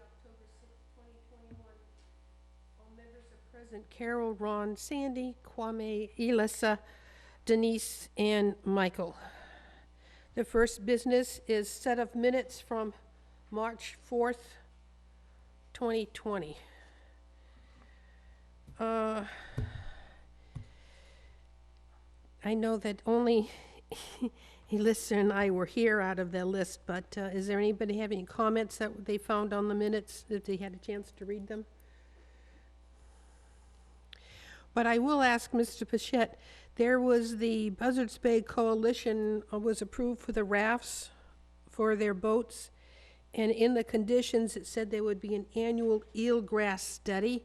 October 6, 2021. All members are present. Carol, Ron, Sandy, Kwame, Elissa, Denise, and Michael. The first business is set of minutes from March 4th, 2020. I know that only Elissa and I were here out of the list, but is there anybody have any comments that they found on the minutes, if they had a chance to read them? But I will ask Mr. Pichette, there was the Buzzards Bay Coalition was approved for the rafts for their boats, and in the conditions it said there would be an annual eelgrass study.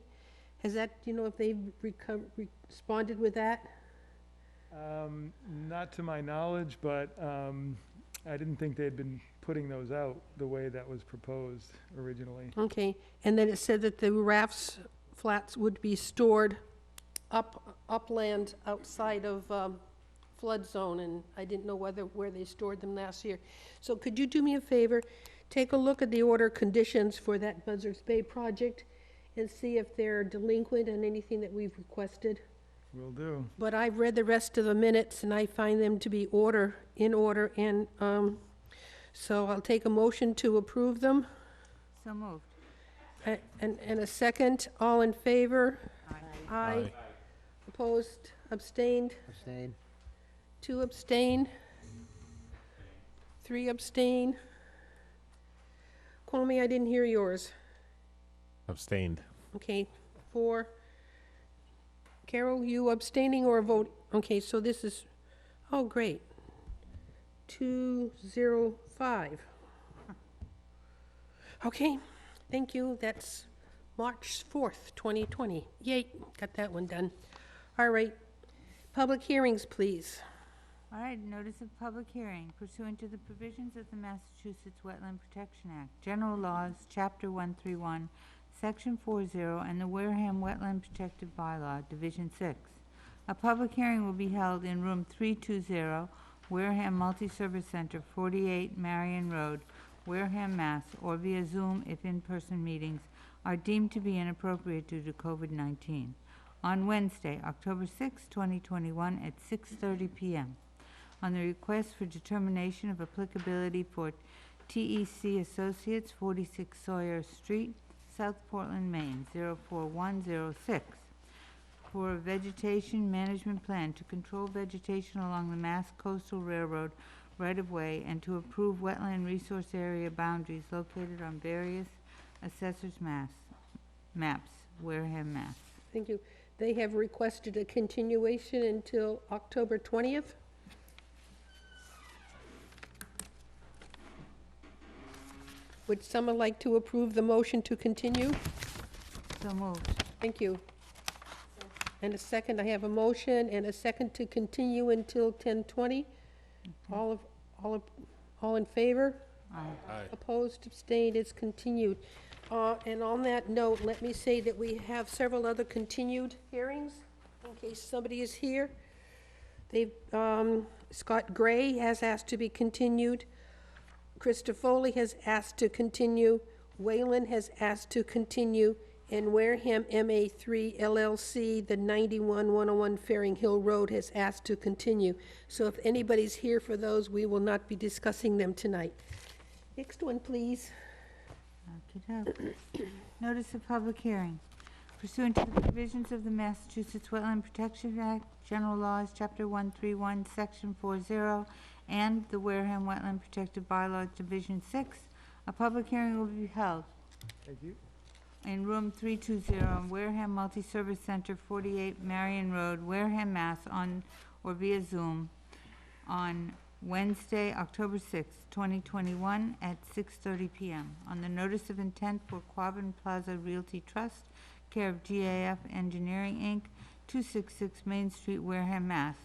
Has that, do you know if they've responded with that? Not to my knowledge, but I didn't think they'd been putting those out the way that was proposed originally. Okay, and then it said that the rafts flats would be stored upland outside of flood zone, and I didn't know where they stored them last year. So could you do me a favor, take a look at the order conditions for that Buzzards Bay project and see if they're delinquent in anything that we've requested? Will do. But I've read the rest of the minutes and I find them to be in order, and so I'll take a motion to approve them. So moved. And a second, all in favor? Aye. Aye. Opposed, abstained, Abstain. 2 abstain, 3 abstain. Kwame, I didn't hear yours. Abstained. Okay, 4. Carol, you abstaining or vote? Okay, so this is, oh, great. 205. Okay, thank you. That's March 4th, 2020. Yay, got that one done. All right, public hearings, please. All right, notice of public hearing pursuant to the provisions of the Massachusetts Wetland Protection Act, General Laws, Chapter 131, Section 40, and the Wareham Wetland Protective Bylaw, Division 6. A public hearing will be held in Room 320, Wareham Multi-Service Center, 48 Marion Road, Wareham, Mass., or via Zoom if in-person meetings are deemed to be inappropriate due to COVID-19, on Wednesday, October 6, 2021, at 6:30 p.m. on the request for determination of applicability for TEC Associates, 46 Sawyer Street, South Portland, Maine, 04106, for a vegetation management plan to control vegetation along the Mass Coastal Railroad right-of-way and to approve wetland resource area boundaries located on various assessors' maps, Wareham, Mass. Thank you. They have requested a continuation until October 20th. Would someone like to approve the motion to continue? So moved. Thank you. And a second, I have a motion and a second to continue until 10:20. All in favor? Aye. Aye. Opposed, abstained, it's continued. And on that note, let me say that we have several other continued hearings, in case somebody is here. Scott Gray has asked to be continued. Krista Foley has asked to continue. Wayland has asked to continue. And Wareham MA3 LLC, the 91-101 Fairing Hill Road, has asked to continue. So if anybody's here for those, we will not be discussing them tonight. Next one, please. Okey-doke. Notice of public hearing. Pursuant to the provisions of the Massachusetts Wetland Protection Act, General Laws, Chapter 131, Section 40, and the Wareham Wetland Protective Bylaw, Division 6, a public hearing will be held Thank you. in Room 320, Wareham Multi-Service Center, 48 Marion Road, Wareham, Mass., on or via Zoom on Wednesday, October 6, 2021, at 6:30 p.m. on the notice of intent for Quabbin Plaza Realty Trust, care of GAF Engineering, Inc., 266 Main Street, Wareham, Mass.,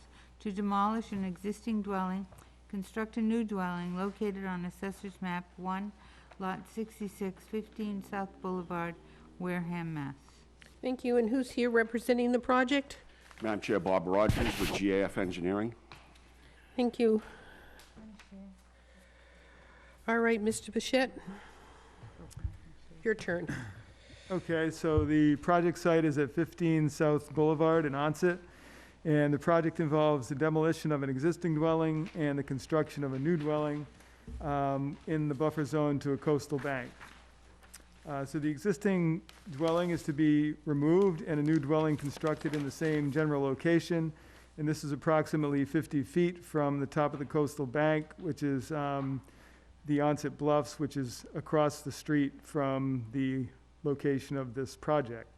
to demolish an existing dwelling, construct a new dwelling located on Assessor's Map 1, Lot 66, 15 South Boulevard, Wareham, Mass. Thank you. And who's here representing the project? Madam Chair, Bob Rogers with GAF Engineering. Thank you. All right, Mr. Pichette. your turn. Okay, so the project site is at 15 South Boulevard in Onset, and the project involves the demolition of an existing dwelling and the construction of a new dwelling in the buffer zone to a coastal bank. So the existing dwelling is to be removed and a new dwelling constructed in the same general location. And this is approximately 50 feet from the top of the coastal bank, which is the Onset Bluffs, which is across the street from the location of this project.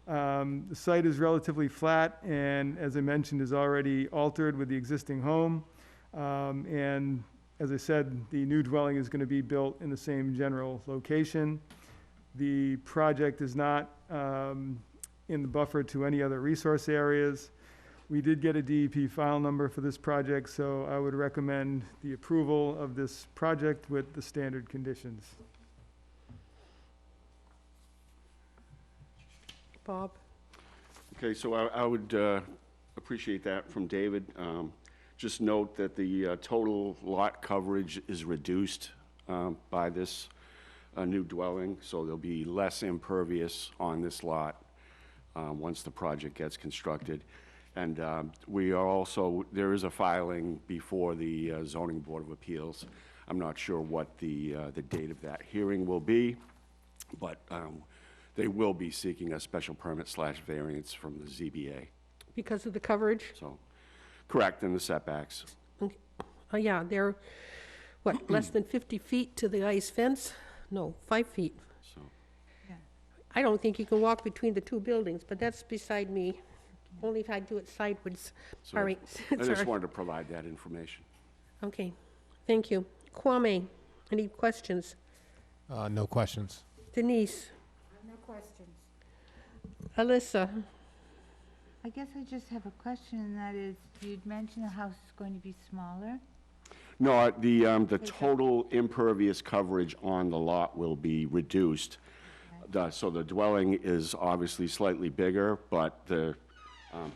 The site is relatively flat and, as I mentioned, is already altered with the existing home. And as I said, the new dwelling is going to be built in the same general location. The project is not in the buffer to any other resource areas. We did get a DEP file number for this project, so I would recommend the approval of this project with the standard conditions. Bob? Okay, so I would appreciate that from David. Just note that the total lot coverage is reduced by this new dwelling, so there'll be less impervious on this lot once the project gets constructed. And we are also, there is a filing before the Zoning Board of Appeals. I'm not sure what the date of that hearing will be, but they will be seeking a special permit / variance from the ZBA. Because of the coverage? So, correct, and the setbacks. Okay. Yeah, they're, what, less than 50 feet to the ice fence? No, 5 feet. So, I don't think you can walk between the two buildings, but that's beside me. Only if I do it sideways. so All right. I just Sorry. wanted to provide that information. Okay, thank you. Kwame, any questions? No questions. Denise? No questions. Alyssa? I guess I just have a question, and that is, you'd mentioned the house is going to be smaller? No, the total impervious coverage on the lot will be reduced. So the dwelling is obviously slightly bigger, but the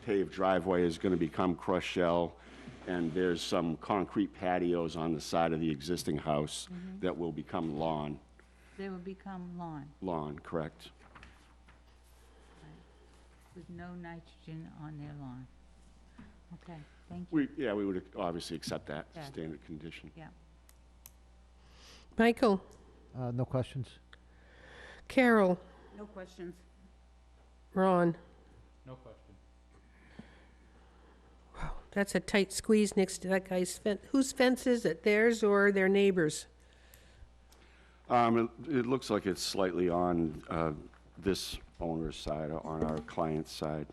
paved driveway is going to become crushed shell, and there's some concrete patios on the side of the existing house that will become lawn. They will become lawn Lawn, correct. with no nitrogen on their lawn. Okay, thank you. We would obviously accept that Yeah. standard condition. Yeah. Michael? No questions. Carol? No questions. Ron? No question. That's a tight squeeze next to that guy's fence. Whose fence is it? Theirs or their neighbor's? It looks like it's slightly on this owner's side, on our client's side.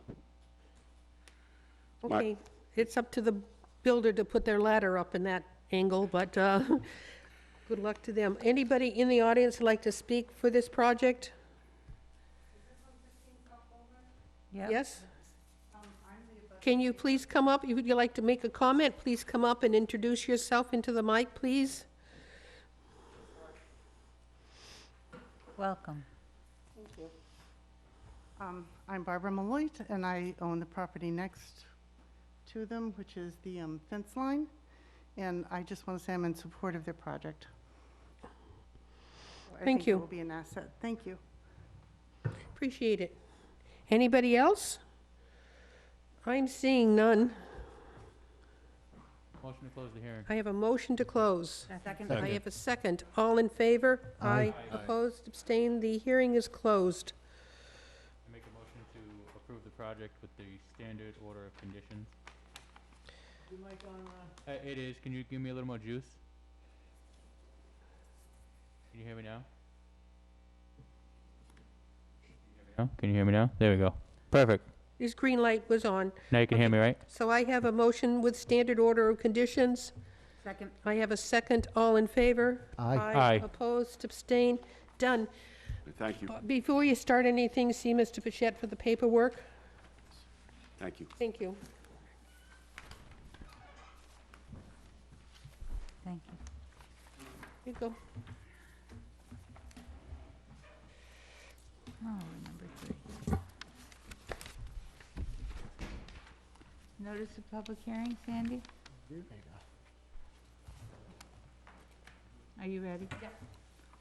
My- Okay, it's up to the builder to put their ladder up in that angle, but good luck to them. Anybody in the audience like to speak for this project? Yep. Yes? Can you please come up? If you'd like to make a comment, please come up and introduce yourself into the mic, please. Welcome. I'm Barbara Malloy, and I own the property next to them, which is the fence line. And I just want to say I'm in support of their project. Thank I think you. it will be an asset. Thank you. Appreciate it. Anybody else? I'm seeing none. Motion to close the hearing. I have a motion to close. Second. I have a second. All in favor? Aye. Opposed, abstained, the hearing is closed. I make a motion to approve the project with the standard order of conditions. It is. Can you give me a little more juice? Can you hear me now? Can you hear me now? There we go. Perfect. His green light was on. Now you can hear me, right? So I have a motion with standard order of conditions. Second. I have a second. All in favor? Aye. Aye. Opposed, abstained, done. Thank you, Before you start anything, see Mr. Pichette for the paperwork. thank you. Thank you. Thank you. Here you go. Oh, number 3. Notice of public hearing, Sandy? Are you ready?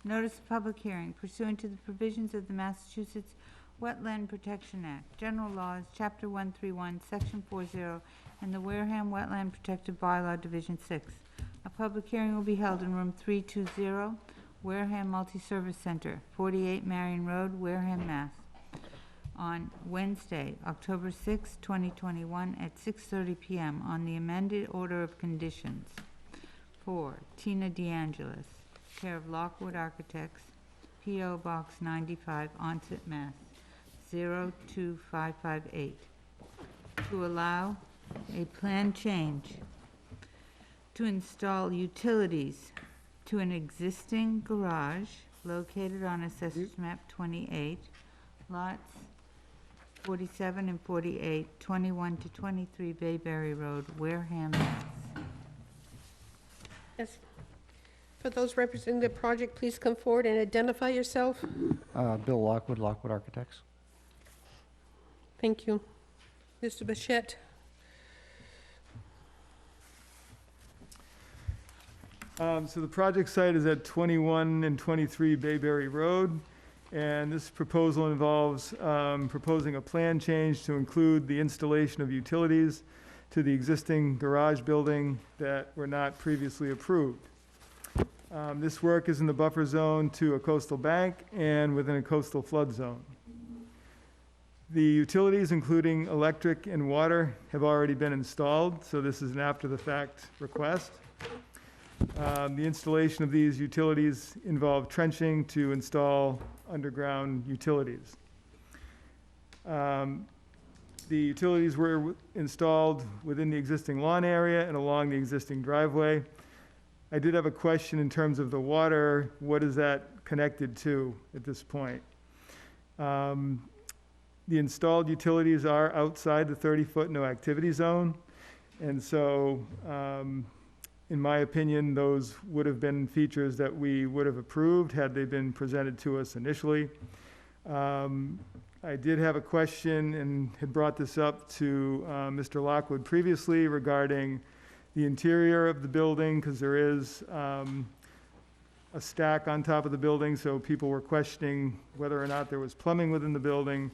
Notice of public hearing pursuant to the provisions of the Massachusetts Wetland Protection Act, General Laws, Chapter 131, Section 40, and the Wareham Wetland Protective Bylaw, Division 6. A public hearing will be held in room 320, Wareham Multi-Service Center, 48 Marion Road, Wareham, Mass. On Wednesday, October 6, 2021, at 6:30 p.m. on the amended order of conditions. For Tina DeAngelis, care of Lockwood Architects, P.O. Box 95, Onset, Mass. 02558. To allow a plan change to install utilities to an existing garage located on Assessors Map 28, lots 47 and 48, 21 to 23 Bayberry Road, Wareham, Mass. Yes. For those representing the project, please come forward and identify yourself. Bill Lockwood, Lockwood Architects. Thank you. Mr. Bichette? So the project site is at 21 and 23 Bayberry Road, and this proposal involves proposing a plan change to include the installation of utilities to the existing garage building that were not previously approved. This work is in the buffer zone to a coastal bank and within a coastal flood zone. The utilities, including electric and water, have already been installed, so this is an after-the-fact request. The installation of these utilities involve trenching to install underground utilities. The utilities were installed within the existing lawn area and along the existing driveway. I did have a question in terms of the water. What is that connected to at this point? The installed utilities are outside the 30-foot no-activity zone, and so in my opinion, those would have been features that we would have approved had they been presented to us initially. I did have a question and had brought this up to Mr. Lockwood previously regarding the interior of the building, because there is a stack on top of the building, so people were questioning whether or not there was plumbing within the building,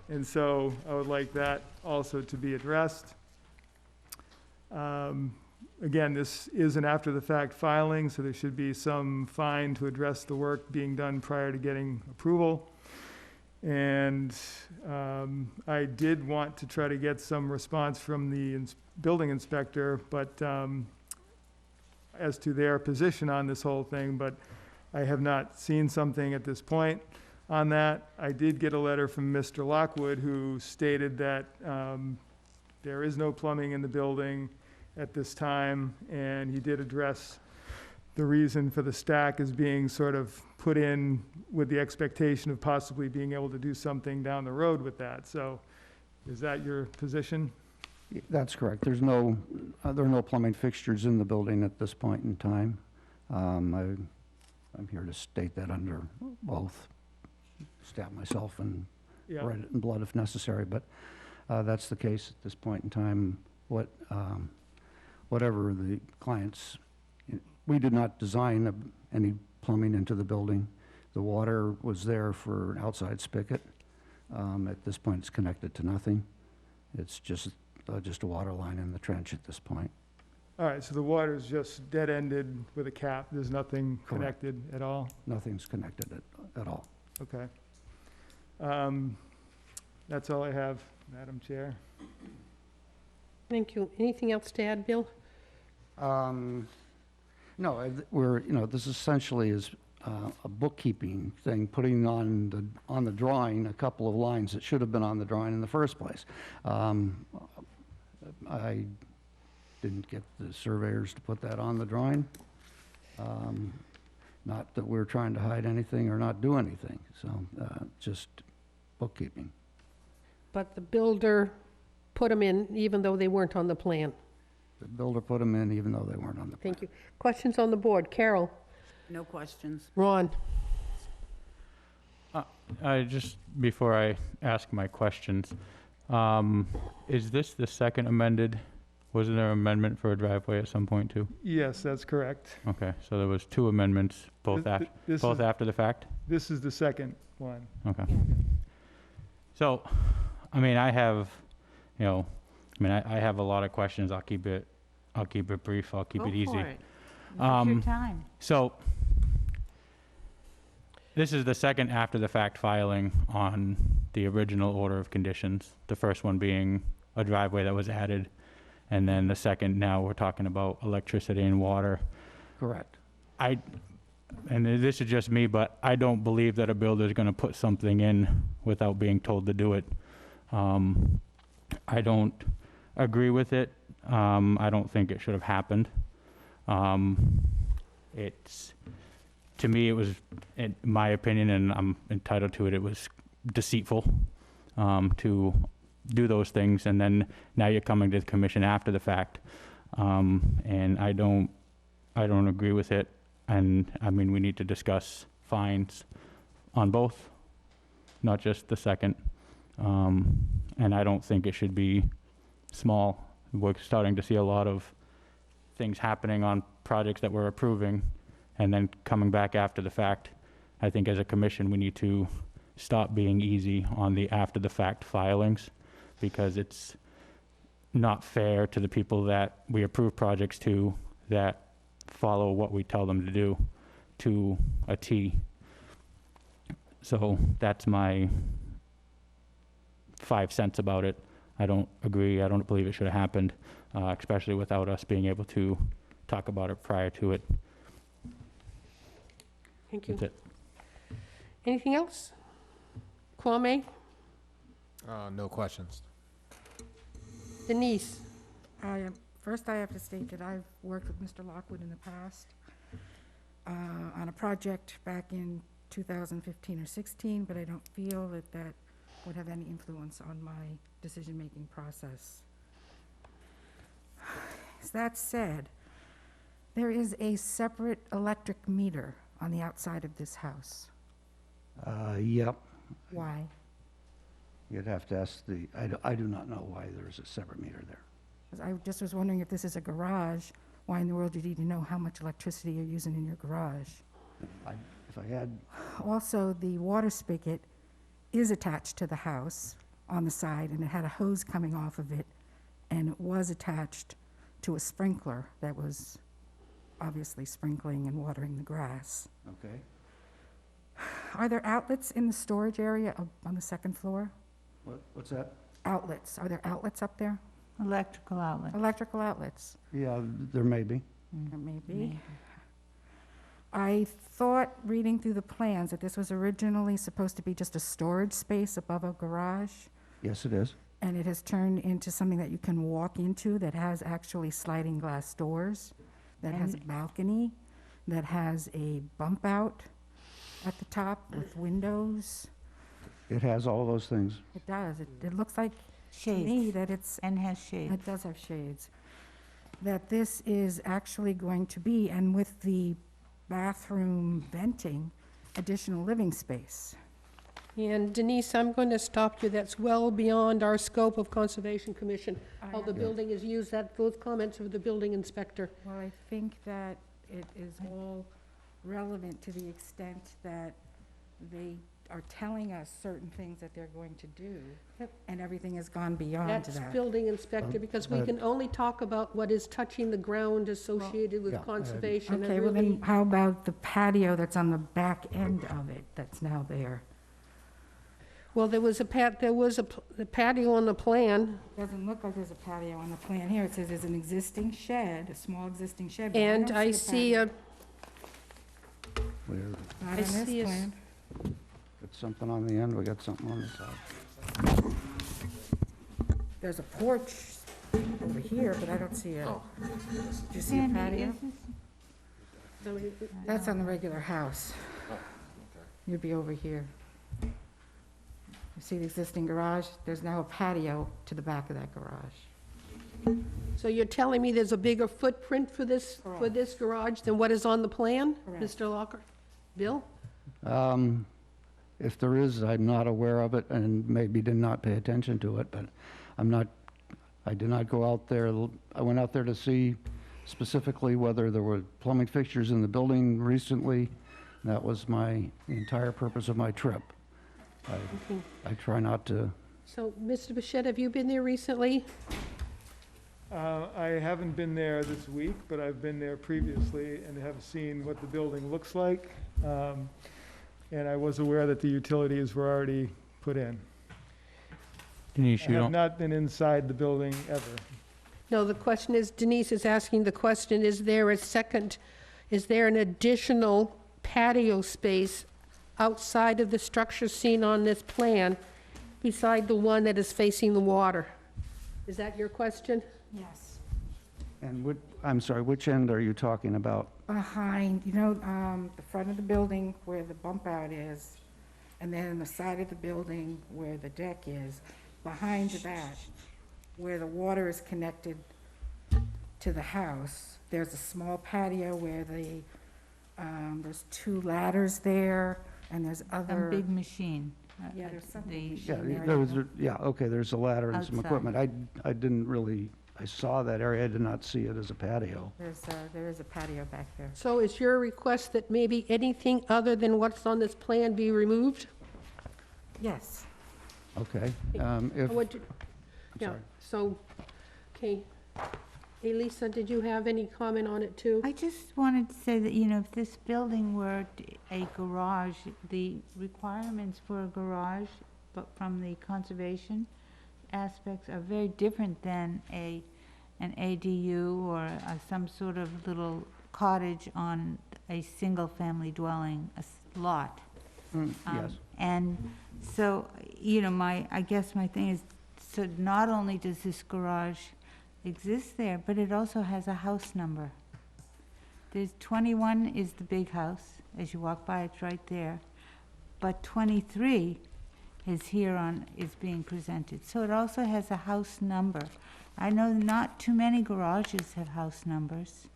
and so I would like that also to be addressed. Again, this is an after-the-fact filing, so there should be some fine to address the work being done prior to getting approval. And I did want to try to get some response from the building inspector, but as to their position on this whole thing, but I have not seen something at this point on that. I did get a letter from Mr. Lockwood who stated that there is no plumbing in the building at this time, and he did address the reason for the stack as being sort of put in with the expectation of possibly being able to do something down the road with that. So is that your position? That's correct. There are no plumbing fixtures in the building at this point in time. I'm here to state that under oath, stab myself and Yeah. write it in blood if necessary, but that's the case at this point in time. Whatever the clients, we did not design any plumbing into the building. The water was there for an outside spigot. At this point, it's connected to nothing. It's just a water line in the trench at this point. All right, so the water's just dead-ended with a cap. There's nothing Correct. connected at all? Nothing's connected at all. Okay. That's all I have, Madam Chair. Thank you. Anything else to add, Bill? No, this essentially is a bookkeeping thing, putting on the drawing a couple of lines that should have been on the drawing in the first place. I didn't get the surveyors to put that on the drawing. Not that we're trying to hide anything or not do anything, so just bookkeeping. But the builder put them in even though they weren't on the plan. The builder put them in even though they weren't on the plan. Thank you. Questions on the board? Carol? No questions. Ron? Before I ask my questions, is this the second amended Wasn't there an amendment for a driveway at some point too? Yes, that's correct. Okay, so there was 2 amendments, both This both is- after the fact? This is the second one. Okay. So, I mean, I have a lot of questions. I'll keep it brief. I'll keep Go it easy. for it. It's your Um, time. So, this is the second after-the-fact filing on the original order of conditions. The first one being a driveway that was added, and then the second, now we're talking about electricity and water. Correct. And this is just me, but I don't believe that a builder's gonna put something in without being told to do it. I don't agree with it. I don't think it should have happened. To me, it was, in my opinion, and I'm entitled to it, it was deceitful, to do those things, and then now you're coming to the commission after the fact. And I don't agree with it. And, I mean, we need to discuss fines on both, not just the second. And I don't think it should be small. We're starting to see a lot of things happening on projects that we're approving and then coming back after the fact. I think as a commission, we need to stop being easy on the after-the-fact filings, because it's not fair to the people that we approve projects to, that follow what we tell them to do to a T. So that's my 5 cents about it. I don't agree. I don't believe it should have happened, especially without us being able to talk about it prior to it. Thank you. That's it. Anything else? Kwame? No questions. Denise? First, I have to state that I've worked with Mr. Lockwood in the past on a project back in 2015 or 16, but I don't feel that that would have any influence on my decision-making process. That said, there is a separate electric meter on the outside of this house. Yep. Why? You'd have to ask I do not know why there's a separate meter there. 'Cause I just was wondering, if this is a garage, why in the world do you need to know how much electricity you're using in your garage? If I had, Also, the water spigot is attached to the house on the side, and it had a hose coming off of it, and it was attached to a sprinkler that was obviously sprinkling and watering the grass. okay, Are there outlets in the storage area on the second floor? what's that? Outlets, are there outlets up there? Electrical outlet. Electrical outlets? Yeah, there may be. There may be. I thought, reading through the plans, that this was originally supposed to be just a storage space above a garage, Yes, it is. and it has turned into something that you can walk into, that has actually sliding glass doors, that has a balcony, that has a bump out at the top with windows. It has all those things. It does. It looks like to me Shades, that it's, and has shades. it does have shades, that this is actually going to be, and with the bathroom venting, additional living space. And Denise, I'm going to stop you. That's well beyond our scope of Conservation Commission. How the building is used, those comments of the building inspector. Well, I think that it is all relevant to the extent that they are telling us certain things that they're going to do, Yep. and everything has gone beyond That's that. building inspector, because we can only talk about what is touching the ground associated with yeah, conservation. and Okay, well really- then, how about the patio that's on the back end of it, that's now there? Well, there was the patio on the plan, Doesn't look like there's a patio on the plan here. It says there's an existing shed, a small existing shed, but and I don't see patio. We're, Not I on this see a s- plan. got something on the end, we got something on the side. There's a porch over here, but I don't see a, do you see a Sandy, patio? is this- That's on the regular house. You'd be over here. You see the existing garage? There's now a patio to the back of that garage. So you're telling me there's a bigger footprint for this garage than what is on the plan, Correct. Mr. Locker? Bill? If there is, I'm not aware of it, and maybe did not pay attention to it, but I'm not, I did not go out there. I went out there to see specifically whether there were plumbing fixtures in the building recently. That was the entire purpose of my trip. I try not to, So, Mr. Bichette, have you been there recently? I haven't been there this week, but I've been there previously and have seen what the building looks like. And I was aware that the utilities were already put in. Denise, I you have don't, not been inside the building ever. No, the question is, Denise is asking the question, is there an additional patio space outside of the structure seen on this plan, beside the one that is facing the water? Is that your question? Yes. and I'm sorry, which end are you talking about? Behind, the front of the building where the bump out is, and then the side of the building where the deck is, behind that, where the water is connected to the house, there's a small patio where there's 2 ladders there, and there's A other. big machine. Yeah, there's something The- machine there. There was, okay, there's a ladder and some Outside. equipment. I didn't really, I saw that area, I did not see it as a patio. There is a patio back there. So is your request that maybe anything other than what's on this plan be removed? Yes. Okay, Or would you- I'm Yeah, sorry. so, okay. Elisa, did you have any comment on it too? I just wanted to say that, if this building were a garage, the requirements for a garage, but from the conservation aspects, are very different than an ADU or some sort of little cottage on a single-family dwelling, lot. Yes. And so, I guess my thing is, so not only does this garage exist there, but it also has a house number. There's 21 is the big house. As you walk by, it's right there. But 23 is is being presented. So it also has a house number. I know not too many garages have house numbers.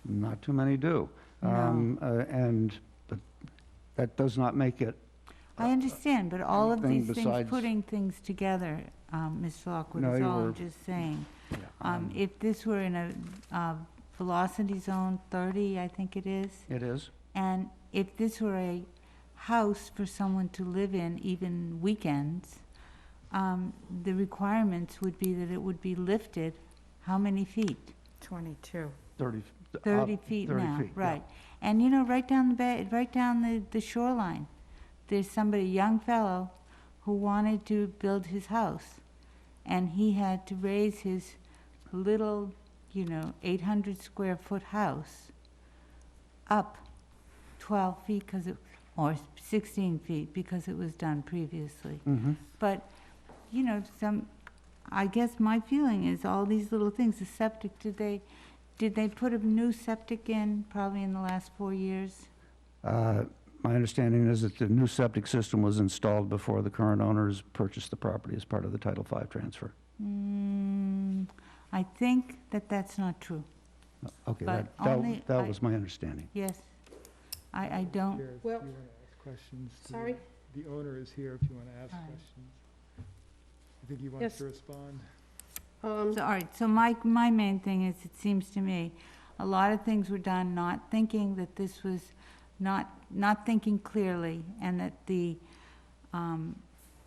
Not too many do. But that does not make it, I understand, but all of anything these things, besides- putting things together, Ms. Lockwood, No, is you all were- I'm just saying. yeah, If this were in a velocity zone 30, I think it is, it is. and if this were a house for someone to live in, even weekends, the requirements would be that it would be lifted how many feet? 22. 30. 30 feet 30 now, feet, yeah. right. And right down right down the shoreline, there's somebody, a young fellow, who wanted to build his house. And he had to raise his little, 800 square foot house up 12 feet or 16 feet because it was done previously. Mhm. But, I guess my feeling is all these little things, the septic, did they put a new septic in probably in the last 4 years? My understanding is that the new septic system was installed before the current owners purchased the property as part of the Title V transfer. I think that's not true. Okay, But that only that I- was my understanding. Yes. I don't, Here, if Well- you want to ask questions. Sorry? The owner is here if you want to ask All right. questions. I think he wants Yes. to respond. so, all right, so my main thing is, it seems to me, a lot of things were done not thinking that this was, not thinking clearly, and that the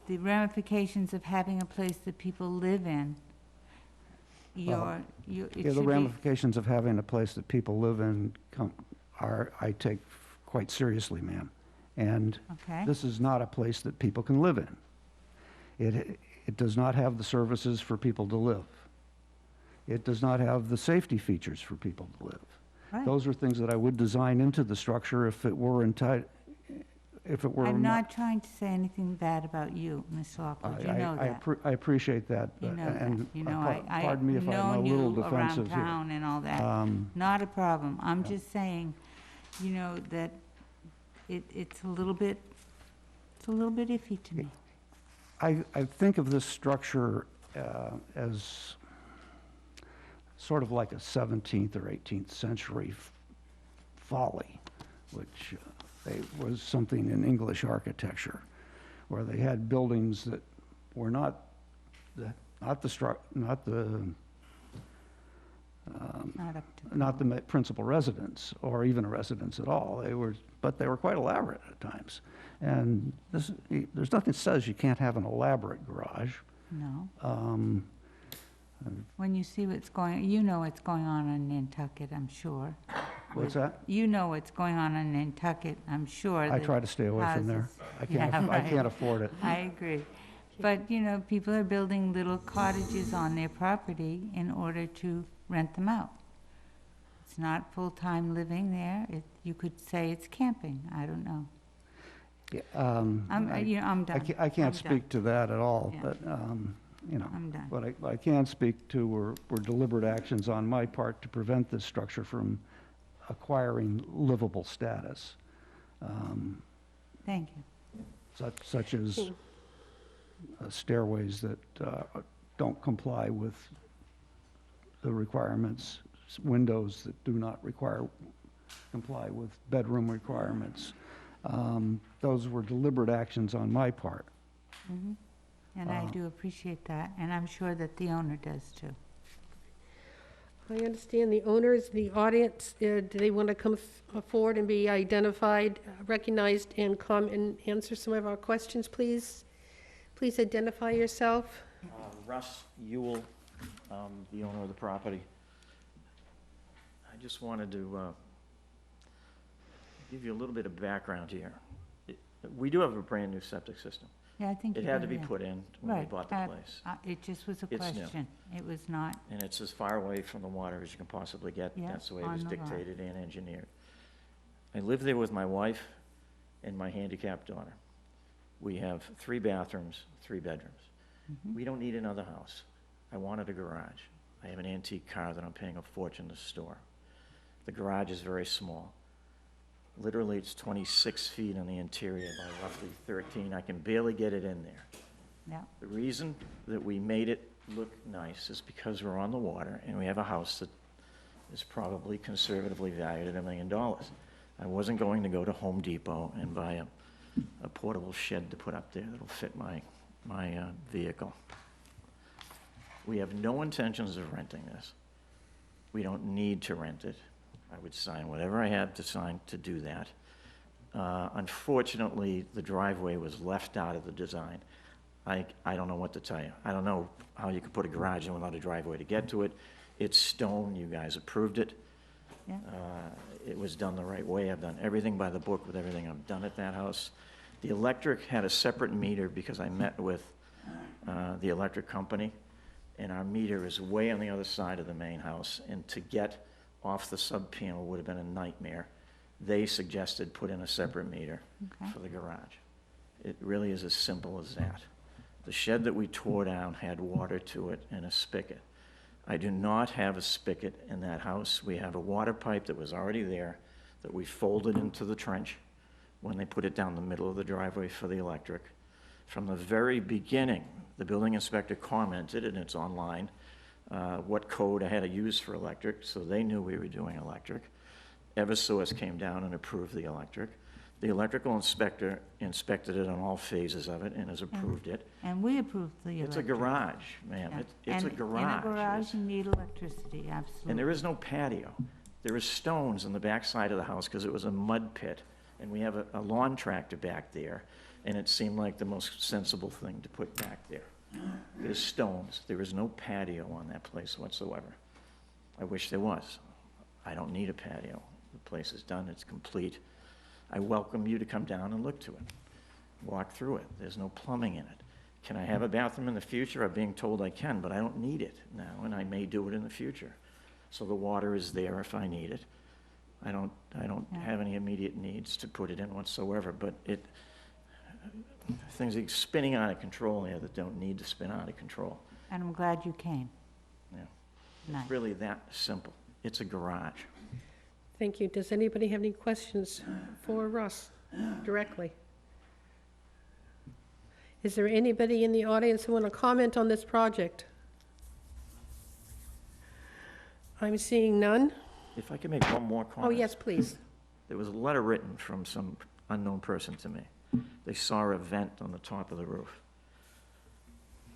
ramifications of having a place that people live in, it Yeah, the should be, ramifications of having a place that people live in I take quite seriously, ma'am. And okay? this is not a place that people can live in. It does not have the services for people to live. It does not have the safety features for people to live. Right. Those are things that I would design into the structure if it were I'm not trying to say anything bad about you, Ms. Lockwood, you know that. I appreciate that. You know and that. You know, pardon me if I'm a known little you around defensive here. town and all that. Not a problem. I'm just saying, that it's a little bit iffy to me. I think of this structure as sort of like a 17th or 18th century folly, which was something in English architecture, where they had buildings that were not not the, Not up to. not the principal residence, or even a residence at all. But they were quite elaborate at times. And there's nothing that says you can't have an elaborate garage. No. Um, When you see what's going, you know what's going on in Nantucket, I'm sure. What's that? You know what's going on in Nantucket, I'm sure. I that try to stay away from there. houses- I Yeah, can't, I right. can't afford it. I agree. But, you know, people are building little cottages on their property in order to rent them out. It's not full-time living there. You could say it's camping. I don't know. Yeah, I'm I done. I can't I'm done. speak to that at all, Yeah. but, you know. I'm done. What I can speak to were deliberate actions on my part to prevent this structure from acquiring livable status, Thank you. such as stairways that don't comply with the requirements, windows that do not comply with bedroom requirements. Those were deliberate actions on my part. Mhm. And I do appreciate that, and I'm sure that the owner does too. I understand the owners, the audience, do they want to come forward and be identified, recognized, and come and answer some of our questions, please? Please identify yourself. Russ Ewell, the owner of the property. I just wanted to give you a little bit of background here. We do have a brand-new septic system. Yeah, I think It you had to do, be yeah. put in when we Right. bought the place. It just was a It's new. question. It was not, And it's as far away from the water as you can possibly get. Yeah, That's the way it on was the lot. dictated and engineered. I live there with my wife and my handicapped daughter. We have 3 bathrooms, 3 bedrooms. Mm-hmm. We don't need another house. I wanted a garage. I have an antique car that I'm paying a fortune to store. The garage is very small. Literally, it's 26 feet on the interior by roughly 13. I can barely get it in there. yeah. The reason that we made it look nice is because we're on the water and we have a house that is probably conservatively valued at $1 million. I wasn't going to go to Home Depot and buy a portable shed to put up there that'll fit my vehicle. We have no intentions of renting this. We don't need to rent it. I would sign whatever I had to sign to do that. Unfortunately, the driveway was left out of the design. I don't know what to tell you. I don't know how you could put a garage in without a driveway to get to it. It's stone, you guys approved it. Yeah. It was done the right way. I've done everything by the book with everything I've done at that house. The electric had a separate meter because I met with the electric company, and our meter is way on the other side of the main house, and to get off the sub-panel would have been a nightmare. They suggested put in a separate meter Okay. for the garage. It really is as simple as that. The shed that we tore down had water to it and a spigot. I do not have a spigot in that house. We have a water pipe that was already there that we folded into the trench when they put it down the middle of the driveway for the electric. From the very beginning, the building inspector commented, and it's online, what code I had to use for electric, so they knew we were doing electric. Eversource came down and approved the electric. The electrical inspector inspected it on all phases of it and has approved it. And we approved the It's a electric. garage, ma'am. Yeah. It's a And garage. in a garage, It's- you need electricity, absolutely. And there is no patio. There is stones on the back side of the house because it was a mud pit. And we have a lawn tractor back there, and it seemed like the most sensible thing to put back there. There's stones. There is no patio on that place whatsoever. I wish there was. I don't need a patio. The place is done. It's complete. I welcome you to come down and look to it. Walk through it. There's no plumbing in it. Can I have a bathroom in the future? I'm being told I can, but I don't need it now, and I may do it in the future. So the water is there if I need it. I don't Yeah. have any immediate needs to put it in whatsoever, but things are spinning out of control here that don't need to spin out of control. And I'm glad you came. Yeah. Nice. It's really that simple. It's a garage. Thank you. Does anybody have any questions for Russ directly? Is there anybody in the audience who want to comment on this project? I'm seeing none. If I could make one more comment. Oh, yes, please. There was a letter written from some unknown person to me. They saw a vent on the top of the roof.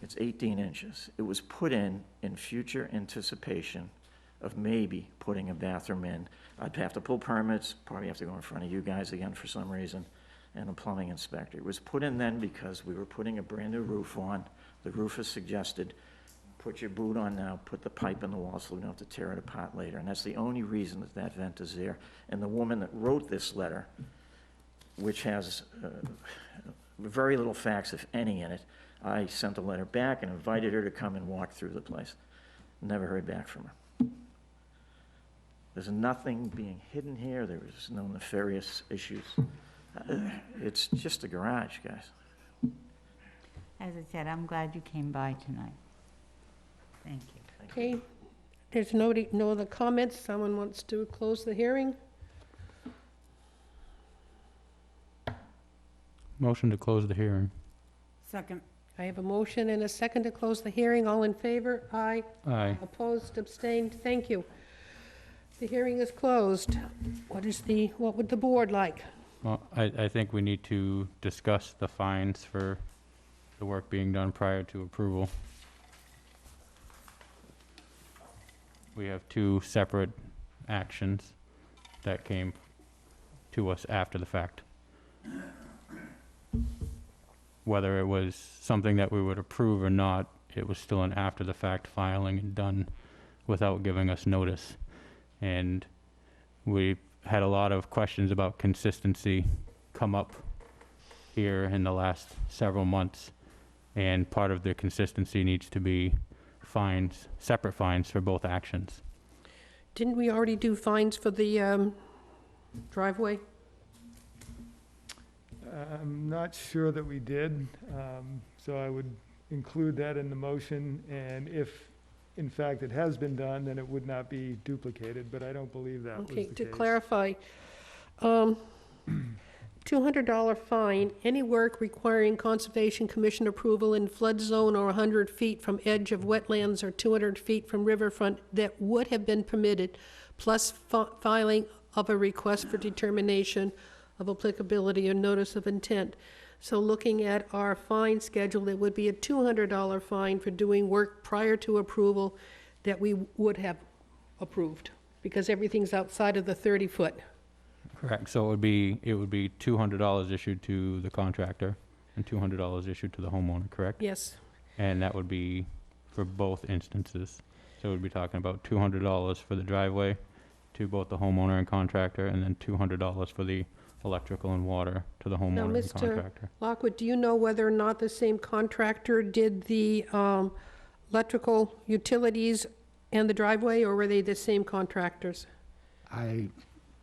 It's 18 inches. It was put in future anticipation of maybe putting a bathroom in. I'd have to pull permits, probably have to go in front of you guys again for some reason, and a plumbing inspector. It was put in then because we were putting a brand-new roof on. The roofer suggested, put your boot on now, put the pipe in the wall so we don't have to tear it apart later. And that's the only reason that that vent is there. And the woman that wrote this letter, which has very little facts, if any, in it, I sent a letter back and invited her to come and walk through the place. Never heard back from her. There's nothing being hidden here. There is no nefarious issues. It's just a garage, guys. As I said, I'm glad you came by tonight. Thank you. Okay, there's no other comments. Someone wants to close the hearing? Motion to close the hearing. Second. I have a motion and a second to close the hearing. All in favor? Aye. Aye. Opposed, abstained? Thank you. The hearing is closed. What would the board like? Well, I think we need to discuss the fines for the work being done prior to approval. We have two separate actions that came to us after the fact. Whether it was something that we would approve or not, it was still an after-the-fact filing and done without giving us notice. And we had a lot of questions about consistency come up here in the last several months. And part of the consistency needs to be fines, separate fines for both actions. Didn't we already do fines for the driveway? I'm not sure that we did, so I would include that in the motion, and if, in fact, it has been done, then it would not be duplicated, but I don't believe that was the Okay, case. to clarify, $200 fine, any work requiring Conservation Commission approval in flood zone or 100 feet from edge of wetlands or 200 feet from riverfront that would have been permitted, plus filing of a request for determination of applicability or notice of intent. So looking at our fine schedule, it would be a $200 fine for doing work prior to approval that we would have approved, because everything's outside of the 30-foot. Correct. So it would be $200 issued to the contractor and $200 issued to the homeowner, correct? Yes. And that would be for both instances. So we'd be talking about $200 for the driveway to both the homeowner and contractor, and then $200 for the electrical and water to the homeowner and Mr. contractor. Lockwood, do you know whether or not the same contractor did the electrical utilities and the driveway, or were they the same contractors? I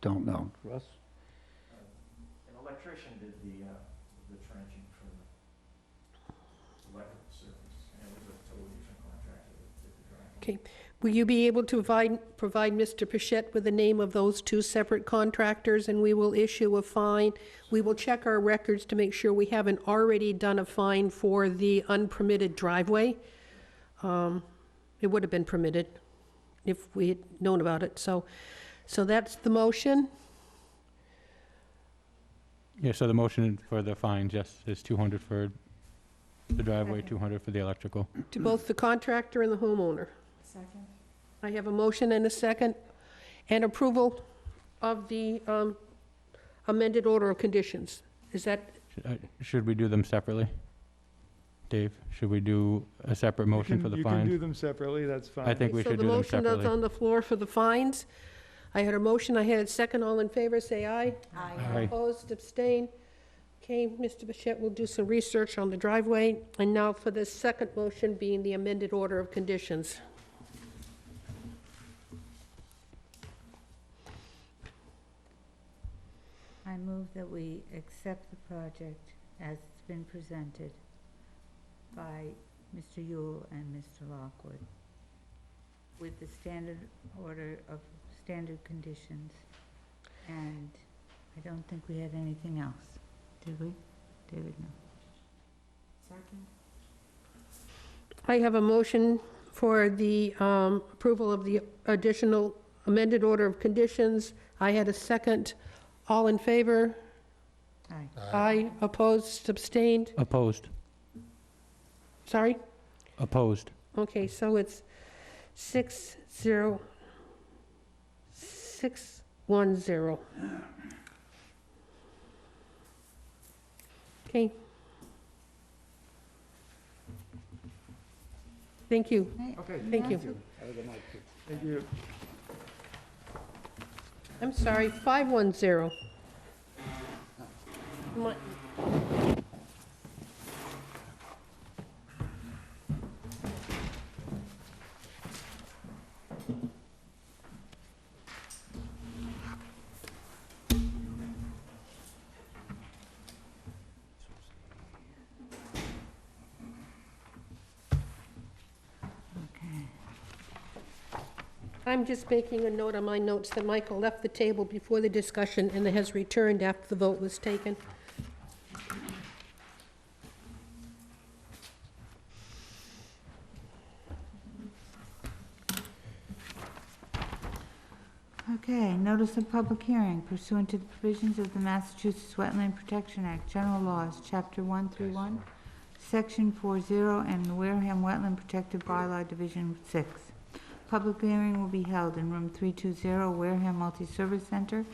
don't know. Russ? An electrician did the trenching for the electrical service, and it was a totally different contractor that did the driveway. Okay. Will you be able to provide Mr. Pichette with the name of those two separate contractors, and we will issue a fine? We will check our records to make sure we haven't already done a fine for the unpermitted driveway. It would have been permitted if we had known about it. So that's the motion. Yeah, so the motion for the fines, yes, is $200 for the driveway, $200 for the electrical. To both the contractor and the homeowner. Second. I have a motion and a second, and approval of the amended order of conditions. Is that, Should we do them separately? Dave, should we do a separate motion for the You can do fines? them separately, that's fine. I think we so should the do them motion that's separately. on the floor for the fines? I had a motion, I had a second. All in favor, say aye. Aye. Opposed, abstain. Okay, Mr. Bichette will do some research on the driveway. And now for the second motion being the amended order of conditions. I move that we accept the project as it's been presented by Mr. Yule and Mr. Lockwood with the standard order of standard conditions. And I don't think we had anything else, did we? David, no. Second. I have a motion for the approval of the additional amended order of conditions. I had a second. All in favor? Aye. Aye. Opposed, abstained? Opposed. Sorry? Opposed. Okay, so it's 6-0, 6-1-0. Okay. Thank you. Okay. Thank you. Have a good night. Thank you. I'm sorry, 5-1-0. My- I'm just making a note on my notes that Michael left the table before the discussion and has returned after the vote was taken. Okay, notice of public hearing pursuant to the provisions of the Massachusetts Wetland Protection Act, General Laws, Chapter 131, Section 40, and the Wareham Wetland Protective Bylaw, Division 6. Public hearing will be held in room 320, Wareham Multi-Service Center,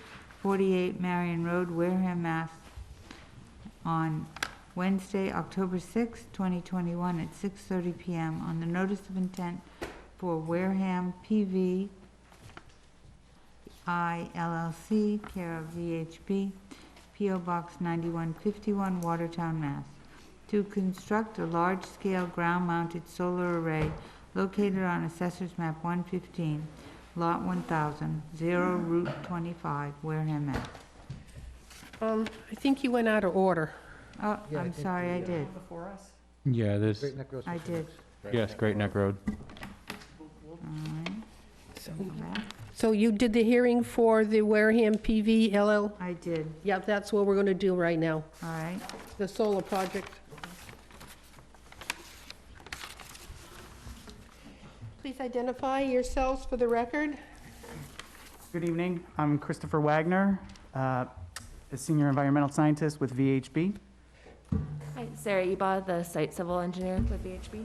48 Marion Road, Wareham, Mass. On Wednesday, October 6, 2021 at 6:30 PM on the notice of intent for Wareham PV LLC, care of VHB, P.O. Box 9151, Watertown, Mass. To construct a large-scale ground-mounted solar array located on Assessor's Map 115, Lot 1000, 0 Route 25, Wareham, Mass. I think you went out of order. Oh, I'm sorry, I did. Yeah, there's, I did. yes, Great Neck Road. All right. Go back. So you did the hearing for the Wareham PV LL? I did, Yeah, that's what we're going to do right now, all right. the solar project. Please identify yourselves for the record. Good evening. I'm Christopher Wagner, a senior environmental scientist with VHB. Hi, Sarah Eba, the site civil engineer with VHB.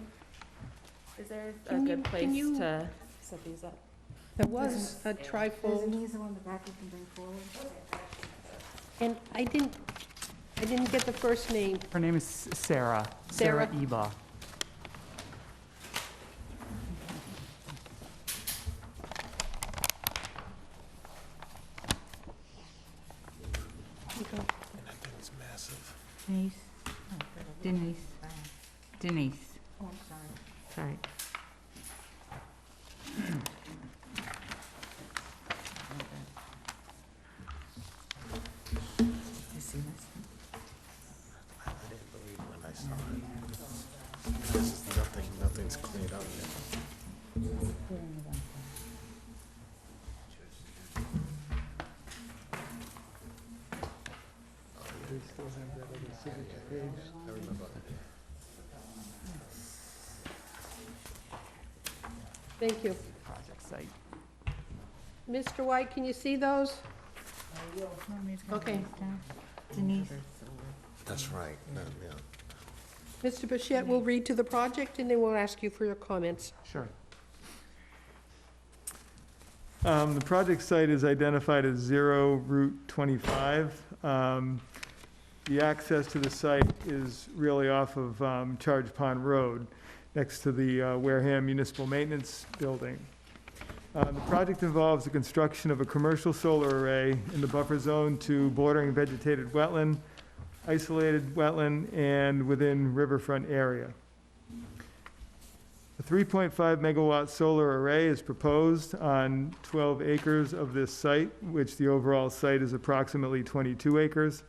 Is there a Can you- good place can you- to set these up? There was a There's an trifold, easel on the back you can bring forward. and I didn't get the first name. Her name is Sarah. Sarah. Eba. It's massive. Denise. Denise. Oh, I'm sorry. Sorry. You see this? I didn't believe when I saw it. This is nothing's cleaned up yet. They still have that other signature page. I remember. Thank you. Project site. Mr. White, can you see those? Okay. Denise. That's right, yeah. Mr. Bichette will read to the project, and then we'll ask you for your comments. Sure. The project site is identified as 0 Route 25. The access to the site is really off of Charge Pond Road, next to the Wareham Municipal Maintenance Building. The project involves the construction of a commercial solar array in the buffer zone to bordering vegetated wetland, isolated wetland, and within riverfront area. A 3.5 megawatt solar array is proposed on 12 acres of this site, which the overall site is approximately 22 acres.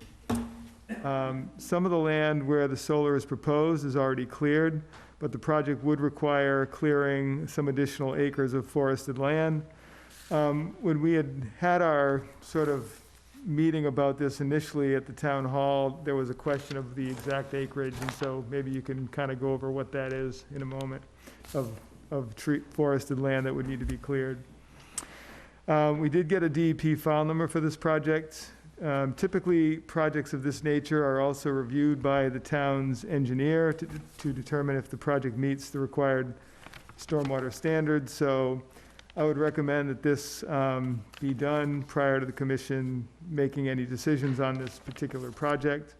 Some of the land where the solar is proposed is already cleared, but the project would require clearing some additional acres of forested land. When we had our sort of meeting about this initially at the town hall, there was a question of the exact acreage, and so maybe you can kind of go over what that is in a moment of forested land that would need to be cleared. We did get a DEP file number for this project. Typically, projects of this nature are also reviewed by the town's engineer to determine if the project meets the required stormwater standards. So I would recommend that this be done prior to the commission making any decisions on this particular project.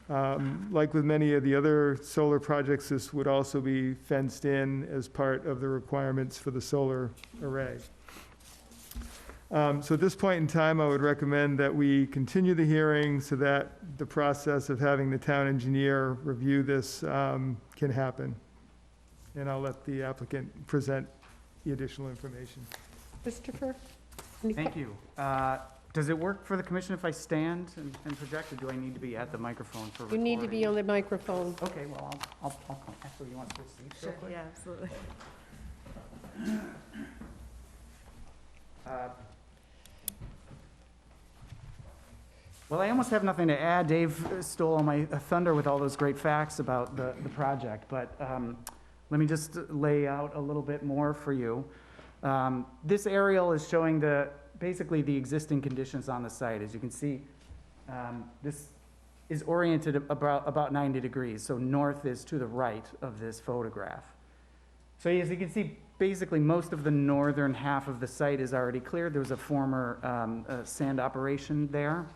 Like with many of the other solar projects, this would also be fenced in as part of the requirements for the solar array. So at this point in time, I would recommend that we continue the hearing so that the process of having the town engineer review this can happen. And I'll let the applicant present the additional information. Christopher? Thank you. Does it work for the commission if I stand and project, or do I need to be at the microphone for You recording? need to be on the microphone. Okay, well, I'll come. Actually, you want to switch seats real quick? Yeah, absolutely. Well, I almost have nothing to add. Dave stole all my thunder with all those great facts about the project, but let me just lay out a little bit more for you. This aerial is showing basically the existing conditions on the site. As you can see, this is oriented about 90 degrees, so north is to the right of this photograph. So as you can see, basically most of the northern half of the site is already cleared. There was a former sand operation there.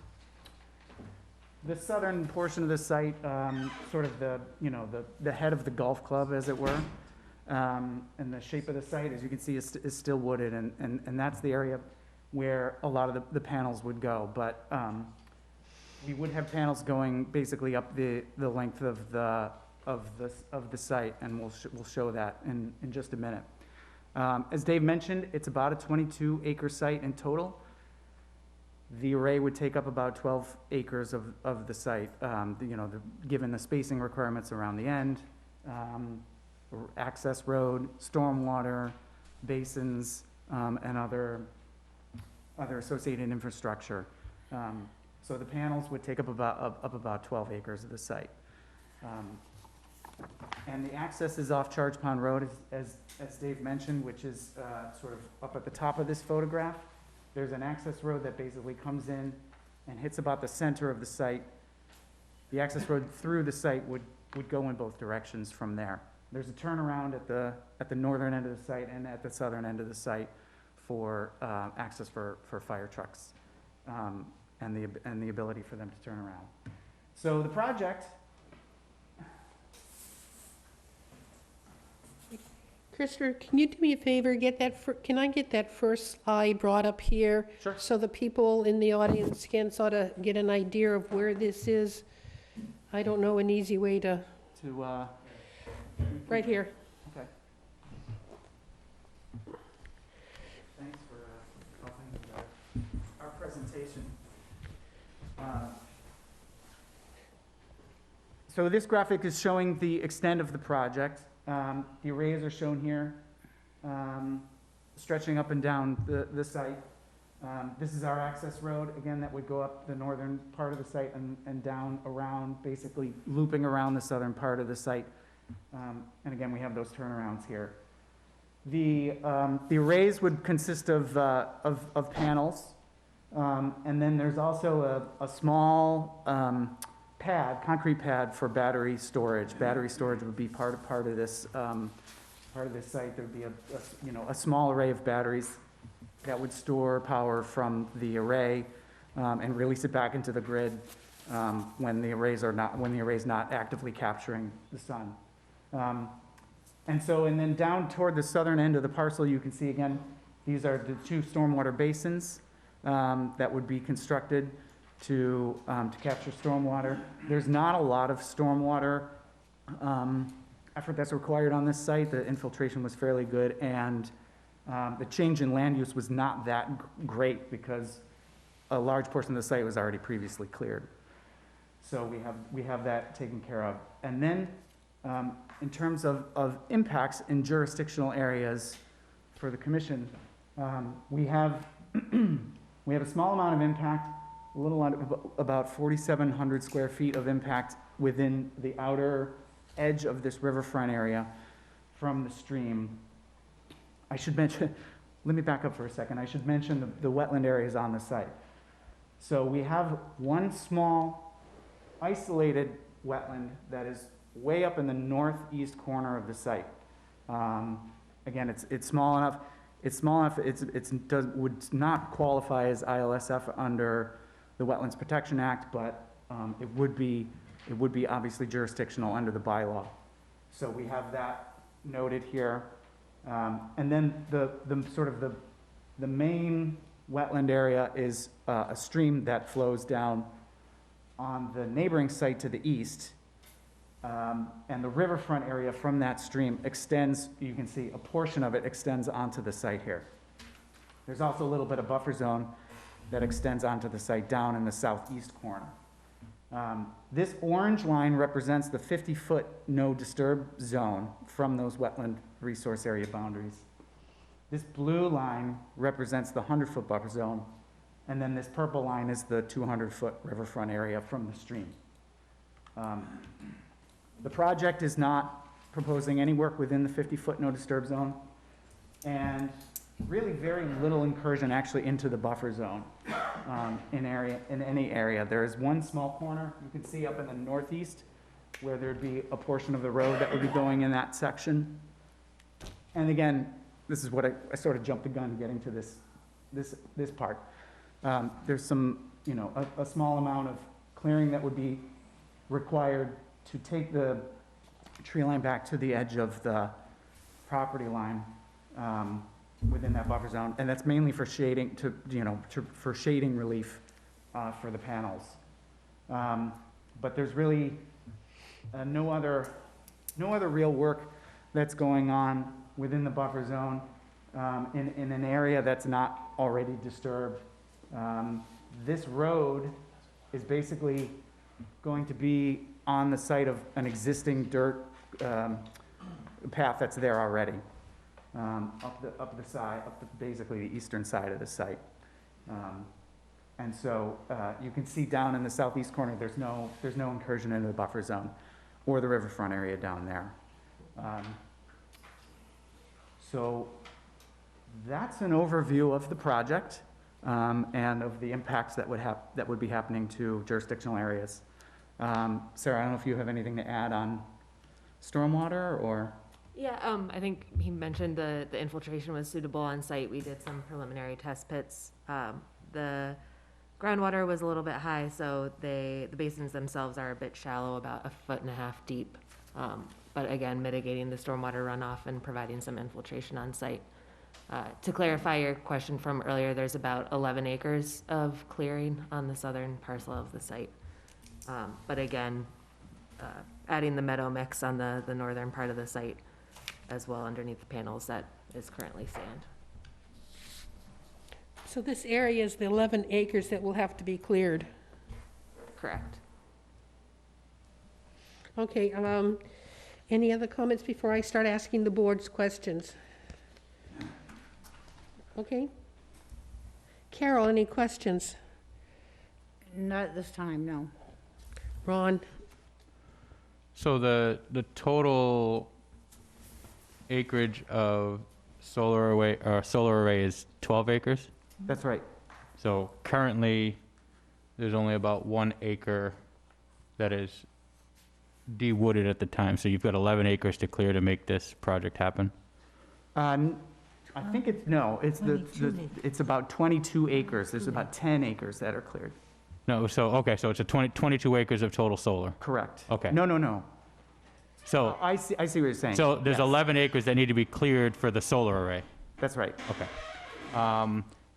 The southern portion of the site, sort of the head of the golf club, as it were, and the shape of the site, as you can see, is still wooded, and that's the area where a lot of the panels would go. But we would have panels going basically up the length of the site, and we'll show that in just a minute. As Dave mentioned, it's about a 22-acre site in total. The array would take up about 12 acres of the site, given the spacing requirements around the end, access road, stormwater, basins, and other associated infrastructure. So the panels would take up about 12 acres of the site. And the access is off Charge Pond Road, as Dave mentioned, which is sort of up at the top of this photograph. There's an access road that basically comes in and hits about the center of the site. The access road through the site would go in both directions from there. There's a turnaround at the northern end of the site and at the southern end of the site for access for fire trucks and the ability for them to turn around. So the project. Christopher, can you do me a favor, can I get that first slide brought up here? Sure. So the people in the audience can sort of get an idea of where this is? I don't know an easy way to, right here. Okay. Thanks for helping with our presentation. So this graphic is showing the extent of the project. The arrays are shown here, stretching up and down the site. This is our access road, again, that would go up the northern part of the site and down around, basically looping around the southern part of the site. And again, we have those turnarounds here. The arrays would consist of panels, and then there's also a small concrete pad for battery storage. Battery storage would be part of this site. There'd be a small array of batteries that would store power from the array and release it back into the grid when the array's not actively capturing the sun. And then down toward the southern end of the parcel, you can see again, these are the two stormwater basins that would be constructed to capture stormwater. There's not a lot of stormwater effort that's required on this site. The infiltration was fairly good, and the change in land use was not that great because a large portion of the site was already previously cleared. So we have that taken care of. And then in terms of impacts in jurisdictional areas for the commission, we have a small amount of impact, a little about 4,700 square feet of impact within the outer edge of this riverfront area from the stream. I should mention, let me back up for a second. I should mention the wetland areas on the site. So we have one small isolated wetland that is way up in the northeast corner of the site. Again, it's small enough, would not qualify as ILSF under the Wetlands Protection Act, but it would be obviously jurisdictional under the bylaw. So we have that noted here. And then the main wetland area is a stream that flows down on the neighboring site to the east. And the riverfront area from that stream extends, you can see a portion of it extends onto the site here. There's also a little bit of buffer zone that extends onto the site down in the southeast corner. This orange line represents the 50-foot no disturb zone from those wetland resource area boundaries. This blue line represents the 100-foot buffer zone, and then this purple line is the 200-foot riverfront area from the stream. The project is not proposing any work within the 50-foot no disturb zone, and really very little incursion actually into the buffer zone in any area. There is one small corner you can see up in the northeast where there'd be a portion of the road that would be going in that section. And again, this is what I sort of jumped the gun getting to this part. There's some, a small amount of clearing that would be required to take the tree line back to the edge of the property line within that buffer zone, and that's mainly for shading, for shading relief for the panels. But there's really no other real work that's going on within the buffer zone in an area that's not already disturbed. This road is basically going to be on the site of an existing dirt path that's there already, basically the eastern side of the site. And so you can see down in the southeast corner, there's no incursion into the buffer zone or the riverfront area down there. So that's an overview of the project and of the impacts that would be happening to jurisdictional areas. Sarah, I don't know if you have anything to add on stormwater or? Yeah, I think he mentioned the infiltration was suitable on site. We did some preliminary test pits. The groundwater was a little bit high, so the basins themselves are a bit shallow, about 1.5 feet deep. But again, mitigating the stormwater runoff and providing some infiltration on site. To clarify your question from earlier, there's about 11 acres of clearing on the southern parcel of the site. But again, adding the meadow mix on the northern part of the site as well underneath the panels, that is currently sand. So this area is the 11 acres that will have to be cleared. Correct. Okay, any other comments before I start asking the board's questions? Okay. Carol, any questions? Not at this time, no. Ron? So the total acreage of solar array is 12 acres? That's right. So currently, there's only about 1 acre that is de-wooded at the time. So you've got 11 acres to clear to make this project happen? I think it's about 22 acres. There's about 10 acres that are cleared. No, so it's a 22 acres of total solar. Correct. Okay. No. So, I see what you're saying. so there's Yes. 11 acres that need to be cleared for the solar array. That's right. Okay.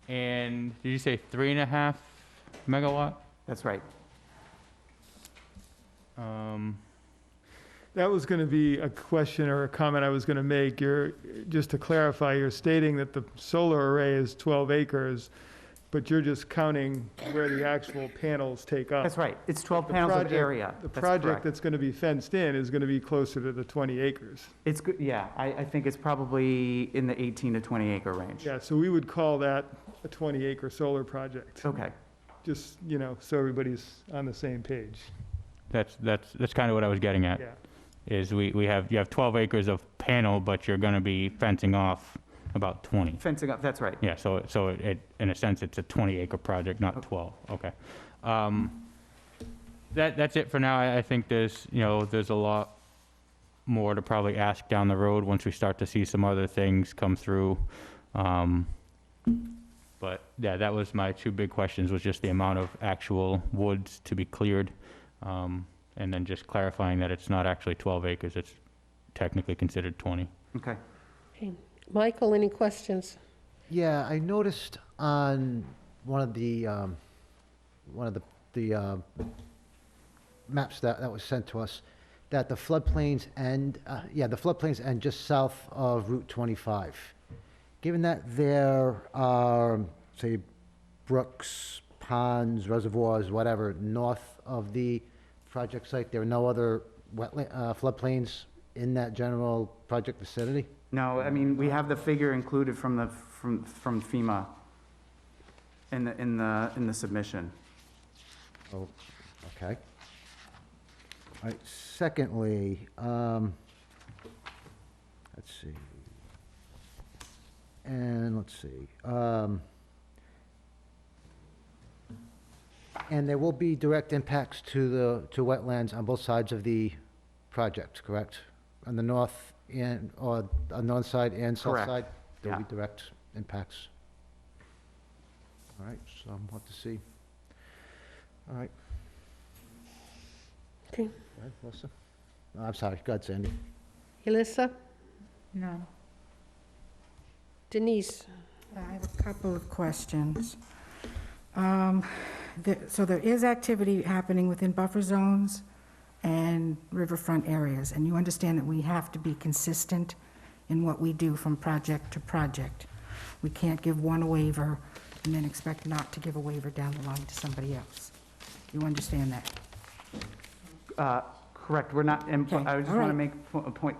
And did you say 3.5 megawatt? That's right. That was going to be a question or a comment I was going to make. Just to clarify, you're stating that the solar array is 12 acres, but you're just counting where the actual panels take up. That's right. It's 12 The panels of project- area. The That's project correct. that's going to be fenced in is going to be closer to the 20 acres. It's good, yeah. I think it's probably in the 18 to 20 acre range. Yeah, so we would call that a 20-acre solar project, Okay. just, so everybody's on the same page. That's kind of what I was getting at. Yeah. Is you have 12 acres of panel, but you're going to be fencing off about 20. Fencing up, that's right. Yeah, so in a sense, it's a 20-acre project, not 12, okay. That's it for now. I think there's a lot more to probably ask down the road once we start to see some other things come through. But yeah, that was my two big questions, was just the amount of actual woods to be cleared, and then just clarifying that it's not actually 12 acres, it's technically considered 20. Okay. Okay. Michael, any questions? Yeah, I noticed on one of the maps that was sent to us, that the floodplains end, the floodplains end just south of Route 25. Given that there are, say, brooks, ponds, reservoirs, whatever, north of the project site, there are no other wetland, floodplains in that general project vicinity? No, I mean, we have the figure included from FEMA in the submission. Oh, okay. All right, secondly, let's see. And let's see. And there will be direct impacts to wetlands on both sides of the project, correct? On the north and, or on north side and south Correct. side? There'll be Yeah. direct impacts. All right, so we'll have to see. All right. Okay. Go ahead, Melissa. No, I'm sorry, go ahead, Sandy. Alyssa? No. Denise? I have a couple of questions. So there is activity happening within buffer zones and riverfront areas, and you understand that we have to be consistent in what we do from project to project. We can't give one waiver and then expect not to give a waiver down the line to somebody else. You understand that? Correct, we're not, and Okay, I just all want to right. make a point,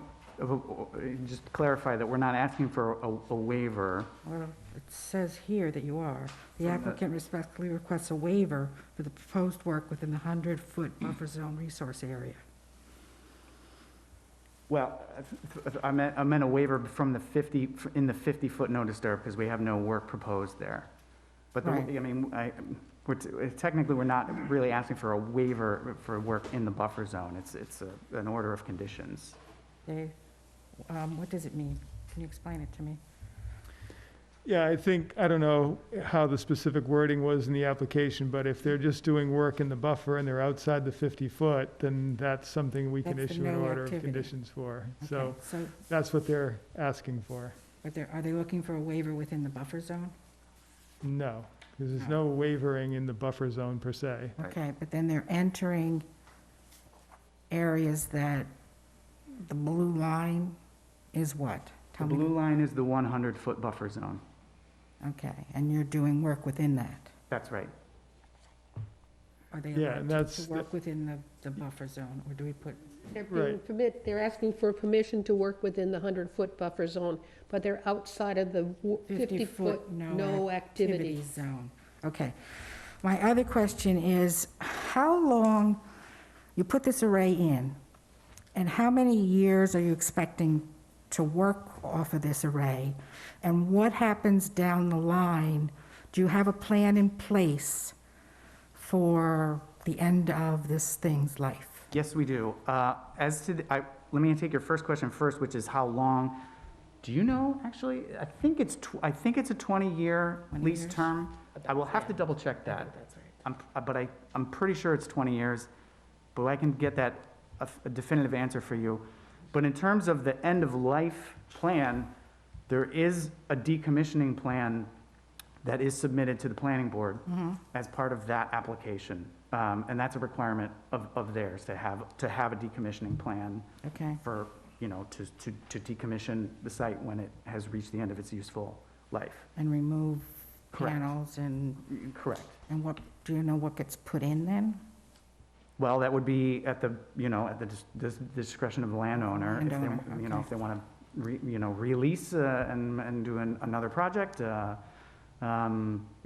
just clarify that we're not asking for a waiver. Well, it says here that you are. The applicant respectfully requests a waiver for the proposed work within the 100-foot buffer zone resource area. Well, I meant a waiver from the 50, in the 50-foot no disturb, because we have no work proposed there. But, Right. I mean, technically, we're not really asking for a waiver for work in the buffer zone. It's an order of conditions. Dave, what does it mean? Can you explain it to me? Yeah, I don't know how the specific wording was in the application, but if they're just doing work in the buffer and they're outside the 50-foot, then that's something we can That's the issue an no order of activity. conditions for. Okay, So so, that's what they're asking for. but are they looking for a waiver within the buffer zone? No, because there's No. no wavering in the buffer zone per se. Right. Okay, but then they're entering areas that the blue line is what? The Tell me. blue line is the 100-foot buffer zone. Okay, and you're doing work within that? That's right. Are they Yeah, allowed and to that's work within the buffer zone, or do we put, They're asking for permission to work within the 100-foot buffer zone, but they're outside of the 50-foot no activity. zone? Okay. My other question is, how long, you put this array in, and how many years are you expecting to work off of this array? And what happens down the line? Do you have a plan in place for the end of this thing's life? Yes, we do. As to let me take your first question first, which is how long. Do you know, actually? I think it's a 20-year 20 lease years? term. I will have to double check that. That's right. But I'm pretty sure it's 20 years, but I can get that, a definitive answer for you. But in terms of the end-of-life plan, there is a decommissioning plan that is submitted to the planning board as part of that application. And that's a requirement of theirs, to have a decommissioning plan Okay, for, to decommission the site when it has reached the end of its useful life. and remove Correct. panels and Correct. what, do you know what gets put in then? Well, that would be at the discretion of the landowner. If they, Landowner, if they want to, release and do another project,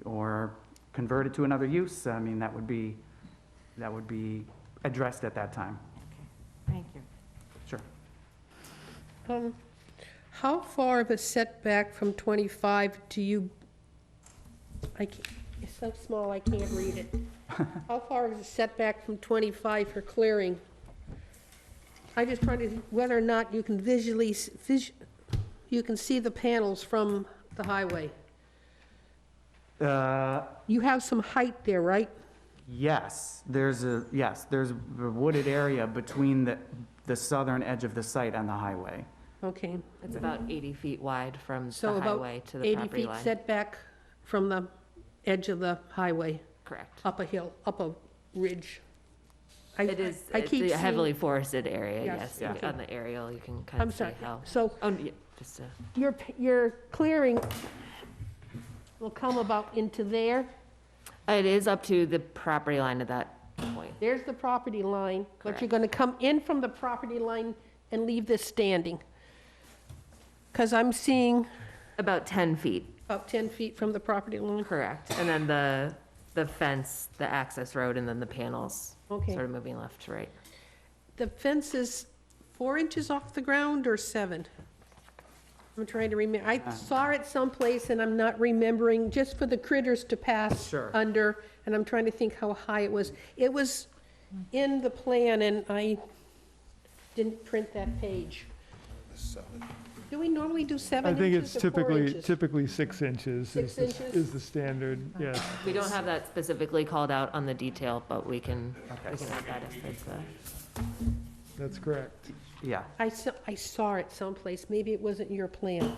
or convert it to another use, I mean, that would be addressed at that time. Thank you. Sure. How far of a setback from 25 do you, it's so small I can't read it. How far is a setback from 25 for clearing? I'm just trying to, whether or not you can visually, you can see the panels from the highway. You have some height there, right? Yes, there's a wooded area between the southern edge of the site and the highway. Okay. It's about 80 feet wide from So the about highway to the 80 property feet line. setback from the edge of the highway, Correct. up a hill, up a ridge. It is, I it's keep a seeing- heavily forested area, Yes, yes. okay. On the aerial, you can kind I'm of see sorry, how. so Oh, yeah, just your clearing will come about into there. it is up to the property line at that point. There's the property line, but you're Correct. gonna come in from the property line and leave this standing. Because I'm seeing About 10 feet, about 10 feet from the property line. correct. And then the fence, the access road, and then the panels, Okay. sort of moving left to right. The fence is 4 inches off the ground or 7? I'm trying to remember. I saw it someplace and I'm not remembering, just for the critters to pass Sure. under, and I'm trying to think how high it was. It was in the plan and I didn't print that page. Do we normally do 7 I think inches it's or 4 inches? typically 6 inches. 6 inches? Is the standard, yes. We don't have that specifically called out on the detail, but we can add that if it's That's correct. Yeah. I saw it someplace. Maybe it wasn't your plan.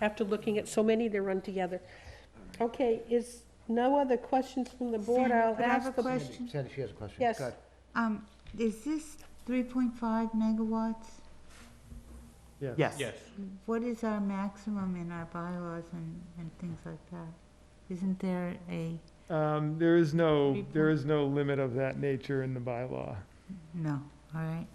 After looking at so many, they run together. Okay, is no other questions from the board? Sandy, I'll could I have ask a the. question? Sandy, she has a question. Yes. Go ahead. Is this 3.5 megawatts? Yes. Yes. What is our maximum in our bylaws and things like that? Isn't there a, There is no limit of that nature in the bylaw. no, all right?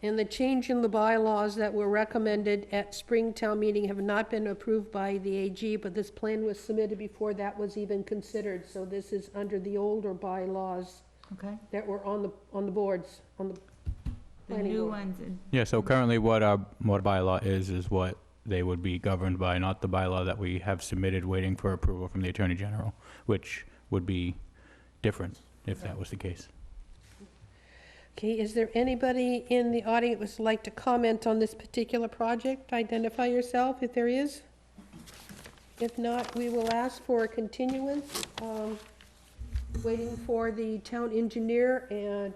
And the change in the bylaws that were recommended at Springtown meeting have not been approved by the AG, but this plan was submitted before that was even considered. So this is under the older bylaws Okay, that were on the boards, on the the planning new board. ones, Yeah, so currently what our bylaw is what they would be governed by, not the bylaw that we have submitted waiting for approval from the Attorney General, which would be different if that was the case. Okay, is there anybody in the audience who would like to comment on this particular project? Identify yourself if there is. If not, we will ask for a continuance, waiting for the town engineer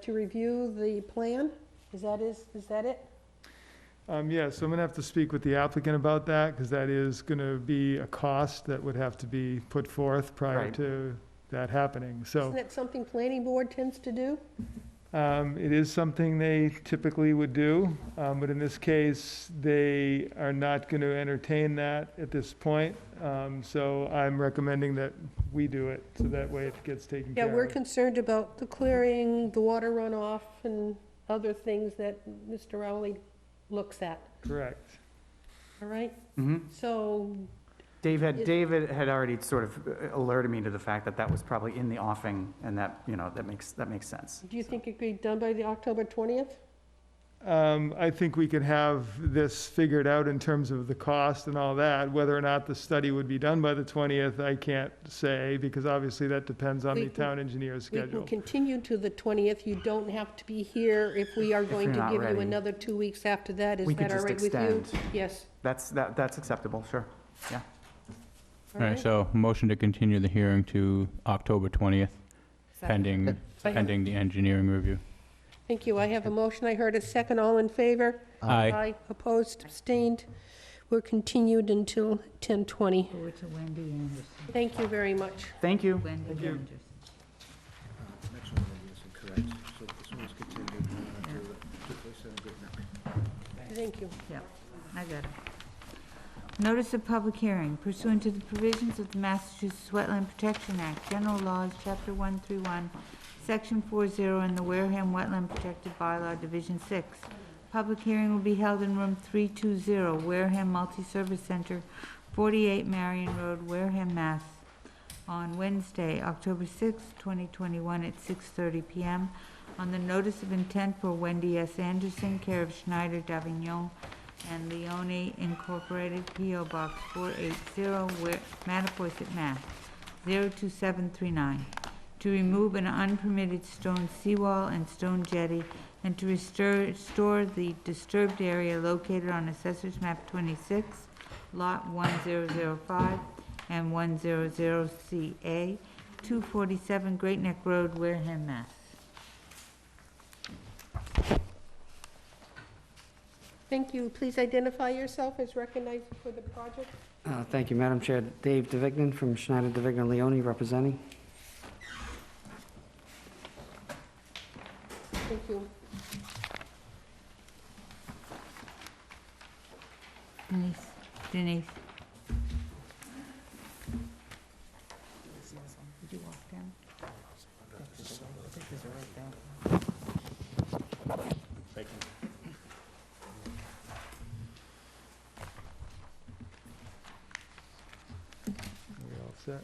to review the plan. Is that it? Yeah, so I'm gonna have to speak with the applicant about that, because that is gonna be a cost that would have to be put forth prior Right. to that happening, so. Isn't that something planning board tends to do? It is something they typically would do, but in this case, they are not going to entertain that at this point. So I'm recommending that we do it, so that way it gets taken Yeah, care we're of. concerned about the clearing, the water runoff, and other things that Mr. Rowley looks at, Correct. all right? Mm-hmm. So, David had already sort of alerted me to the fact that that was probably in the offing, and that, that makes sense. do you think it could be done by the October 20th? I think we could have this figured out in terms of the cost and all that. Whether or not the study would be done by the 20th, I can't say, because obviously that depends on We the can- town engineer's We can schedule. continue to the 20th. You don't have to be here if we are going you're to not give you ready. another 2 weeks after that. Is We could that all just right with you? extend. Yes. That's acceptable, sure. Yeah. All right, so motion to continue the hearing to October 20th, pending the engineering review. Thank you. I have a motion. I heard a second. All in favor? Aye. Opposed, abstained. We're continued until 10:20. Over to Wendy Anderson. Thank you very much. Thank you. Wendy Thank you. Anderson. Next one is incorrect, so this one's continued. Thank you. Yeah, I got it. Notice of public hearing pursuant to the provisions of the Massachusetts Wetland Protection Act, General Laws, Chapter 131, Section 40, and the Wareham Wetland Protected Bylaw, Division 6. Public hearing will be held in room 320, Wareham Multi-Service Center, 48 Marion Road, Wareham, Mass., on Wednesday, October 6, 2021, at 6:30 p.m. on the notice of intent for Wendy S. Anderson, care of Schneider d'Avignon and Leone Incorporated, P.O. Box 480, Mattapoisett, Mass. 02739, to remove an unpermitted stone seawall and stone jetty and to restore the disturbed area located on Assessor's Map 26, Lot 1005 and 100CA, 247 Great Neck Road, Wareham, Mass. Thank you. Please identify yourself as recognized for the project. Thank you, Madam Chair. Dave DeVignan from Schneider DeVignan Leone representing. Thank you. Denise. Did you walk down? Pictures are right there. Thank you. We're all set.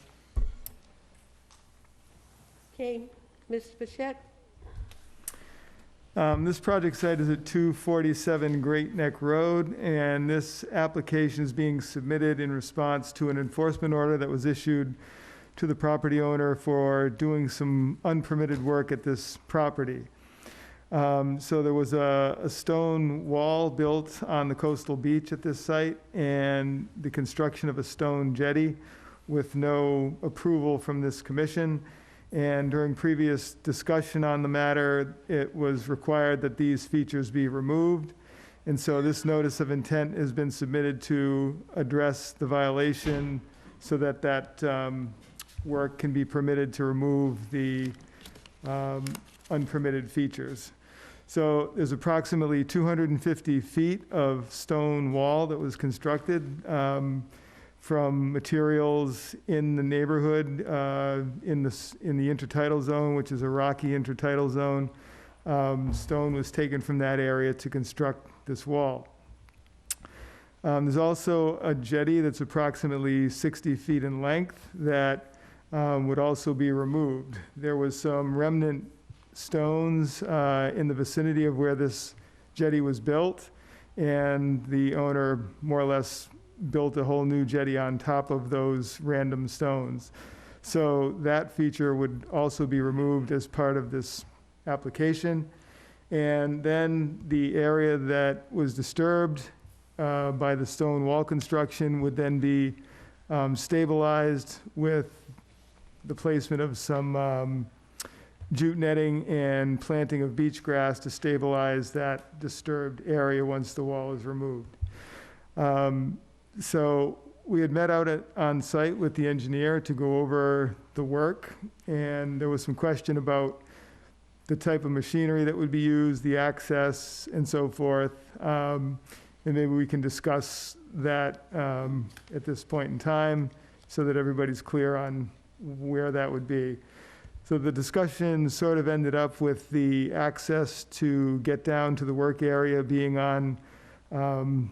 Okay, Ms. Bichette? This project site is at 247 Great Neck Road, and this application is being submitted in response to an enforcement order that was issued to the property owner for doing some unpermitted work at this property. So there was a stone wall built on the coastal beach at this site, and the construction of a stone jetty with no approval from this commission. And during previous discussion on the matter, it was required that these features be removed. And so this notice of intent has been submitted to address the violation so that work can be permitted to remove the unpermitted features. So there's approximately 250 feet of stone wall that was constructed from materials in the neighborhood, in the intertidal zone, which is a rocky intertidal zone. Stone was taken from that area to construct this wall. There's also a jetty that's approximately 60 feet in length that would also be removed. There was some remnant stones in the vicinity of where this jetty was built, and the owner more or less built a whole new jetty on top of those random stones. So that feature would also be removed as part of this application. And then the area that was disturbed by the stone wall construction would then be stabilized with the placement of some jute netting and planting of beach grass to stabilize that disturbed area once the wall is removed. So we had met out on site with the engineer to go over the work, and there was some question about the type of machinery that would be used, the access, and so forth. And maybe we can discuss that at this point in time so that everybody's clear on where that would be. So the discussion sort of ended up with the access to get down to the work area being on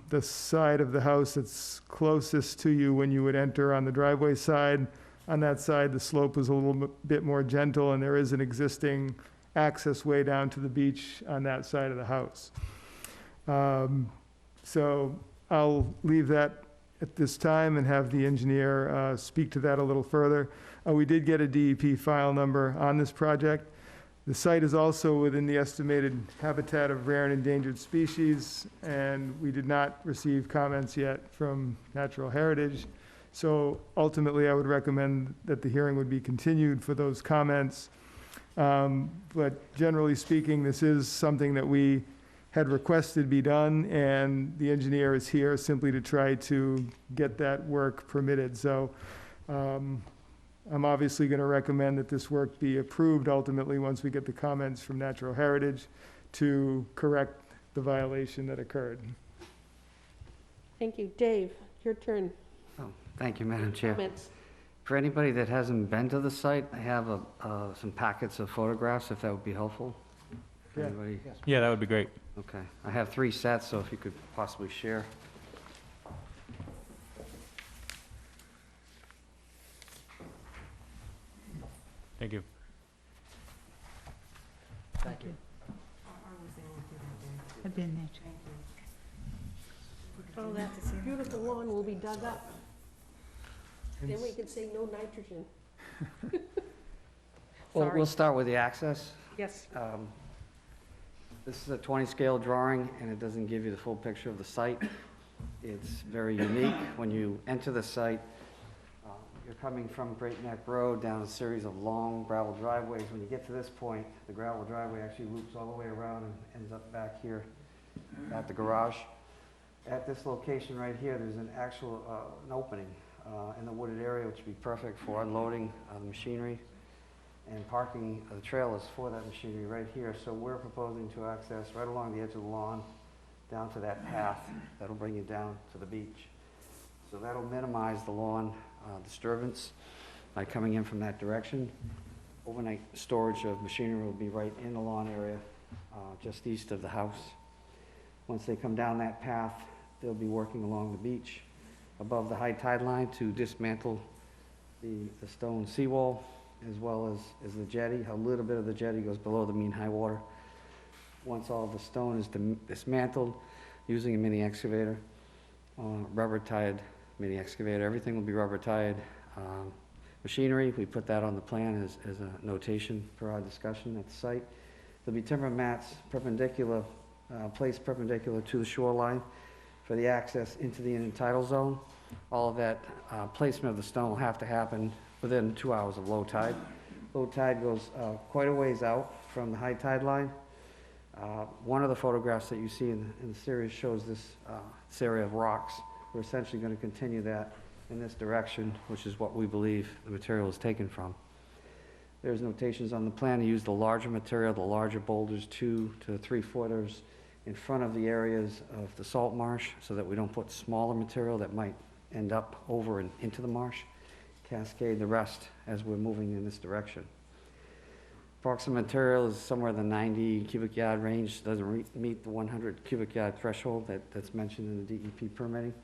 the side of the house that's closest to you when you would enter on the driveway side. On that side, the slope was a little bit more gentle, and there is an existing access way down to the beach on that side of the house. So I'll leave that at this time and have the engineer speak to that a little further. We did get a DEP file number on this project. The site is also within the estimated habitat of rare and endangered species, and we did not receive comments yet from Natural Heritage. So ultimately, I would recommend that the hearing would be continued for those comments. But generally speaking, this is something that we had requested be done, and the engineer is here simply to try to get that work permitted. So I'm obviously going to recommend that this work be approved ultimately once we get the comments from Natural Heritage to correct the violation that occurred. Thank you. Dave, your turn. Oh, thank you, Madam Chair. Comments. For anybody that hasn't been to the site, I have some packets of photographs, if that would be helpful. For Yeah. anybody. Yeah, that would be great. Okay. I have 3 sets, so if you could possibly share. Thank you. Thank you. Oh, that beautiful lawn will be dug up. Then we can say no nitrogen. Well, Sorry. we'll start with the access. Yes. This is a 20 scale drawing, and it doesn't give you the full picture of the site. It's very unique. When you enter the site, you're coming from Great Neck Road down a series of long gravel driveways. When you get to this point, the gravel driveway actually loops all the way around and ends up back here at the garage. At this location right here, there's an actual an opening in the wooded area, which would be perfect for unloading the machinery and parking the trailers for that machinery right here. So we're proposing to access right along the edge of the lawn down to that path that'll bring you down to the beach. So that'll minimize the lawn disturbance by coming in from that direction. Overnight storage of machinery will be right in the lawn area, just east of the house. Once they come down that path, they'll be working along the beach above the high tide line to dismantle the stone seawall, as well as the jetty. A little bit of the jetty goes below the mean high water. Once all the stone is dismantled, using a mini excavator, rubber tied mini excavator, everything will be rubber tied. Machinery, we put that on the plan as a notation for our discussion at the site. There'll be timber mats perpendicular, placed perpendicular to the shoreline for the access into the entitled zone. All of that placement of the stone will have to happen within 2 hours of low tide. Low tide goes quite a ways out from the high tide line. One of the photographs that you see in the series shows this area of rocks. We're essentially going to continue that in this direction, which is what we believe the material is taken from. There's notations on the plan to use the larger material, the larger boulders, 2 to 3 footers in front of the areas of the salt marsh, so that we don't put smaller material that might end up over and into the marsh. Cascade the rest as we're moving in this direction. Approximate material is somewhere in the 90 cubic yard range, doesn't meet the 100 cubic yard threshold that's mentioned in the DEP permitting.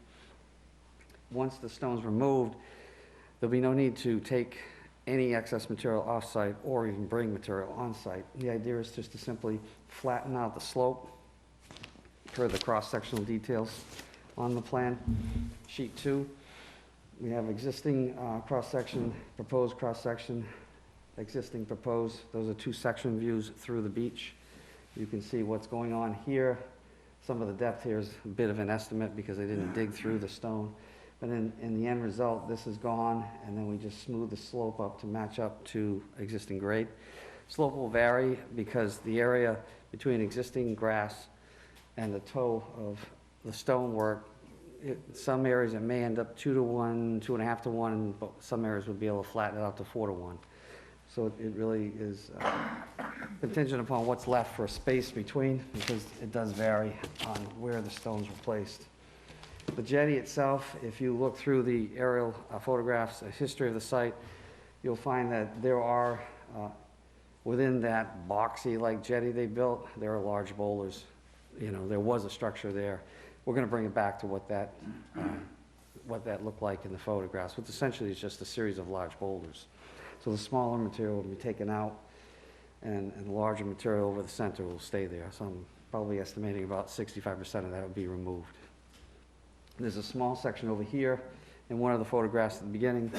Once the stone's removed, there'll be no need to take any excess material off-site or even bring material on-site. The idea is just to simply flatten out the slope per the cross-sectional details on the plan. Sheet 2, we have existing cross-section, proposed cross-section, existing proposed. Those are 2 section views through the beach. You can see what's going on here. Some of the depth here is a bit of an estimate because they didn't dig through the stone. But in the end result, this is gone, and then we just smooth the slope up to match up to existing grade. Slope will vary because the area between existing grass and the toe of the stonework, some areas it may end up 2 to 1, 2.5 to 1, but some areas will be able to flatten it out to 4 to 1. So it really is contingent upon what's left for a space between, because it does vary on where the stones were placed. The jetty itself, if you look through the aerial photographs, a history of the site, you'll find that there are, within that boxy-like jetty they built, there are large boulders. You know, there was a structure there. We're going to bring it back to what that looked like in the photographs, which essentially is just a series of large boulders. So the smaller material will be taken out, and the larger material over the center will stay there. So I'm probably estimating about 65% of that will be removed. There's a small section over here in one of the photographs at the beginning.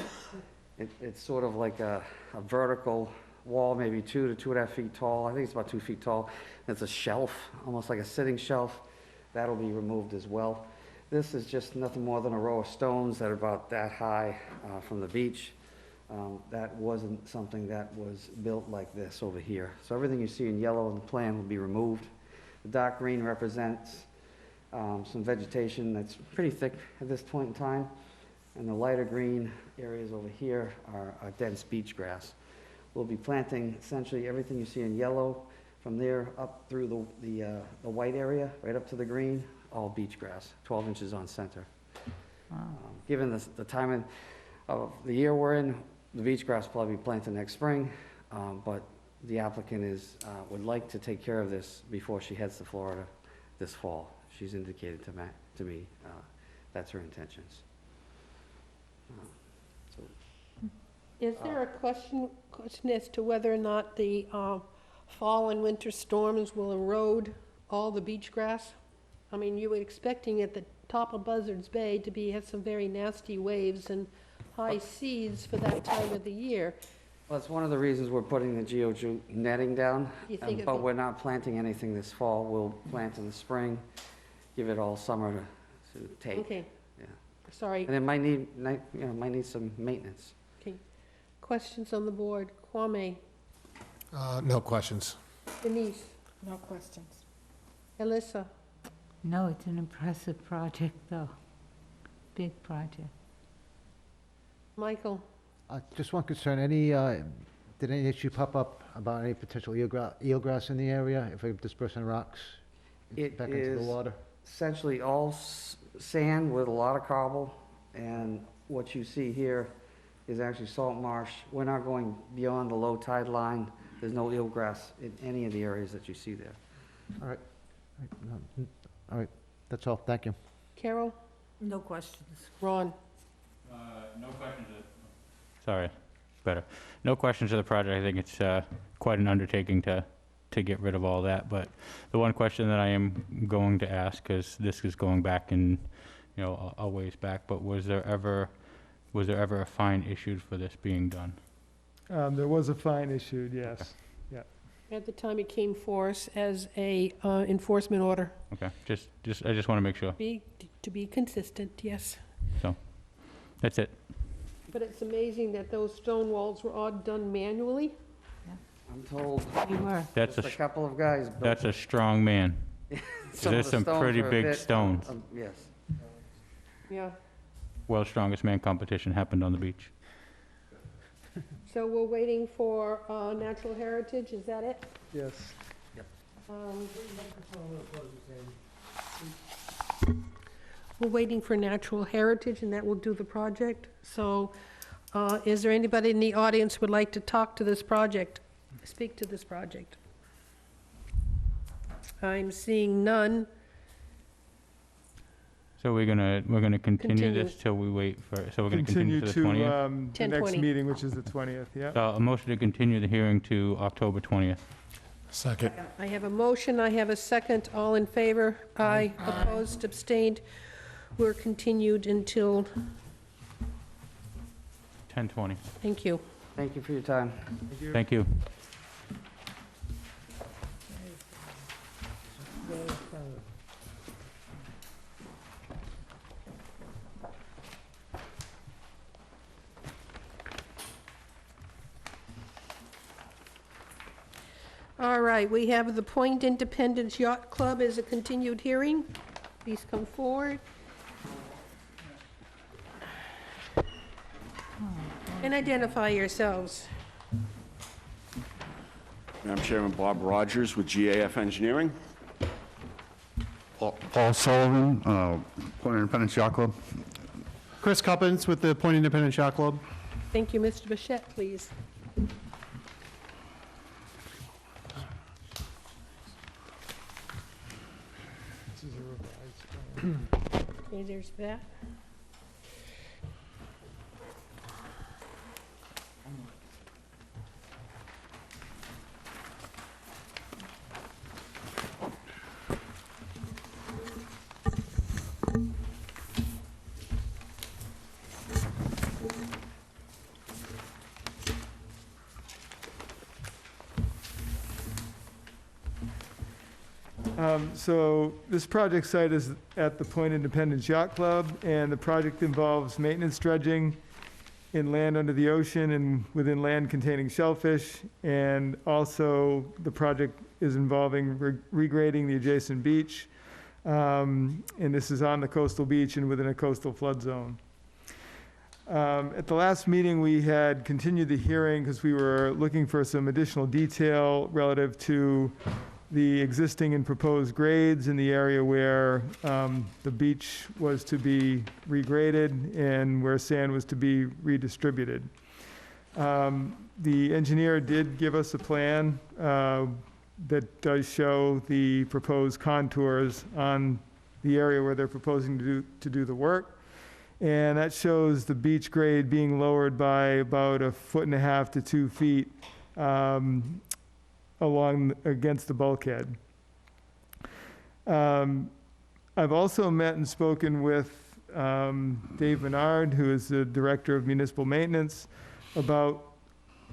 It's sort of like a vertical wall, maybe 2 to 2.5 feet tall. I think it's about 2 feet tall. It's a shelf, almost like a sitting shelf. That'll be removed as well. This is just nothing more than a row of stones that are about that high from the beach. That wasn't something that was built like this over here. So everything you see in yellow in the plan will be removed. The dark green represents some vegetation that's pretty thick at this point in time, and the lighter green areas over here are dense beach grass. We'll be planting essentially everything you see in yellow from there up through the white area, right up to the green, all beach grass, 12 inches on center. Given the time of the year we're in, the beach grass will probably be planted next spring, but the applicant would like to take care of this before she heads to Florida this fall. She's indicated to me that's her intentions. Is there a question as to whether or not the fall and winter storms will erode all the beach grass? I mean, you were expecting at the top of Buzzards Bay to be, has some very nasty waves and high seas for that time of the year. Well, it's one of the reasons we're putting the geoju netting down, You think it'd but be- we're not planting anything this fall. We'll plant in the spring, give it all summer to take. Okay. Yeah. Sorry. And it might need, might need some maintenance. Okay. Questions on the board? Kwame, No questions. Denise, No questions. Alyssa, No, it's an impressive project, though. Big project. Michael. Just one concern, did any issue pop up about any potential eelgrass in the area if we disperse any rocks It back into the is water? essentially all sand with a lot of cobble, and what you see here is actually salt marsh. We're not going beyond the low tide line. There's no eelgrass in any of the areas that you see there. All right. All right, that's all, thank you. Carol, No questions. Ron. No questions. Sorry, better. No questions of the project. I think it's quite an undertaking to get rid of all that. But the one question that I am going to ask, because this is going back in, a ways back, but was there ever a fine issued for this being done? There was a fine issued, yes. At the time it came for us as a enforcement order. Okay, I just want to make sure. To be consistent, yes. So, that's it. But it's amazing that those stone walls were all done manually. I'm told You were. That's just a couple of guys built That's a strong man. some There's of the some stones pretty are a big bit, stones. Yes. Yeah. World's Strongest Man competition happened on the beach. So we're waiting for natural heritage, is that it? Yes. We're waiting for natural heritage, and that will do the project. So is there anybody in the audience who would like to talk to this project, speak to this project? I'm seeing none. So we're gonna continue Continue. this till we wait for, so we're gonna continue to the 20th? The next 10:20. meeting, which is the 20th, yeah. So a motion to continue the hearing to October 20th. Second. I have a motion, I have a second, all in favor? Aye. Opposed, abstained? We're continued until, 10:20. thank you. Thank you for your time. Thank you. All right, we have the Point Independence Yacht Club as a continued hearing. Please come forward. And identify yourselves. Madam Chairman, Bob Rogers with GAF Engineering. Paul Sullivan, Point Independence Yacht Club. Chris Cuppins with the Point Independent Yacht Club. Thank you, Mr. Bichette, please. This is a revised plan. Okay, there's that. So this project site is at the Point Independence Yacht Club, and the project involves maintenance dredging in land under the ocean and within land containing shellfish. And also, the project is involving regrading the adjacent beach. And this is on the coastal beach and within a coastal flood zone. At the last meeting, we had continued the hearing because we were looking for some additional detail relative to the existing and proposed grades in the area where the beach was to be regraded and where sand was to be redistributed. The engineer did give us a plan that does show the proposed contours on the area where they're proposing to do the work. And that shows the beach grade being lowered by about 1.5 to 2 feet along against the bulkhead. I've also met and spoken with Dave Menard, who is the Director of Municipal Maintenance, about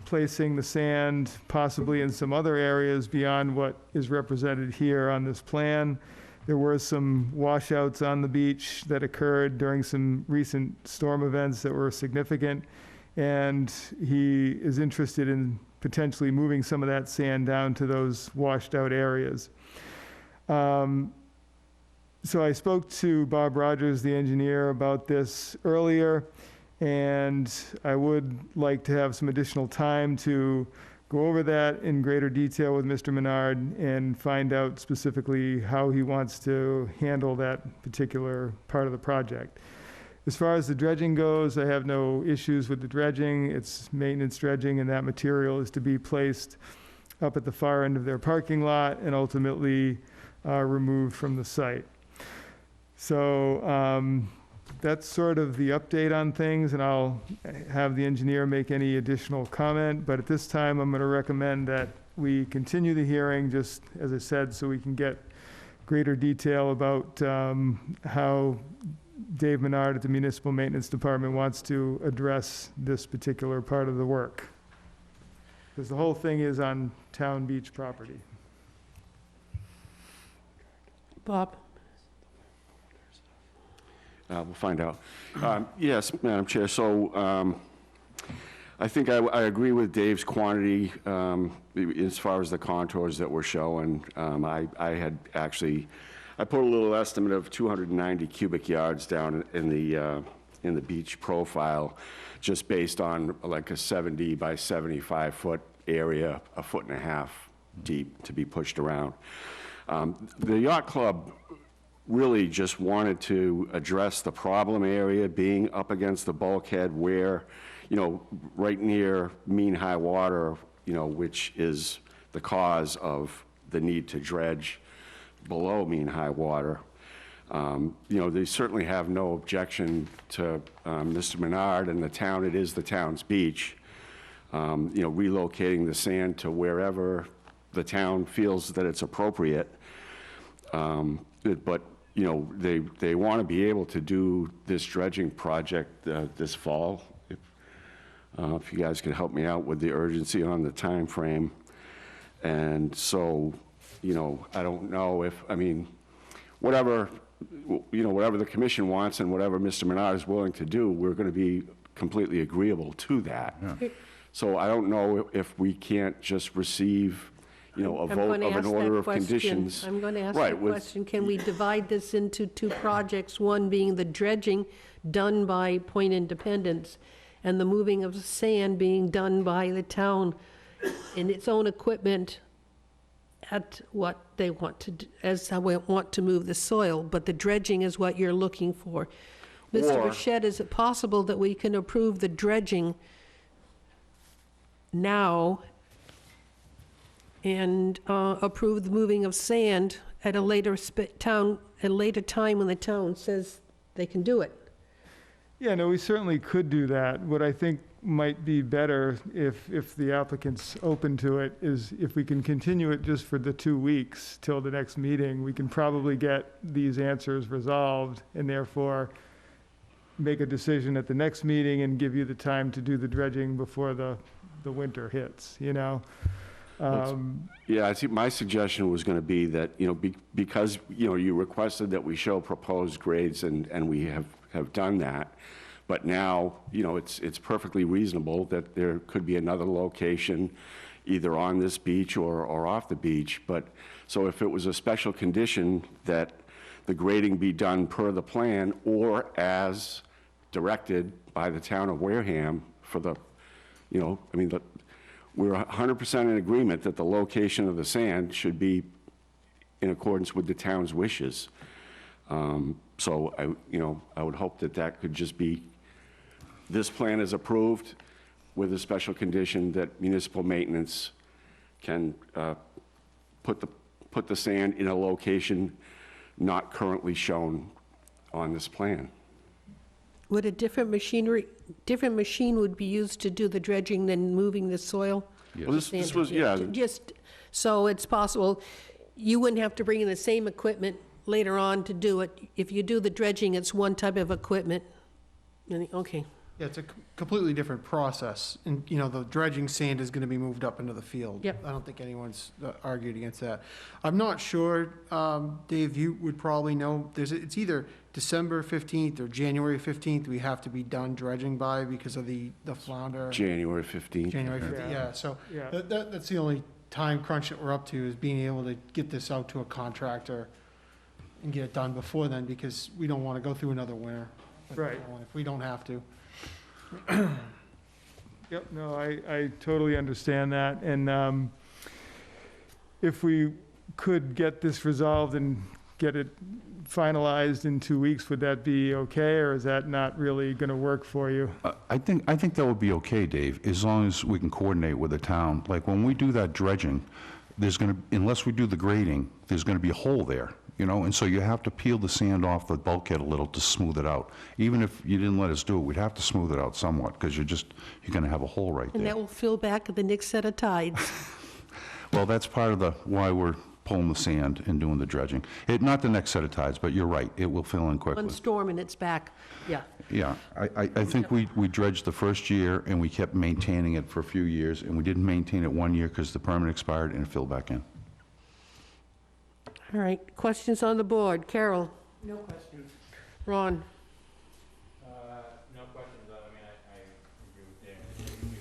placing the sand possibly in some other areas beyond what is represented here on this plan. There were some washouts on the beach that occurred during some recent storm events that were significant, and he is interested in potentially moving some of that sand down to those washed out areas. So I spoke to Bob Rogers, the engineer, about this earlier, and I would like to have some additional time to go over that in greater detail with Mr. Menard and find out specifically how he wants to handle that particular part of the project. As far as the dredging goes, I have no issues with the dredging. It's maintenance dredging, and that material is to be placed up at the far end of their parking lot and ultimately removed from the site. So that's sort of the update on things, and I'll have the engineer make any additional comment. But at this time, I'm going to recommend that we continue the hearing, just as I said, so we can get greater detail about how Dave Menard at the Municipal Maintenance Department wants to address this particular part of the work. Because the whole thing is on town beach property. Bob? We'll find out. Yes, Madam Chair, so I think I agree with Dave's quantity as far as the contours that we're showing. I had actually, I put a little estimate of 290 cubic yards down in the beach profile, just based on like a 70 by 75 foot area, 1.5 feet deep to be pushed around. The yacht club really just wanted to address the problem area being up against the bulkhead where, right near mean high water, which is the cause of the need to dredge below mean high water. They certainly have no objection to Mr. Menard and the town. It is the town's beach. Relocating the sand to wherever the town feels that it's appropriate. But they want to be able to do this dredging project this fall. If you guys could help me out with the urgency on the time frame. And so, I don't know if, whatever the commission wants and whatever Mr. Menard is willing to do, we're going to be completely agreeable to that. Yeah. So I don't know if we can't just receive a vote of an order of conditions. I'm going to ask Right, that question. Can we divide this into two projects, one being the dredging done by Point Independence and the moving of sand being done by the town in its own equipment at what they want to do, as how we want to move the soil, but the dredging is what you're looking for. Mr. Bichette, is it possible that we can approve the dredging now and approve the moving of sand at a later time when the town says they can do it? Yeah, no, we certainly could do that. What I think might be better if the applicant's open to it is if we can continue it just for the 2 weeks till the next meeting, we can probably get these answers resolved and therefore make a decision at the next meeting and give you the time to do the dredging before the winter hits, Yeah, I think my suggestion was going to be that, because, you requested that we show proposed grades and we have done that. But now, it's perfectly reasonable that there could be another location either on this beach or off the beach. But, so if it was a special condition that the grading be done per the plan or as directed by the town of Wareham for the, we're 100% in agreement that the location of the sand should be in accordance with the town's wishes. So I would hope that could just be, this plan is approved with a special condition that municipal maintenance can put the sand in a location not currently shown on this plan. Would a different machine would be used to do the dredging than moving the soil? Yes. Well, this was, yeah. Just so it's possible, you wouldn't have to bring in the same equipment later on to do it. If you do the dredging, it's one type of equipment. Okay, Yeah, it's a completely different process. And, you know, the dredging sand is going to be moved up into the field. Yep. I don't think anyone's argued against that. I'm not sure, Dave, you would probably know, it's either December 15th or January 15th we have to be done dredging by because of the flounder. January 15th. January 15th, yeah. So Yeah. that's the only time crunch that we're up to, is being able to get this out to a contractor and get it done before then, because we don't want to go through another winter. Right. If we don't have to. Yep, no, I totally understand that, and if we could get this resolved and get it finalized in 2 weeks, would that be okay, or is that not really gonna work for you? I think that would be okay, Dave, as long as we can coordinate with the town. Like, when we do that dredging, unless we do the grading, there's gonna be a hole there, you know? And so you have to peel the sand off the bulkhead a little to smooth it out. Even if you didn't let us do it, we'd have to smooth it out somewhat, because you're gonna have a hole right and that there. will fill back at the next set of tides. Well, that's part of why we're pulling the sand and doing the dredging. Not the next set of tides, but you're right, it will fill in quickly. One storm and it's back, yeah. Yeah, I think we dredged the first year, and we kept maintaining it for a few years, and we didn't maintain it 1 year because the permit expired and it filled back in. All right, questions on the board? Carol? No questions. Ron? No questions, though. I mean, I agree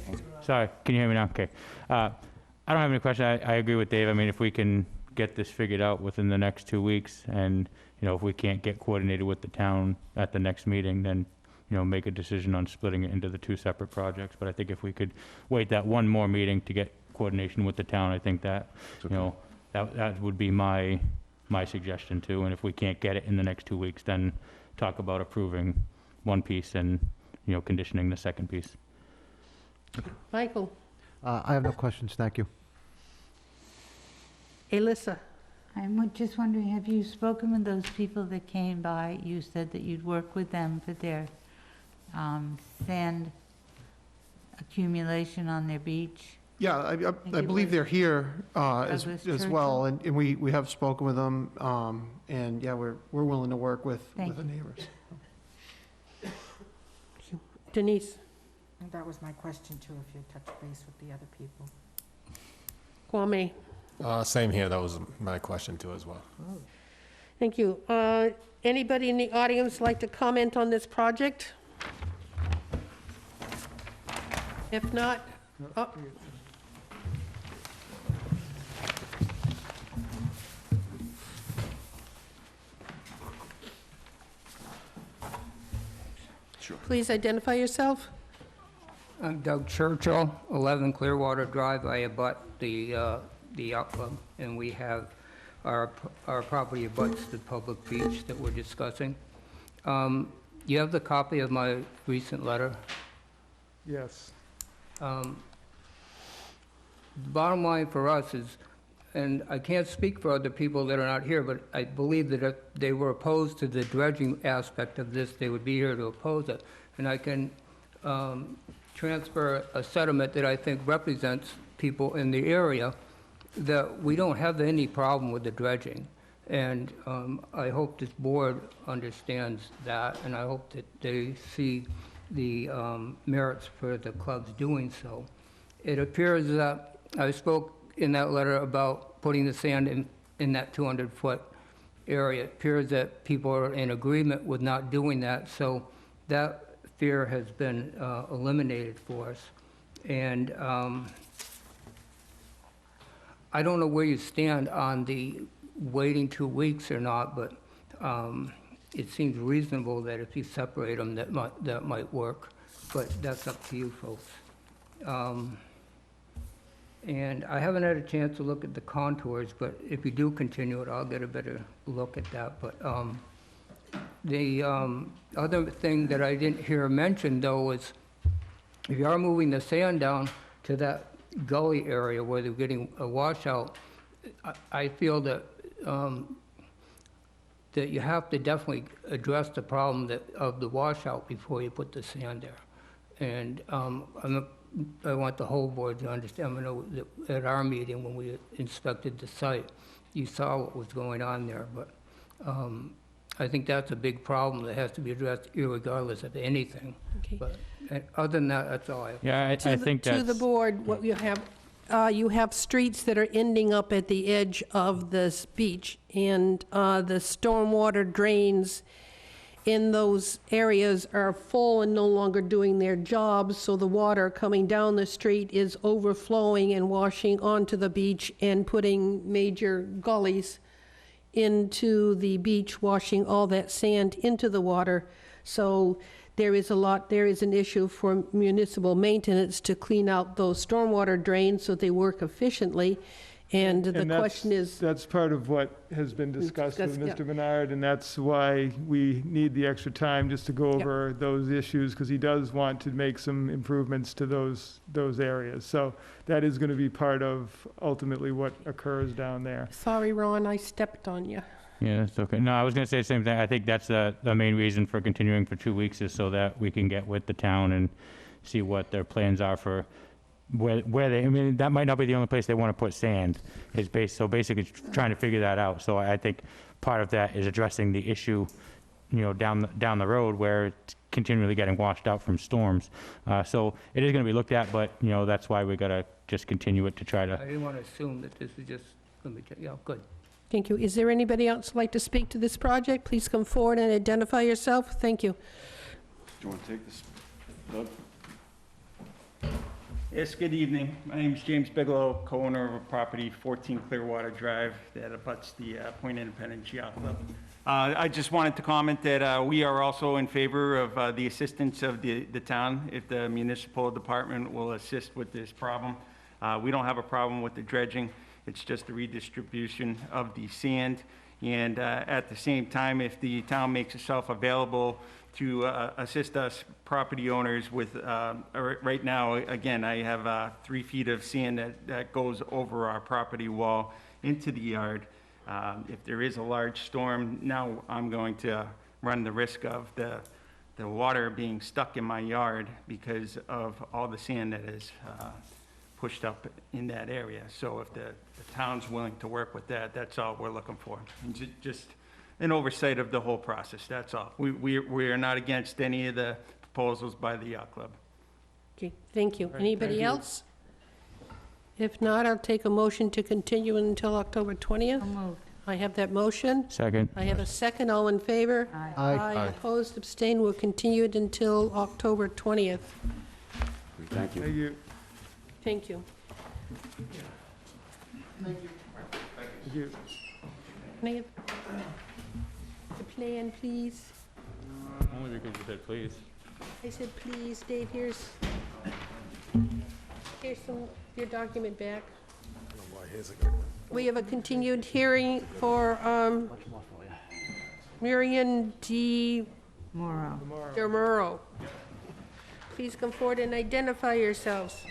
with Dave. Sorry, can you hear me now? Okay. I don't have any questions. I agree with Dave. I mean, if we can get this figured out within the next 2 weeks, and, you know, if we can't get coordinated with the town at the next meeting, then, you know, make a decision on splitting it into the two separate projects. But I think if we could wait that one more meeting to get coordination with the town, I think that, you know, that would be my suggestion too. And if we can't get it in the next 2 weeks, then talk about approving one piece and, you know, conditioning the second piece. Michael? I have no questions, thank you. Alyssa? I'm just wondering, have you spoken with those people that came by? You said that you'd work with them for their sand accumulation on their beach. Yeah, I believe they're here as Douglas well, and we have spoken with them, and yeah, we're willing to work with Thank the neighbors. Denise? And that was my question too, if you touch base with the other people. Kwame? Same here, that was my question too as well. Thank you. Anybody in the audience like to comment on this project? If not, oh, Sure. please identify yourself. I'm Doug Churchill, 11 Clearwater Drive. I abut the yacht club, and we have our property abuts the public beach that we're discussing. You have the copy of my recent letter? Yes. The bottom line for us is, and I can't speak for other people that are not here, but I believe that if they were opposed to the dredging aspect of this, they would be here to oppose it. And I can transfer a sentiment that I think represents people in the area, that we don't have any problem with the dredging. And I hope this board understands that, and I hope that they see the merits for the clubs doing so. It appears that I spoke in that letter about putting the sand in that 200-foot area. It appears that people are in agreement with not doing that, so that fear has been eliminated for us. And I don't know where you stand on the waiting 2 weeks or not, but it seems reasonable that if you separate them, that might work, but that's up to you folks. And I haven't had a chance to look at the contours, but if you do continue it, I'll get a better look at that. But the other thing that I didn't hear mentioned, though, is if you are moving the sand down to that gully area where they're getting a washout, I feel that that you have to definitely address the problem of the washout before you put the sand there. And I want the whole board to understand. I know that at our meeting when we inspected the site, you saw what was going on there, but I think that's a big problem that has to be addressed irregardless of anything. Okay. But other than that, that's all I have. Yeah, I think To the that's, board, what you have streets that are ending up at the edge of this beach, and the stormwater drains in those areas are full and no longer doing their jobs, so the water coming down the street is overflowing and washing onto the beach and putting major gullies into the beach, washing all that sand into the water. So there is an issue for municipal maintenance to clean out those stormwater drains so they work efficiently. And the question is, That's part of what has been discussed with Discussed, Mr. Bernard, and that's why we need the extra time just to go Yep. over those issues, because he does want to make some improvements to those areas. So that is going to be part of ultimately what occurs down there. sorry, Ron, I stepped on you. yeah, that's okay. No, I was gonna say the same thing. I think that's the main reason for continuing for 2 weeks is so that we can get with the town and see what their plans are for where they, I mean, that might not be the only place they want to put sand, so basically trying to figure that out. So I think part of that is addressing the issue, down the road where it's continually getting washed out from storms. So it is going to be looked at, but, that's why we got to just continue it to try I to, didn't want to assume that this is just going to be, yeah, good. Thank you. Is there anybody else who'd like to speak to this project? Please come forward and identify yourself. Thank you. Do you want to take this, Doug? Yes, good evening. My name is James Bigelow, co-owner of a property, 14 Clearwater Drive, that abuts the Point Independence Yacht Club. I just wanted to comment that we are also in favor of the assistance of the town if the municipal department will assist with this problem. We don't have a problem with the dredging. It's just the redistribution of the sand. And at the same time, if the town makes itself available to assist us property owners with, right now, again, I have 3 feet of sand that goes over our property wall into the yard. If there is a large storm, now I'm going to run the risk of the water being stuck in my yard because of all the sand that is pushed up in that area. So if the town's willing to work with that, that's all we're looking for. And just an oversight of the whole process, that's all. We are not against any of the proposals by the yacht club. Okay, thank you. Anybody thank you. else? If not, I'll take a motion to continue until October 20th. So moved. I have that motion. second. I have a second. All in favor? Aye. Aye. Opposed, abstained, will continue it until October 20th. Thank you. Thank you. Thank you. Thank you. Can I have the plan, please? Only because you said please. I said, please, Dave, here's your document back. We have a continued hearing for Marion D. Morrow. Demuro. Please come forward and identify yourselves.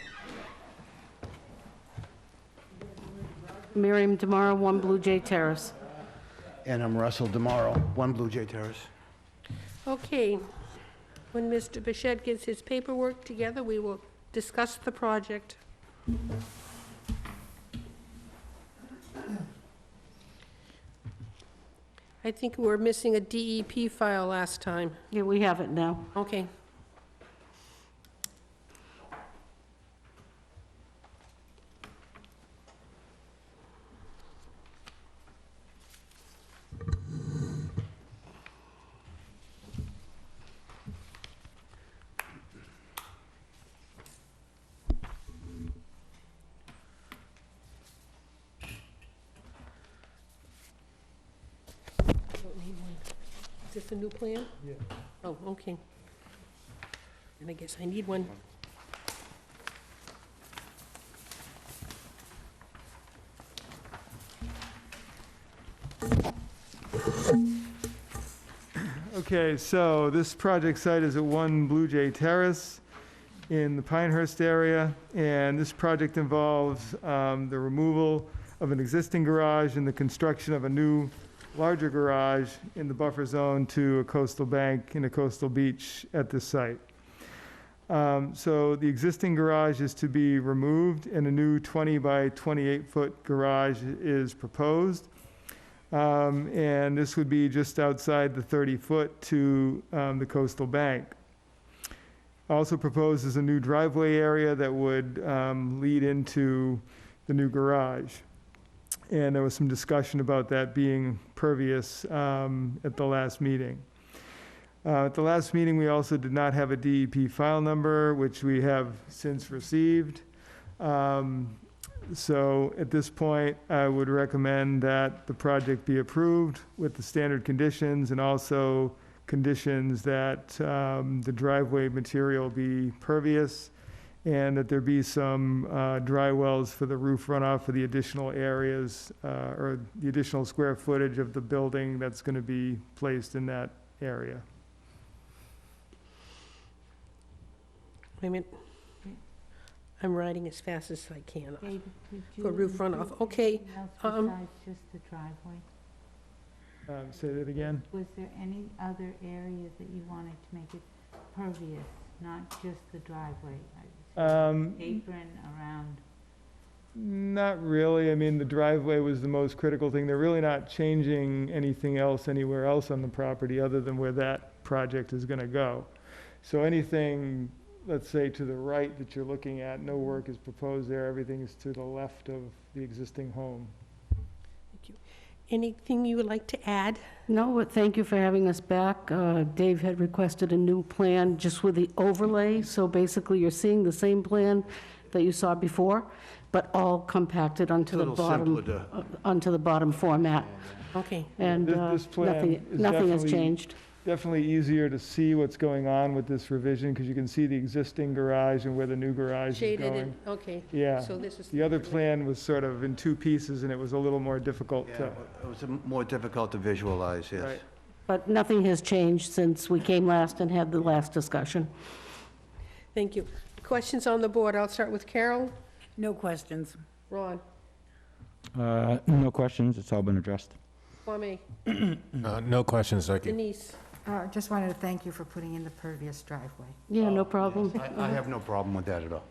Miriam Demaro, 1 Blue Jay Terrace. And I'm Russell Demaro, 1 Blue Jay Terrace. Okay. When Mr. Bichette gets his paperwork together, we will discuss the project. I think we were missing a DEP file last time. Yeah, we have it now. Okay. Don't need one. Is this a new plan? Yeah. Oh, okay. And I guess I need one. Okay, so this project site is at 1 Blue Jay Terrace in the Pinehurst area, and this project involves the removal of an existing garage and the construction of a new, larger garage in the buffer zone to a coastal bank and a coastal beach at this site. So the existing garage is to be removed and a new 20 by 28-foot garage is proposed. And this would be just outside the 30-foot to the coastal bank. Also proposed is a new driveway area that would lead into the new garage. And there was some discussion about that being pervious at the last meeting. At the last meeting, we also did not have a DEP file number, which we have since received. So at this point, I would recommend that the project be approved with the standard conditions and also conditions that the driveway material be pervious and that there be some dry wells for the roof runoff for the additional areas or the additional square footage of the building that's going to be placed in that area. Wait a minute. I'm writing as fast as I can. David, did you For roof include runoff, okay. anything else besides just the driveway? Say that again? Was there any other areas that you wanted to make it pervious, not just the driveway? Apron around? Not really. I mean, the driveway was the most critical thing. They're really not changing anything else anywhere else on the property other than where that project is going to go. So anything, let's say, to the right that you're looking at, no work is proposed there. Everything is to the left of the existing home. Thank you. Anything you would like to add? No, but thank you for having us back. Dave had requested a new plan just with the overlay, so basically you're seeing the same plan that you saw before, but all compacted onto the bottom, onto the bottom format. Okay. And This plan is nothing has definitely- changed. Definitely easier to see what's going on with this revision because you can see the existing garage and where the new garage is Shaded going. in, okay. Yeah. So this is. The other plan was sort of in two pieces and it was a little more difficult Yeah, to. it was more difficult to visualize, yes. Right. But nothing has changed since we came last and had the last discussion. Thank you. Questions on the board? I'll start with Carol. No questions. Ron. No questions, it's all been addressed. Kwame. No questions, thank you. Denise. Just wanted to thank you for putting in the pervious driveway. Yeah, no problem. I have no problem with that at all.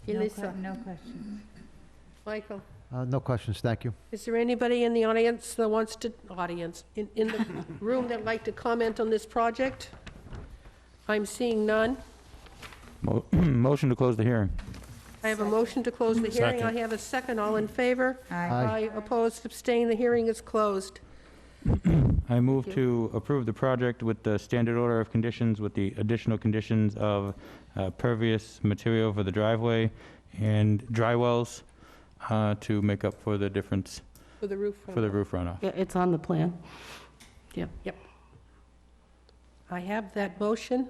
Elisa. No questions. Michael. No questions, thank you. Is there anybody in the audience that wants to, in the room that'd like to comment on this project? I'm seeing none. Motion to close the hearing. I have a motion to close the hearing. I Second. have a second. All in favor? Aye. Opposed, abstained. The hearing is closed. I move to approve the project with the standard order of conditions with the additional conditions of pervious material for the driveway and dry wells to make up for the difference For the roof. for the roof runoff. Yeah, it's on the plan. Yep. I have that motion.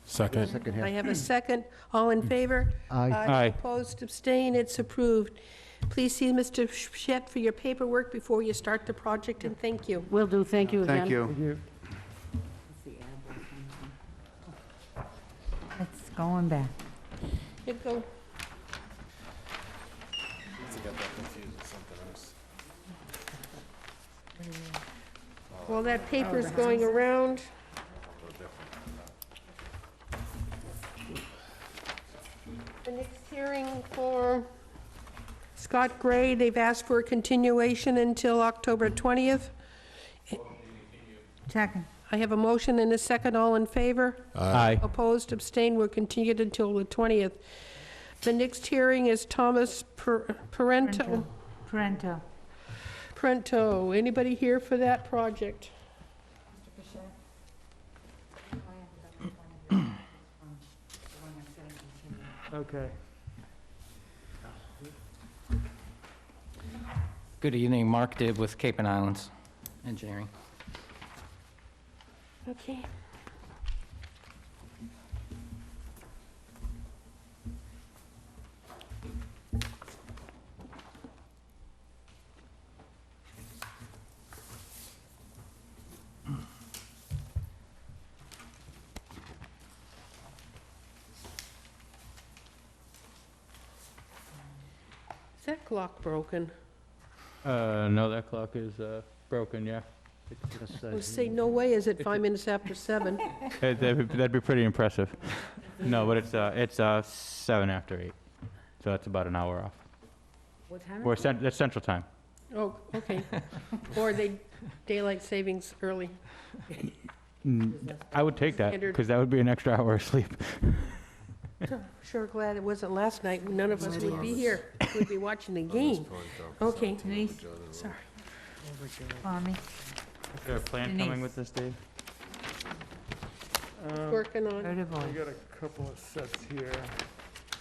Second. Second I here. have a second. All in favor? Aye. Aye. Opposed, abstained, it's approved. Please see Mr. Shett for your paperwork before you start the project, and thank you. Will do, thank you again. Thank you. Thank you. It's going back. Here you go. I got that confused with something else. While that paper's going around, the next hearing for Scott Gray, they've asked for a continuation until October 20th. Second. I have a motion and a second. All in favor? Aye. Opposed, abstained, we're continued until the 20th. The next hearing is Thomas Parento. Parento. Anybody here for that project? Okay. Good evening, Mark Dibb with Cape and Islands Engineering. Okay. Is that clock broken? No, that clock is broken, yeah. I would say, no way is it 5 minutes after 7. That'd be pretty impressive. No, but it's 7 after 8, so that's about an hour off. What time Or that's Central Time. Oh, okay. Or they daylight savings early. I would take that, Standard. because that would be an extra hour of sleep. Sure glad it wasn't last night. None of us would be here. We'd be watching the game. Okay, Denise, sorry. Kwame, Is there a plan Denise. coming with this, Dave? Working on go it. to I voice. got a couple of sets here,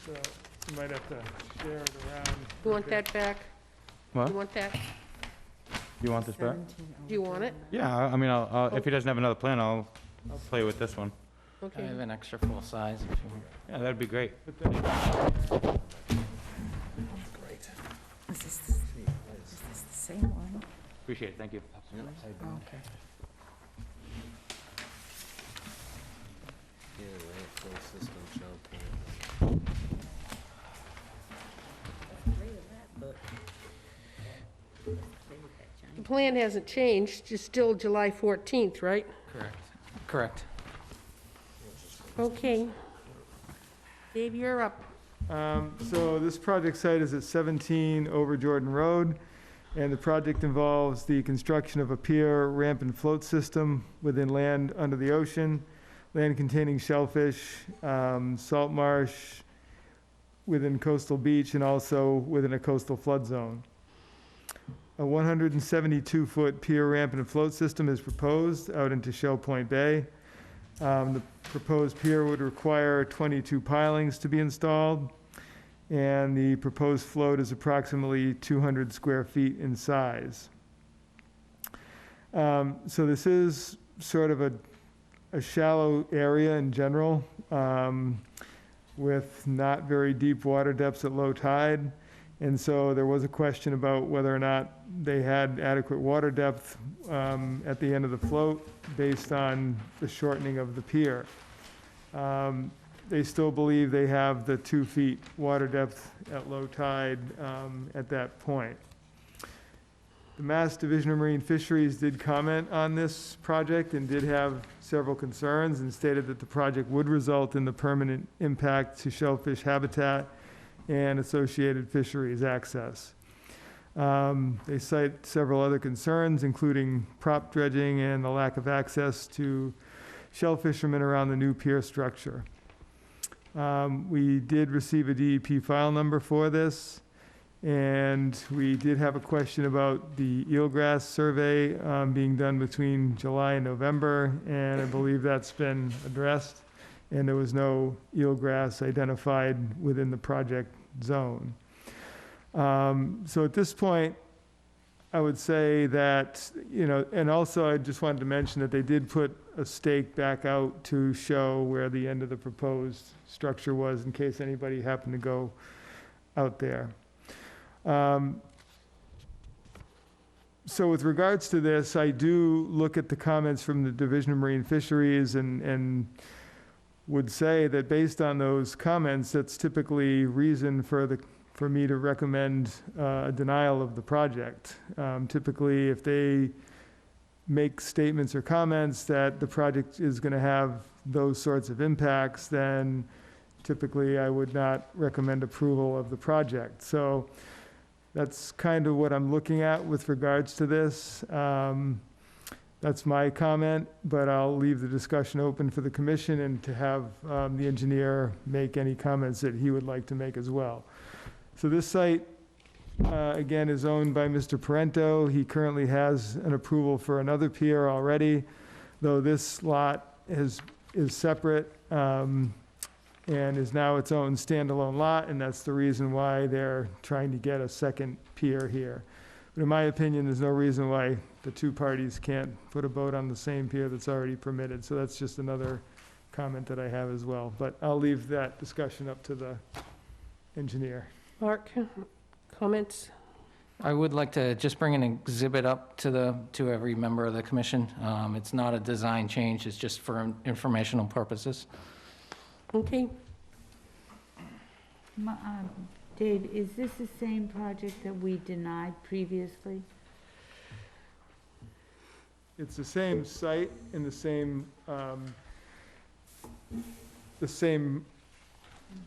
so you might have to share it around. You want that back? What? You want that? You want this back? Do you want it? Yeah, I mean, if he doesn't have another plan, I'll play with this one. I Okay. have an extra full size if you want. Yeah, that'd be great. Is this the same one? Appreciate it, thank you. Okay. The plan hasn't changed, it's still July 14th, right? Correct. Correct. Okay. Dave, you're up. So this project site is at 17 Over Jordan Road, and the project involves the construction of a pier, ramp, and float system within land under the ocean, land containing shellfish, salt marsh, within coastal beach, and also within a coastal flood zone. A 172-foot pier, ramp, and float system is proposed out into Shell Point Bay. The proposed pier would require 22 pilings to be installed, and the proposed float is approximately 200 square feet in size. So this is sort of a shallow area in general, with not very deep water depths at low tide. And so there was a question about whether or not they had adequate water depth at the end of the float based on the shortening of the pier. They still believe they have the 2 feet water depth at low tide at that point. The Mass Division of Marine Fisheries did comment on this project and did have several concerns and stated that the project would result in the permanent impact to shellfish habitat and associated fisheries access. They cite several other concerns, including prop dredging and the lack of access to shell fishermen around the new pier structure. We did receive a DEP file number for this, and we did have a question about the eelgrass survey being done between July and November, and I believe that's been addressed, and there was no eelgrass identified within the project zone. So at this point, I would say that, and also I just wanted to mention that they did put a stake back out to show where the end of the proposed structure was in case anybody happened to go out there. So with regards to this, I do look at the comments from the Division of Marine Fisheries and would say that based on those comments, that's typically reason for me to recommend a denial of the project. Typically, if they make statements or comments that the project is going to have those sorts of impacts, then typically I would not recommend approval of the project. So that's kind of what I'm looking at with regards to this. That's my comment, but I'll leave the discussion open for the commission and to have the engineer make any comments that he would like to make as well. So this site, again, is owned by Mr. Parento. He currently has an approval for another pier already, though this lot is separate and is now its own standalone lot, and that's the reason why they're trying to get a second pier here. But in my opinion, there's no reason why the two parties can't put a boat on the same pier that's already permitted. So that's just another comment that I have as well. But I'll leave that discussion up to the engineer. Mark, comments? I would like to just bring an exhibit up to every member of the commission. It's not a design change, it's just for informational purposes. Okay. Dave, is this the same project that we denied previously? it's the same site and the same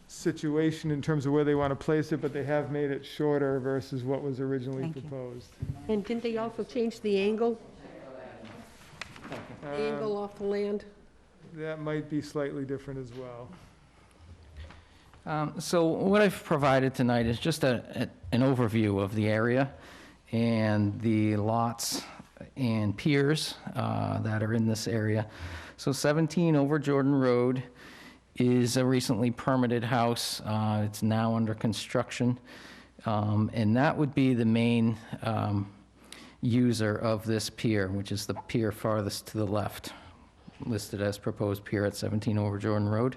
situation in terms of where they want to place it, but they have made it shorter versus what was originally Thank you. proposed. And didn't they also change the angle? The angle off the land? That might be slightly different as well. So what I've provided tonight is just an overview of the area and the lots and piers that are in this area. So 17 over Jordan Road is a recently permitted house. It's now under construction. And that would be the main user of this pier, which is the pier farthest to the left, listed as proposed pier at 17 over Jordan Road.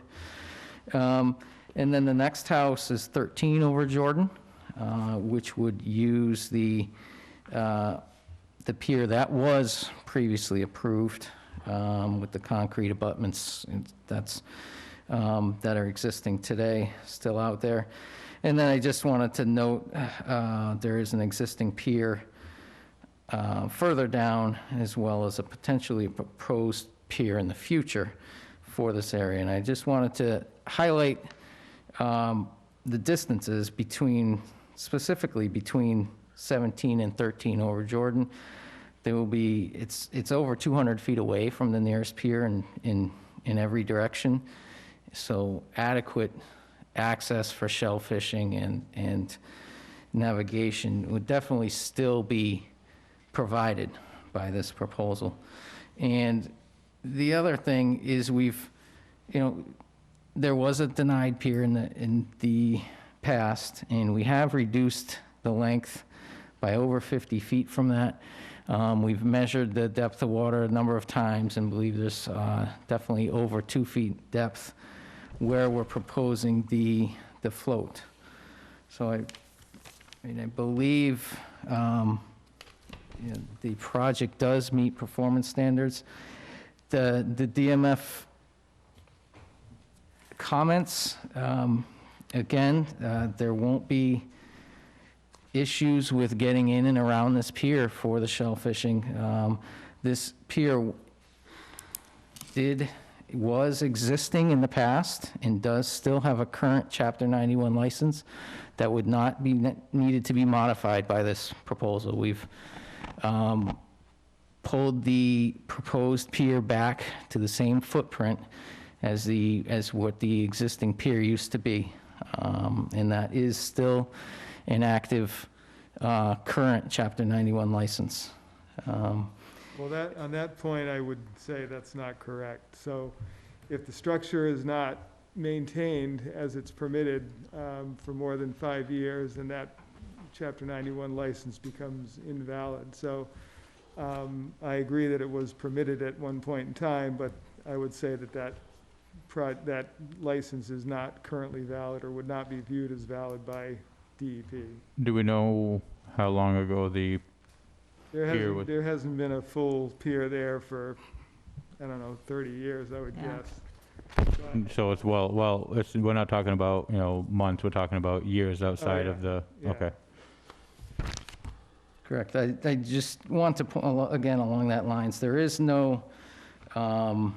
And then the next house is 13 over Jordan, which would use the pier that was previously approved with the concrete abutments that are existing today, still out there. And then I just wanted to note there is an existing pier further down, as well as a potentially proposed pier in the future for this area. And I just wanted to highlight the distances specifically between 17 and 13 over Jordan. There will be, it's over 200 feet away from the nearest pier in every direction. So adequate access for shell fishing and navigation would definitely still be provided by this proposal. And the other thing is there was a denied pier in the past, and we have reduced the length by over 50 feet from that. We've measured the depth of water a number of times and believe there's definitely over 2 feet depth where we're proposing the float. So I believe the project does meet performance standards. The DMF comments, again, there won't be issues with getting in and around this pier for the shell fishing. This pier was existing in the past and does still have a current Chapter 91 license that would not be needed to be modified by this proposal. We've pulled the proposed pier back to the same footprint as what the existing pier used to be, and that is still an active current Chapter 91 license. Well, on that point, I would say that's not correct. So if the structure is not maintained as it's permitted for more than 5 years, then that Chapter 91 license becomes invalid. So I agree that it was permitted at one point in time, but I would say that license is not currently valid or would not be viewed as valid by DEP. Do we know how long ago the pier was? There hasn't been a full pier there for, I don't know, 30 years, I would guess. So it's we're not talking about, months, we're talking about years outside of the, okay. Correct. I just want to, again, along that lines, there is no, a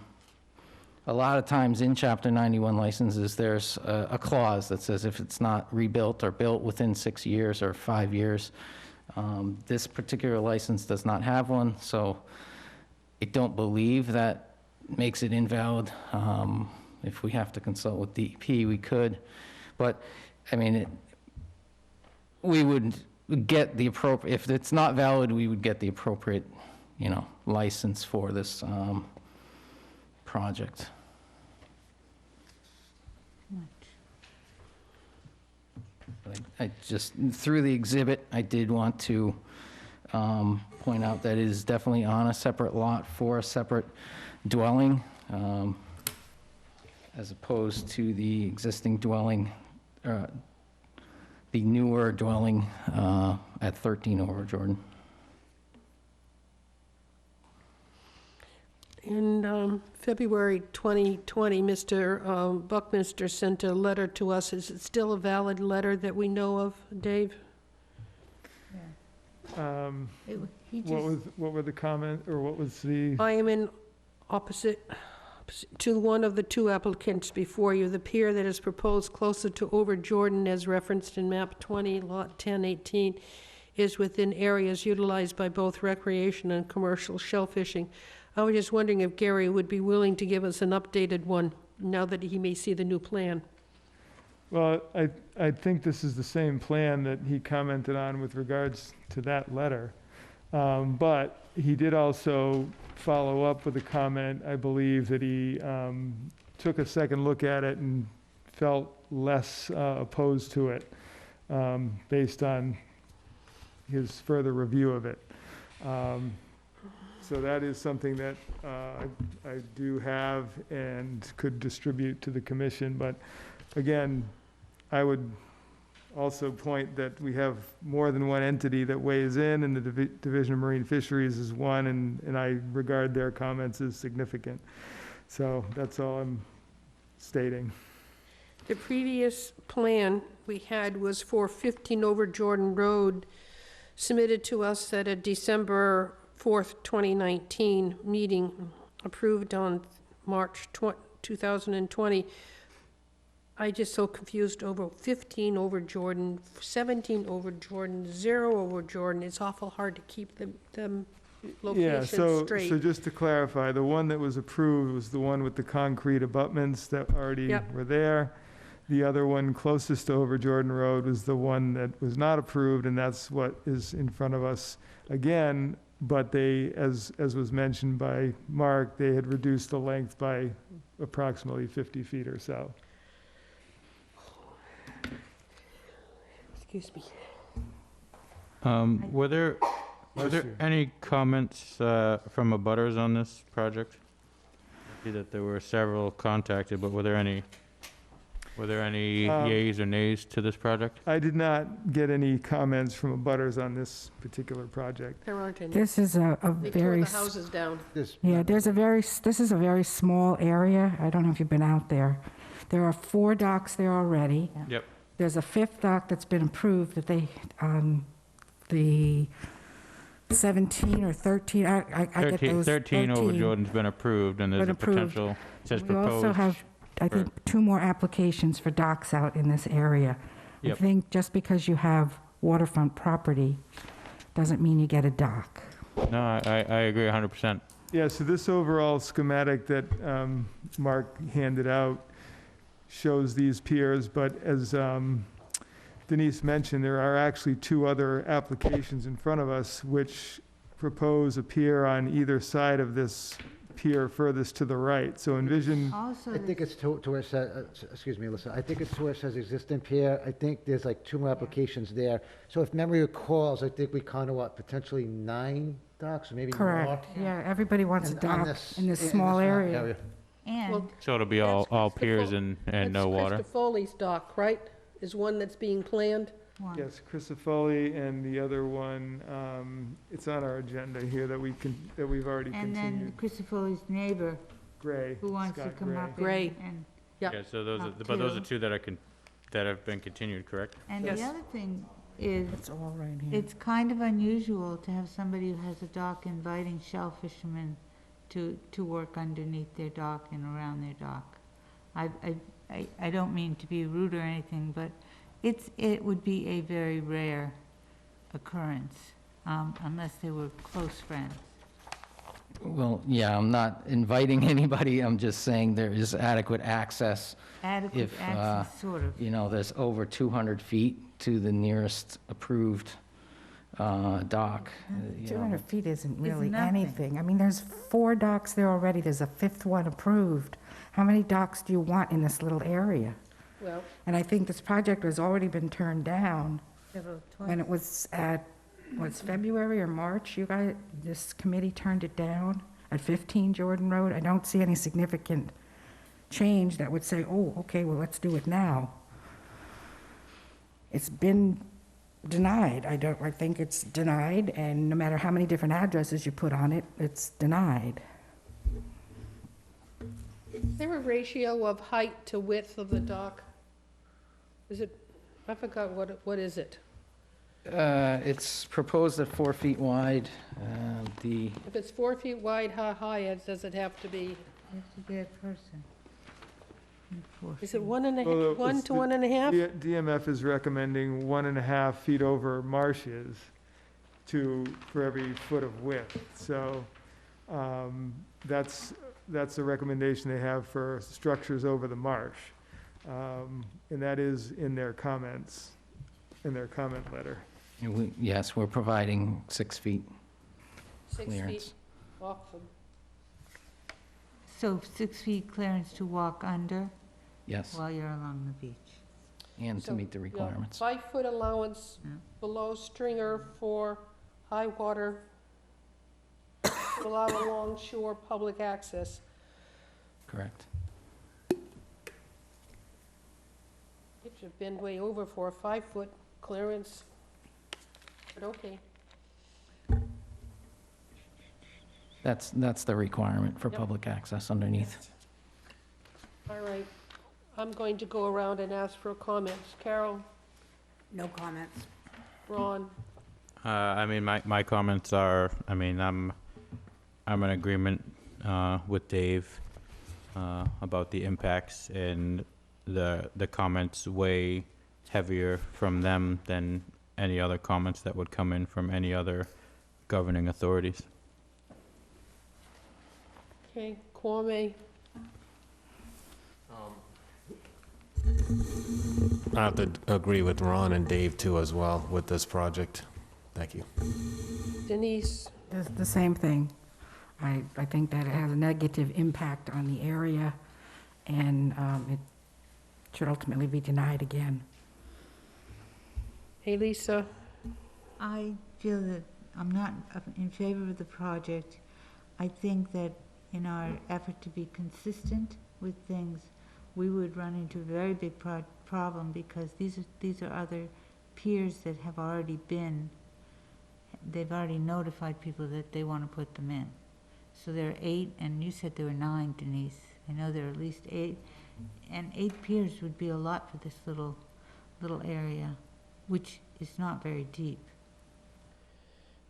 lot of times in Chapter 91 licenses, there's a clause that says if it's not rebuilt or built within 6 years or 5 years. This particular license does not have one, so I don't believe that makes it invalid. If we have to consult with DEP, we could. But, we would get the appropriate, if it's not valid, we would get the appropriate, license for this project. I just, through the exhibit, I did want to point out that it is definitely on a separate lot for a separate dwelling, as opposed to the existing dwelling, the newer dwelling at 13 over Jordan. In February 2020, Mr. Buckminster sent a letter to us. Is it still a valid letter that we know of, Dave? Yeah. He what were the comment, or what was the? I am in opposite to one of the two applicants before you. The pier that is proposed closer to Over Jordan, as referenced in map 20, lot 1018, is within areas utilized by both recreation and commercial shell fishing. I was just wondering if Gary would be willing to give us an updated one now that he may see the new plan. Well, I think this is the same plan that he commented on with regards to that letter. But he did also follow up with a comment, I believe, that he took a second look at it and felt less opposed to it based on his further review of it. So that is something that I do have and could distribute to the commission. But again, I would also point that we have more than one entity that weighs in, and the Division of Marine Fisheries is one, and I regard their comments as significant. So that's all I'm stating. The previous plan we had was for 15 Over Jordan Road, submitted to us at a December 4th, 2019 meeting, approved on March 2020. I just so confused over 15 Over Jordan, 17 Over Jordan, 0 Over Jordan. It's awful hard to keep them locations straight. So just to clarify, the one that was approved was the one with the concrete abutments that already were there. The other one closest to Over Jordan Road was the one that was not approved, and that's what is in front of us again. But they, as was mentioned by Mark, they had reduced the length by approximately 50 feet or so. Excuse me. Were there any comments from abutters on this project? I see that there were several contacted, but were there any yays or nays to this project? I did not get any comments from abutters on this particular project. There aren't any. This is a They very... tore the houses down. Yeah, this is a very small area. I don't know if you've been out there. There are 4 docks there already. Yep. There's a 5th dock that's been approved that they, the 17 or 13, I get those. 13 Over Jordan's been approved, and there's a potential, it says We proposed. also have, I think, 2 more applications for docks out in this area. I Yep. think just because you have waterfront property doesn't mean you get a dock. No, I agree 100%. Yeah, so this overall schematic that Mark handed out shows these piers, but as Denise mentioned, there are actually 2 other applications in front of us which propose a pier on either side of this pier furthest to the right. So envision, Also, I think it's to where it says, excuse me, Alyssa, I think it's to where it says existing pier. I think there's like 2 more applications there. So if memory recalls, I think we kind of, maybe 9 docks, or maybe more? Correct. Yeah, everybody wants a on dock this- in this in small area. and So it'll be all piers and no water? That's Krista Foley's dock, right? Is one that's being planned? one. yes, Chrysopholy, and the other one, it's on our agenda here that we've already And continued. then Christopher's neighbor, Gray. who wants to Scott come Gray. up Gray. and, Yep. Yeah, so those are, Up but those are to- 2 that have been continued, correct? and Yes. the other thing is, It's all right here. it's kind of unusual to have somebody who has a dock inviting shell fishermen to work underneath their dock and around their dock. I don't mean to be rude or anything, but it would be a very rare occurrence, unless they were close friends. Well, yeah, I'm not inviting anybody, I'm just saying there is adequate access. Adequate If, access, sort of. You know, there's over 200 feet to the nearest approved dock. you know. 200 feet isn't It's really nothing. anything. I mean, there's 4 docks there already, there's a 5th one approved. How many docks do you want in this little area? Well, And I think this project has already been turned down Several when it was at, February or March? You guys, this committee turned it down at 15 Jordan Road. I don't see any significant change that would say, oh, okay, well, let's do it now. It's been denied. I think it's denied, and no matter how many different addresses you put on it, it's denied. is there a ratio of height to width of the dock? Is it, I forgot what is it? It's proposed at 4 feet wide. The, If it's 4 feet wide, how high does it have to be? That's a good person. Is it 1.5, Well, 1 it's to the 1.5? DMF is recommending 1.5 feet over marshes for every foot of width. So that's the recommendation they have for structures over the marsh. And that is in their comments, in their comment letter. yes, we're providing 6 feet 6 feet clearance. off the So 6 feet clearance to walk under Yes, while you're along the beach. and to So, meet the yeah, requirements. 5-foot allowance Yeah. below stringer for high water, to allow along shore public access. Correct. It should have been way over for a 5-foot clearance, but okay. That's the requirement for Yep. public access underneath. All right, I'm going to go around and ask for comments. Carol, No comments. Ron, I mean, my comments are, I mean, I'm in agreement with Dave about the impacts, and the comments way heavier from them than any other comments that would come in from any other governing authorities. okay, Kwame, I have to agree with Ron and Dave too as well with this project. Thank you. Denise, The same thing. I think that it has a negative impact on the area, and it should ultimately be denied again. hey, Lisa, I feel that I'm not in favor of the project. I think that in our effort to be consistent with things, we would run into a very big problem, because these are other piers that have already been, they've already notified people that they want to put them in. So there are 8, and you said there were 9, Denise. I know there are at least 8, and 8 piers would be a lot for this little area, which is not very deep.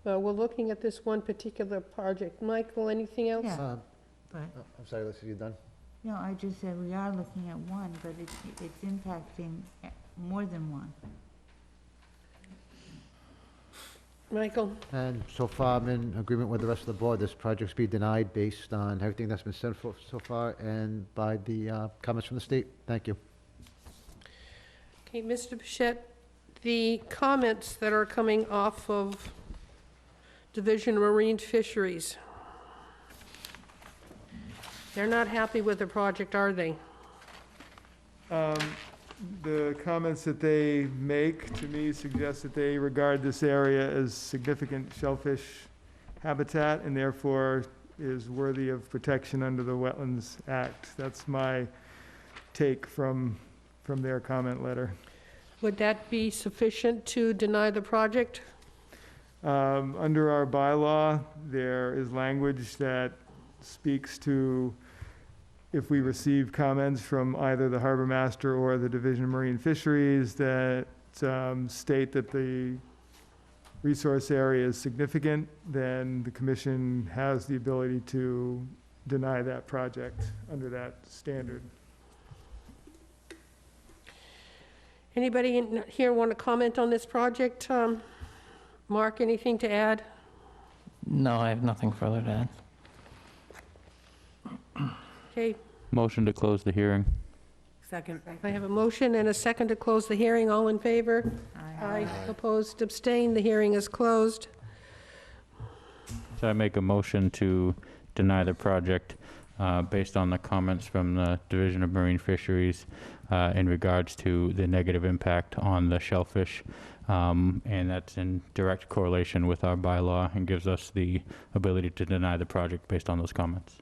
well, we're looking at this one particular project. Michael, anything else? Yeah. But, I'm sorry, Lisa, you done? no, I just said we are looking at one, but it's impacting more than one. Michael, And so far, I'm in agreement with the rest of the board. This project's be denied based on everything that's been said so far and by the comments from the state. Thank you. okay, Mr. Bichette, the comments that are coming off of Division of Marine Fisheries, they're not happy with the project, are they? The comments that they make to me suggest that they regard this area as significant shellfish habitat and therefore is worthy of protection under the Wetlands Act. That's my take from their comment letter. Would that be sufficient to deny the project? Under our bylaw, there is language that speaks to if we receive comments from either the harbor master or the Division of Marine Fisheries that state that the resource area is significant, then the commission has the ability to deny that project under that standard. Anybody here want to comment on this project? Mark, anything to add? No, I have nothing further to add. Okay, Motion to close the hearing. Second. I have a motion and a second to close the hearing. All in favor? Aye. Opposed, abstained, the hearing is closed. So I make a motion to deny the project based on the comments from the Division of Marine Fisheries in regards to the negative impact on the shellfish. And that's in direct correlation with our bylaw and gives us the ability to deny the project based on those comments.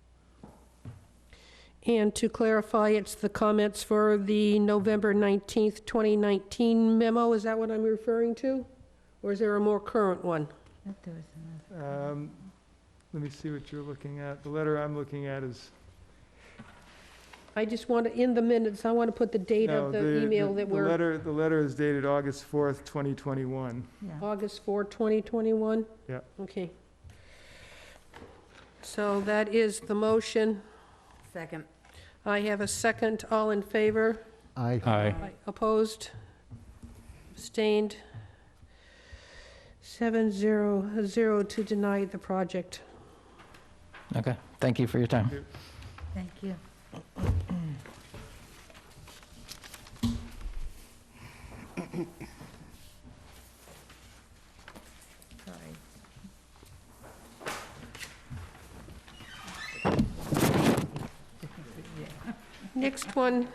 And to clarify, it's the comments for the November 19th, 2019 memo. Is that what I'm referring to? Or is there a more current one? Let me see what you're looking at. The letter I'm looking at is I just want to, in the minutes, I want to put the date No, of the email that the we're, letter is dated August 4th, 2021. August 4, 2021? Yeah. Okay. So that is the motion. Second. I have a second. All in favor? Aye. Aye. Opposed? Abstained? 7-0 to deny the project. Okay, thank you for your time. Thank you. Sorry. Next one.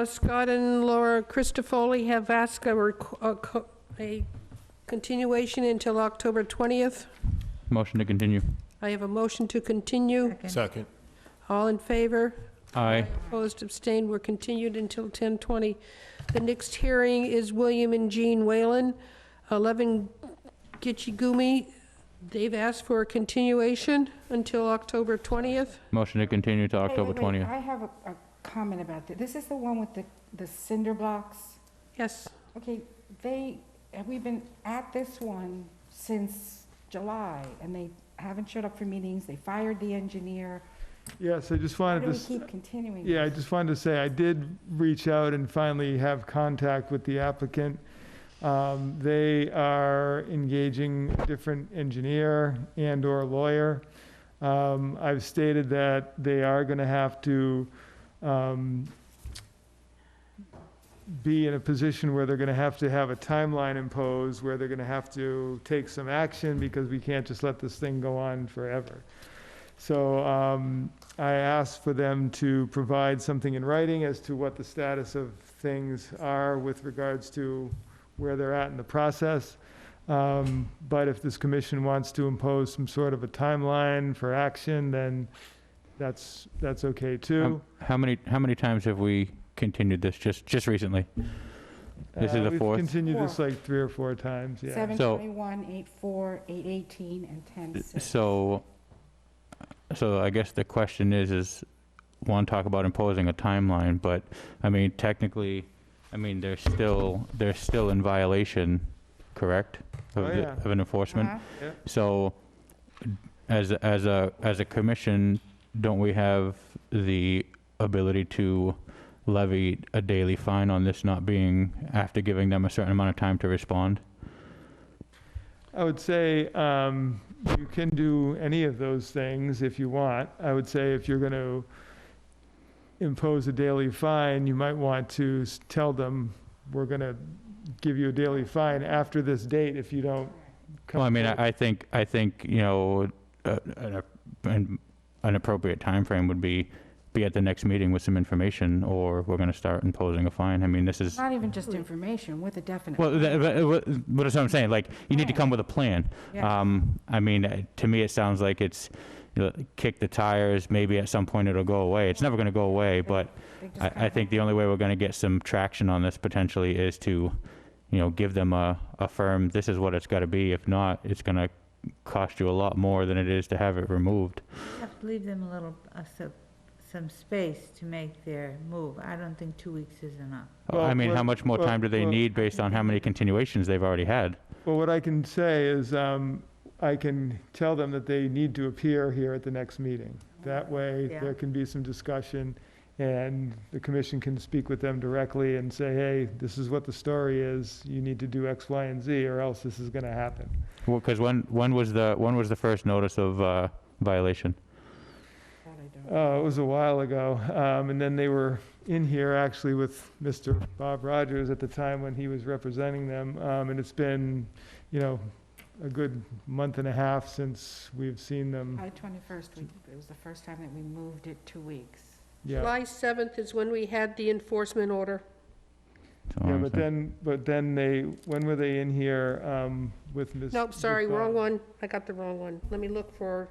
Scott and Laura Christofoli have asked a continuation until October 20th. Motion to continue. I have a motion to continue. Second. All in favor? Aye. Opposed, abstained, we're continued until 10:20. The next hearing is William and Jean Whalen, 11 Gitchigumi. They've asked for a continuation until October 20th. Motion to continue to October 20th. I have a comment about this. This is the one with the cinder blocks? Yes. Okay, we've been at this one since July, and they haven't showed up for meetings. They fired the engineer. Yes, I just Why wanted do to... we keep continuing? Yeah, I this? just wanted to say, I did reach out and finally have contact with the applicant. They are engaging a different engineer and/or lawyer. I've stated that they are going to have to be in a position where they're going to have a timeline imposed, where they're going to have to take some action, because we can't just let this thing go on forever. So I asked for them to provide something in writing as to what the status of things are with regards to where they're at in the process. But if this commission wants to impose some sort of a timeline for action, then that's okay too. How many times have we continued this just recently? This is the fourth? We've continued this like 3 or 4 times, yeah. 7/21, 8/4, 8/18, and 10/6. So I guess the question is one, talk about imposing a timeline, but I mean, technically, I mean, they're still in violation, correct? Of Oh, yeah. of an enforcement? Yeah. So as a commission, don't we have the ability to levy a daily fine on this not being, after giving them a certain amount of time to respond? I would say you can do any of those things if you want. I would say if you're going to impose a daily fine, you might want to tell them, we're going to give you a daily fine after this date if you don't come. Well, I mean, forward. I think, you know, an appropriate timeframe would be at the next meeting with some information, or we're going to start imposing a fine. I mean, this is, Not even just information, with a definite. well, what is what I'm saying, like, you need to come with a plan. Yeah. I mean, to me, it sounds like it's, you know, kick the tires, maybe at some point it'll go away. It's never going to go away, but They just I think the only way we're going to get some traction on this potentially is to, you know, give them a firm, this is what it's got to be. If not, it's going to cost you a lot more than it is to have it removed. You have to leave them a little, some space to make their move. I don't think 2 weeks is enough. I mean, how much more time do they need based on how many continuations they've already had? Well, what I can say is I can tell them that they need to appear here at the next meeting. That way, Yeah. there can be some discussion, and the commission can speak with them directly and say, hey, this is what the story is. You need to do X, Y, and Z, or else this is going to happen. Well, because when was the first notice of violation? It was a while ago. And then they were in here actually with Mr. Bob Rogers at the time when he was representing them. And it's been, you know, a good month and a half since we've seen them. July 21st, it was the first time that we moved it 2 weeks. Yeah. July 7th is when we had the enforcement order. Yeah, but then when were they in here with Ms.? Nope, sorry, with Bob? wrong one. I got the wrong one. Let me look for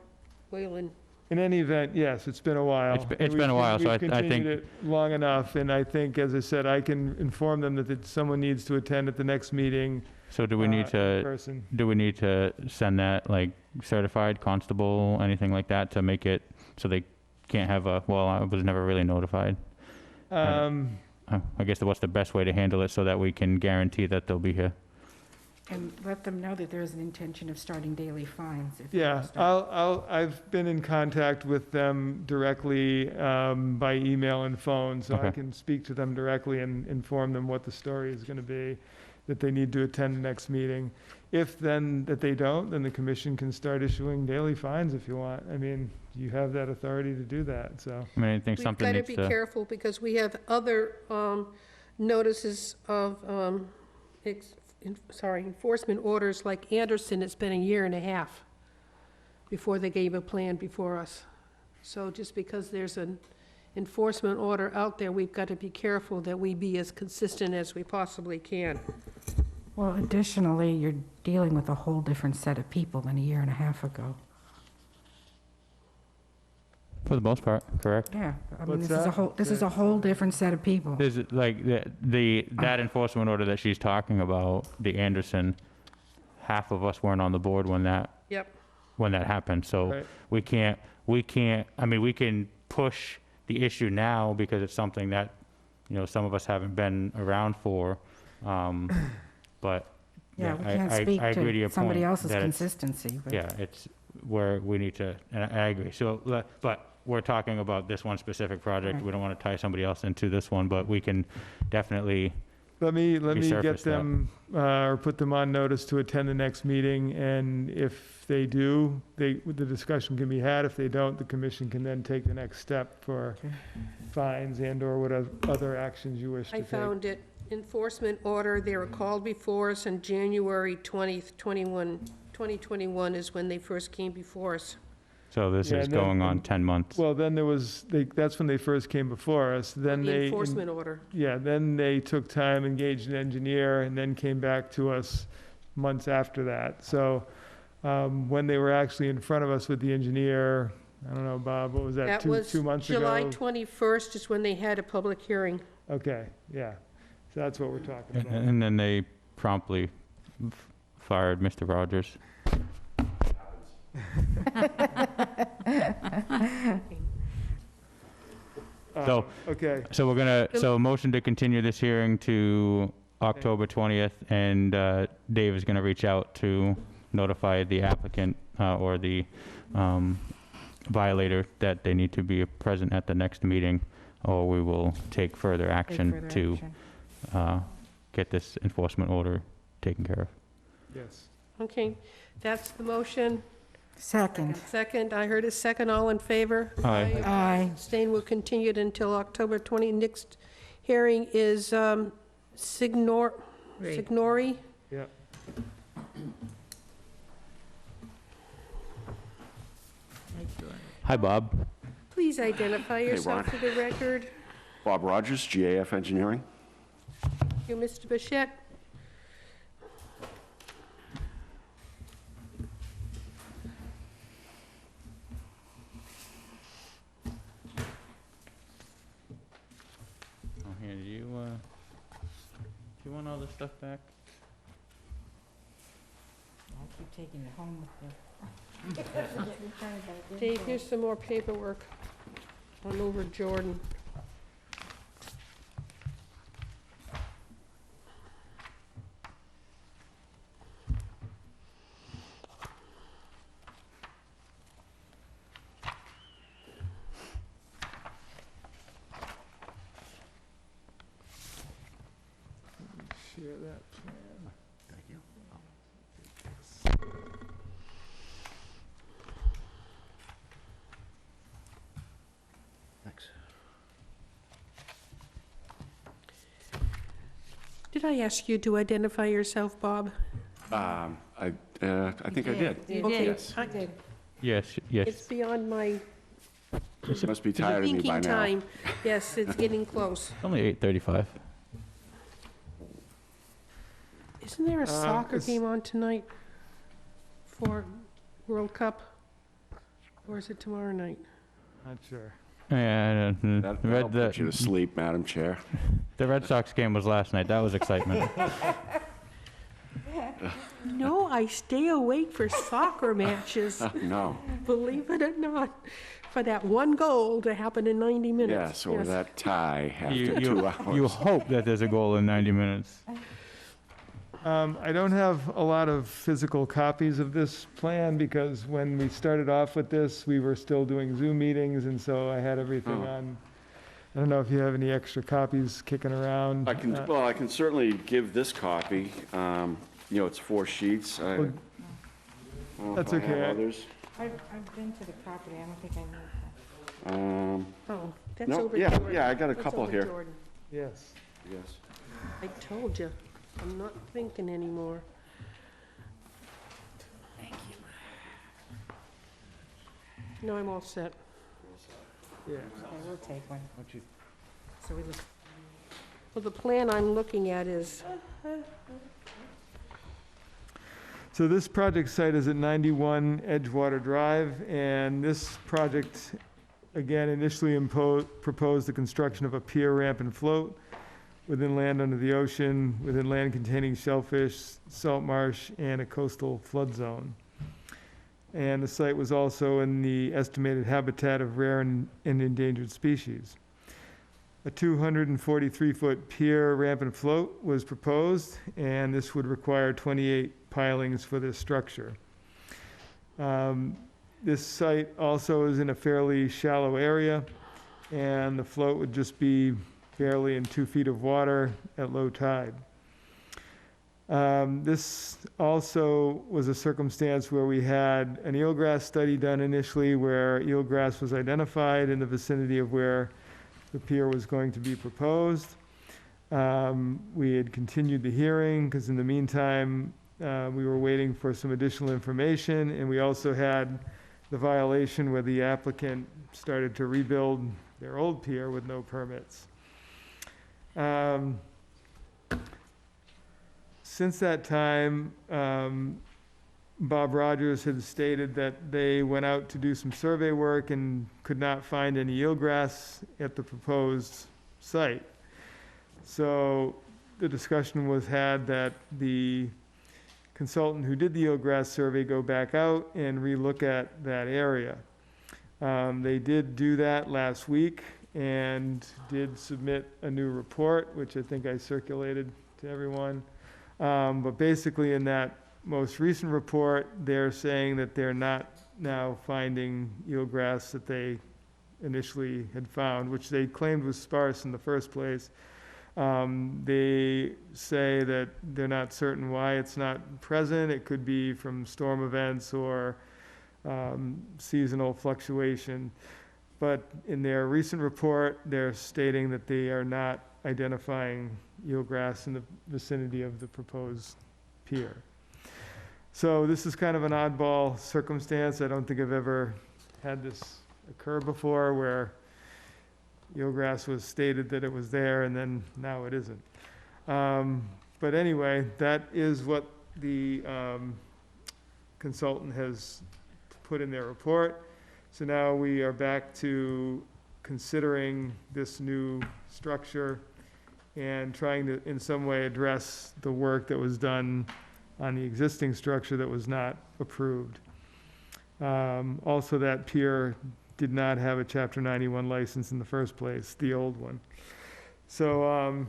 Whalen. In any event, yes, it's been a while. It's been a while, so I We've think, continued it long enough, and I think, as I said, I can inform them that someone needs to attend at the next meeting. so do we need in to, person. do we need to send that, like, certified, constable, anything like that to make it so they can't have a, well, I was never really notified. I guess what's the best way to handle it so that we can guarantee that they'll be here? And let them know that there's an intention of starting daily fines. If they Yeah, don't start. I've been in contact with them directly by email and phone, so I Okay. can speak to them directly and inform them what the story is gonna be, that they need to attend the next meeting. If then, that they don't, then the commission can start issuing daily fines if you want. I mean, you have that authority to do that, so. I mean, I think something We've got needs to to. be careful because we have other notices of, enforcement orders like Anderson. It's been a year and a half before they gave a plan before us. So just because there's an enforcement order out there, we've got to be careful that we be as consistent as we possibly can. Well, additionally, you're dealing with a whole different set of people than a year and a half ago. For the most part, correct. Yeah, I mean, What's this is a that? whole, this is a whole different set of people. There's like that enforcement order that she's talking about, the Anderson, half of us weren't on the board when that Yep. happened. So Right. we can't, I mean, we can push the issue now because it's something that, some of us haven't been around for. But Yeah, we I can't speak agree to to your somebody point else's that it's- consistency. But Yeah, it's where we need to, and I agree. So, but we're talking about this one specific project. Right. We don't want to tie somebody else into this one, but we can definitely, Let me get Resurface that. them, or put them on notice to attend the next meeting, and if they do, the discussion can be had. If they don't, the commission can then take the next step for fines and/or whatever other actions you wish to I take. found it, enforcement order, they were called before us on January 20th, 2021 is when they first came before us. so this Yeah, is and then- going on 10 months. Well, then that's when they first came before us, then The they. enforcement order. Yeah, then they took time, engaged an engineer, and then came back to us months after that. So, when they were actually in front of us with the engineer, I don't know, Bob, what was that, That was two months ago? July 21st is when they had a public hearing. Okay, yeah, so that's what we're talking about. And then they promptly fired Mr. Rogers. So, Okay, so we're gonna, so motion to continue this hearing to October 20th, and Dave is gonna reach out to notify the applicant or the violator that they need to be present at the next meeting, or we will take further take action further to action. get this enforcement order taken care of. yes. Okay, that's the motion. Second. Second, I heard a second, all in favor? Aye. Aye. Abstain, we're continued until October 20. Next hearing is Signori? Yeah. Hi, Bob. Please identify yourself Ron. for the record. Bob Rogers, GAF Engineering. You, Mr. Bichette? Oh, here, do you want all this stuff back? I'll keep taking it home with you. Dave, here's some more paperwork on over Jordan. Share that plan. Thank you. Thanks. Did I ask you to identify yourself, Bob? I think I did. You Okay, did. Yes. I did. Yes, It's yes. beyond my Must be tired of me by thinking now. time. Yes, it's getting close. Only 8:35. Isn't there a soccer it's- game on tonight for World Cup? Or is it tomorrow night? Not sure. Yeah, That'll put you to sleep, Madam Chair. the Red Sox game was last night. That was excitement. No, I stay awake for soccer matches, No. believe it or not, for that one goal to happen in 90 minutes. Yes, or that tie after You, 2 you, hours. you hope that there's a goal in 90 minutes. I don't have a lot of physical copies of this plan because when we started off with this, we were still doing Zoom meetings, and so I had everything Oh. on. I don't know if you have any extra copies kicking around. I can, well, I can certainly give this copy. You know, it's 4 sheets. I don't know if That's I have okay. others. I've been to the property, I don't think I know that. Oh, that's No, over yeah, Jordan. yeah, I got a That's couple over here. Jordan. Yes. Yes. I told you, I'm not thinking anymore. Thank you. No, I'm all set. Yeah. We'll take one. So we look. Well, the plan I'm looking at is, So this project site is at 91 Edgewater Drive, and this project, again, initially proposed the construction of a pier, ramp, and float within land under the ocean, within land containing shellfish, salt marsh, and a coastal flood zone. And the site was also in the estimated habitat of rare and endangered species. A 243-foot pier, ramp, and float was proposed, and this would require 28 pilings for this structure. This site also is in a fairly shallow area, and the float would just be barely in 2 feet of water at low tide. This also was a circumstance where we had an eelgrass study done initially where eelgrass was identified in the vicinity of where the pier was going to be proposed. We had continued the hearing because in the meantime, we were waiting for some additional information, and we also had the violation where the applicant started to rebuild their old pier with no permits. Since that time, Bob Rogers had stated that they went out to do some survey work and could not find any eelgrass at the proposed site. So the discussion was had that the consultant who did the eelgrass survey go back out and relook at that area. They did do that last week and did submit a new report, which I think I circulated to everyone. But basically in that most recent report, they're saying that they're not now finding eelgrass that they initially had found, which they claimed was sparse in the first place. They say that they're not certain why it's not present. It could be from storm events or seasonal fluctuation. But in their recent report, they're stating that they are not identifying eelgrass in the vicinity of the proposed pier. So this is kind of an oddball circumstance. I don't think I've ever had this occur before where eelgrass was stated that it was there and then now it isn't. But anyway, that is what the consultant has put in their report. So now we are back to considering this new structure and trying to, in some way, address the work that was done on the existing structure that was not approved. Also, that pier did not have a Chapter 91 license in the first place, the old one. So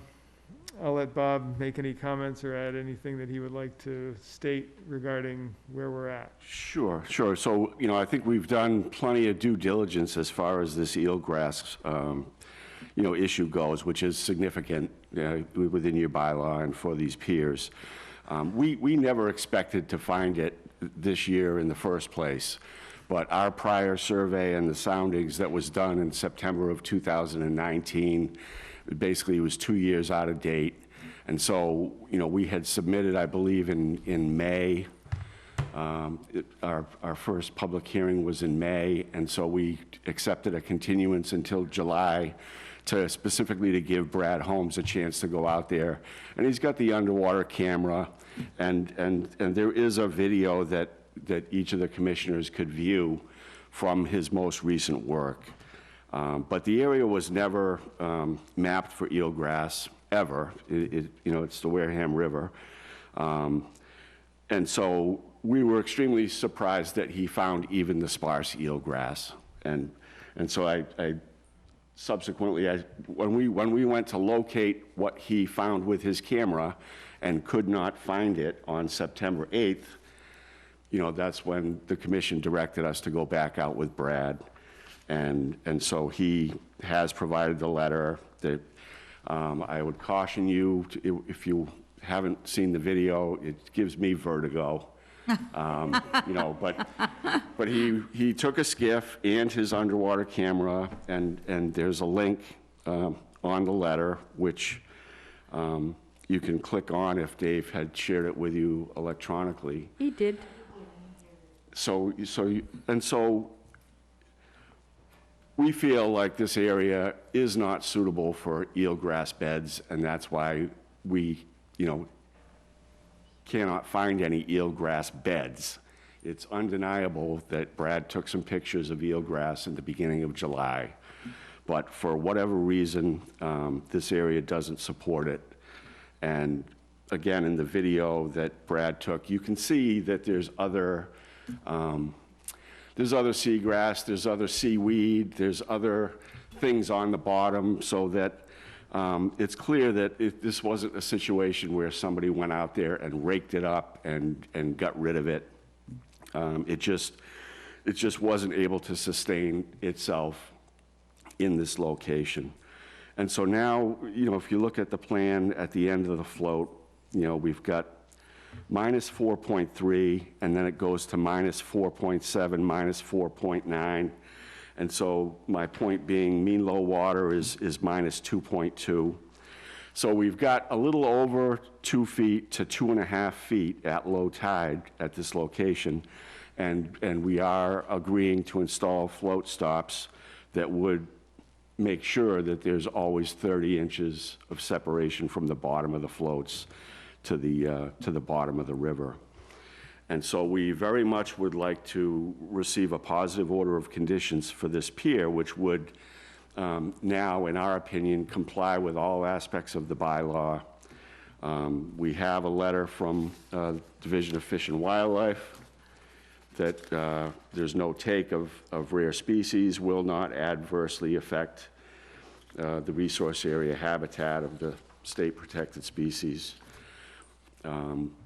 I'll let Bob make any comments or add anything that he would like to state regarding where we're at. Sure, sure. So, you know, I think we've done plenty of due diligence as far as this eelgrass, you know, issue goes, which is significant within your bylaw and for these piers. We never expected to find it this year in the first place, but our prior survey and the soundings that was done in September of 2019, basically was 2 years out of date. And so, you know, we had submitted, I believe, in May. Our first public hearing was in May, and so we accepted a continuance until July specifically to give Brad Holmes a chance to go out there. And he's got the underwater camera, and there is a video that each of the commissioners could view from his most recent work. But the area was never mapped for eelgrass, ever. You know, it's the Wareham River. And so we were extremely surprised that he found even the sparse eelgrass. And so I subsequently, when we went to locate what he found with his camera and could not find it on September 8th, you know, that's when the commission directed us to go back out with Brad. And so he has provided the letter that I would caution you, if you haven't seen the video, it gives me vertigo. You know, but he took a skiff and his underwater camera, and there's a link on the letter, which you can click on if Dave had shared it with you electronically. He did. So we feel like this area is not suitable for eelgrass beds, and that's why we, you know, cannot find any eelgrass beds. It's undeniable that Brad took some pictures of eelgrass in the beginning of July, but for whatever reason, this area doesn't support it. And again, in the video that Brad took, you can see that there's other seagrass, there's other seaweed, there's other things on the bottom, so that it's clear that this wasn't a situation where somebody went out there and raked it up and got rid of it. It just wasn't able to sustain itself in this location. And so now, you know, if you look at the plan at the end of the float, you know, we've got minus 4.3, and then it goes to minus 4.7, minus 4.9. And so my point being, mean low water is minus 2.2. So we've got a little over 2 feet to 2.5 feet at low tide at this location. And we are agreeing to install float stops that would make sure that there's always 30 inches of separation from the bottom of the floats to the bottom of the river. And so we very much would like to receive a positive order of conditions for this pier, which would now, in our opinion, comply with all aspects of the bylaw. We have a letter from Division of Fish and Wildlife that there's no take of rare species, will not adversely affect the resource area habitat of the state protected species.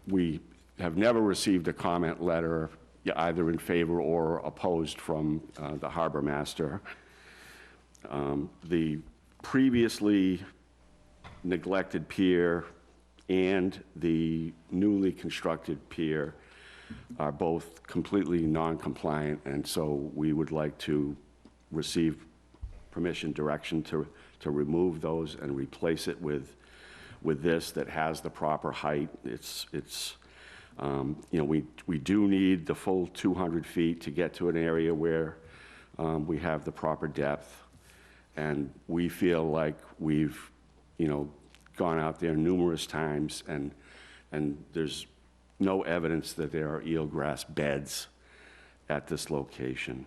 We have never received a comment letter either in favor or opposed from the harbor master. The previously neglected pier and the newly constructed pier are both completely non-compliant, and so we would like to receive permission, direction to remove those and replace it with this that has the proper height. It's you know, we do need the full 200 feet to get to an area where we have the proper depth, and we feel like we've, you know, gone out there numerous times, and there's no evidence that there are eelgrass beds at this location.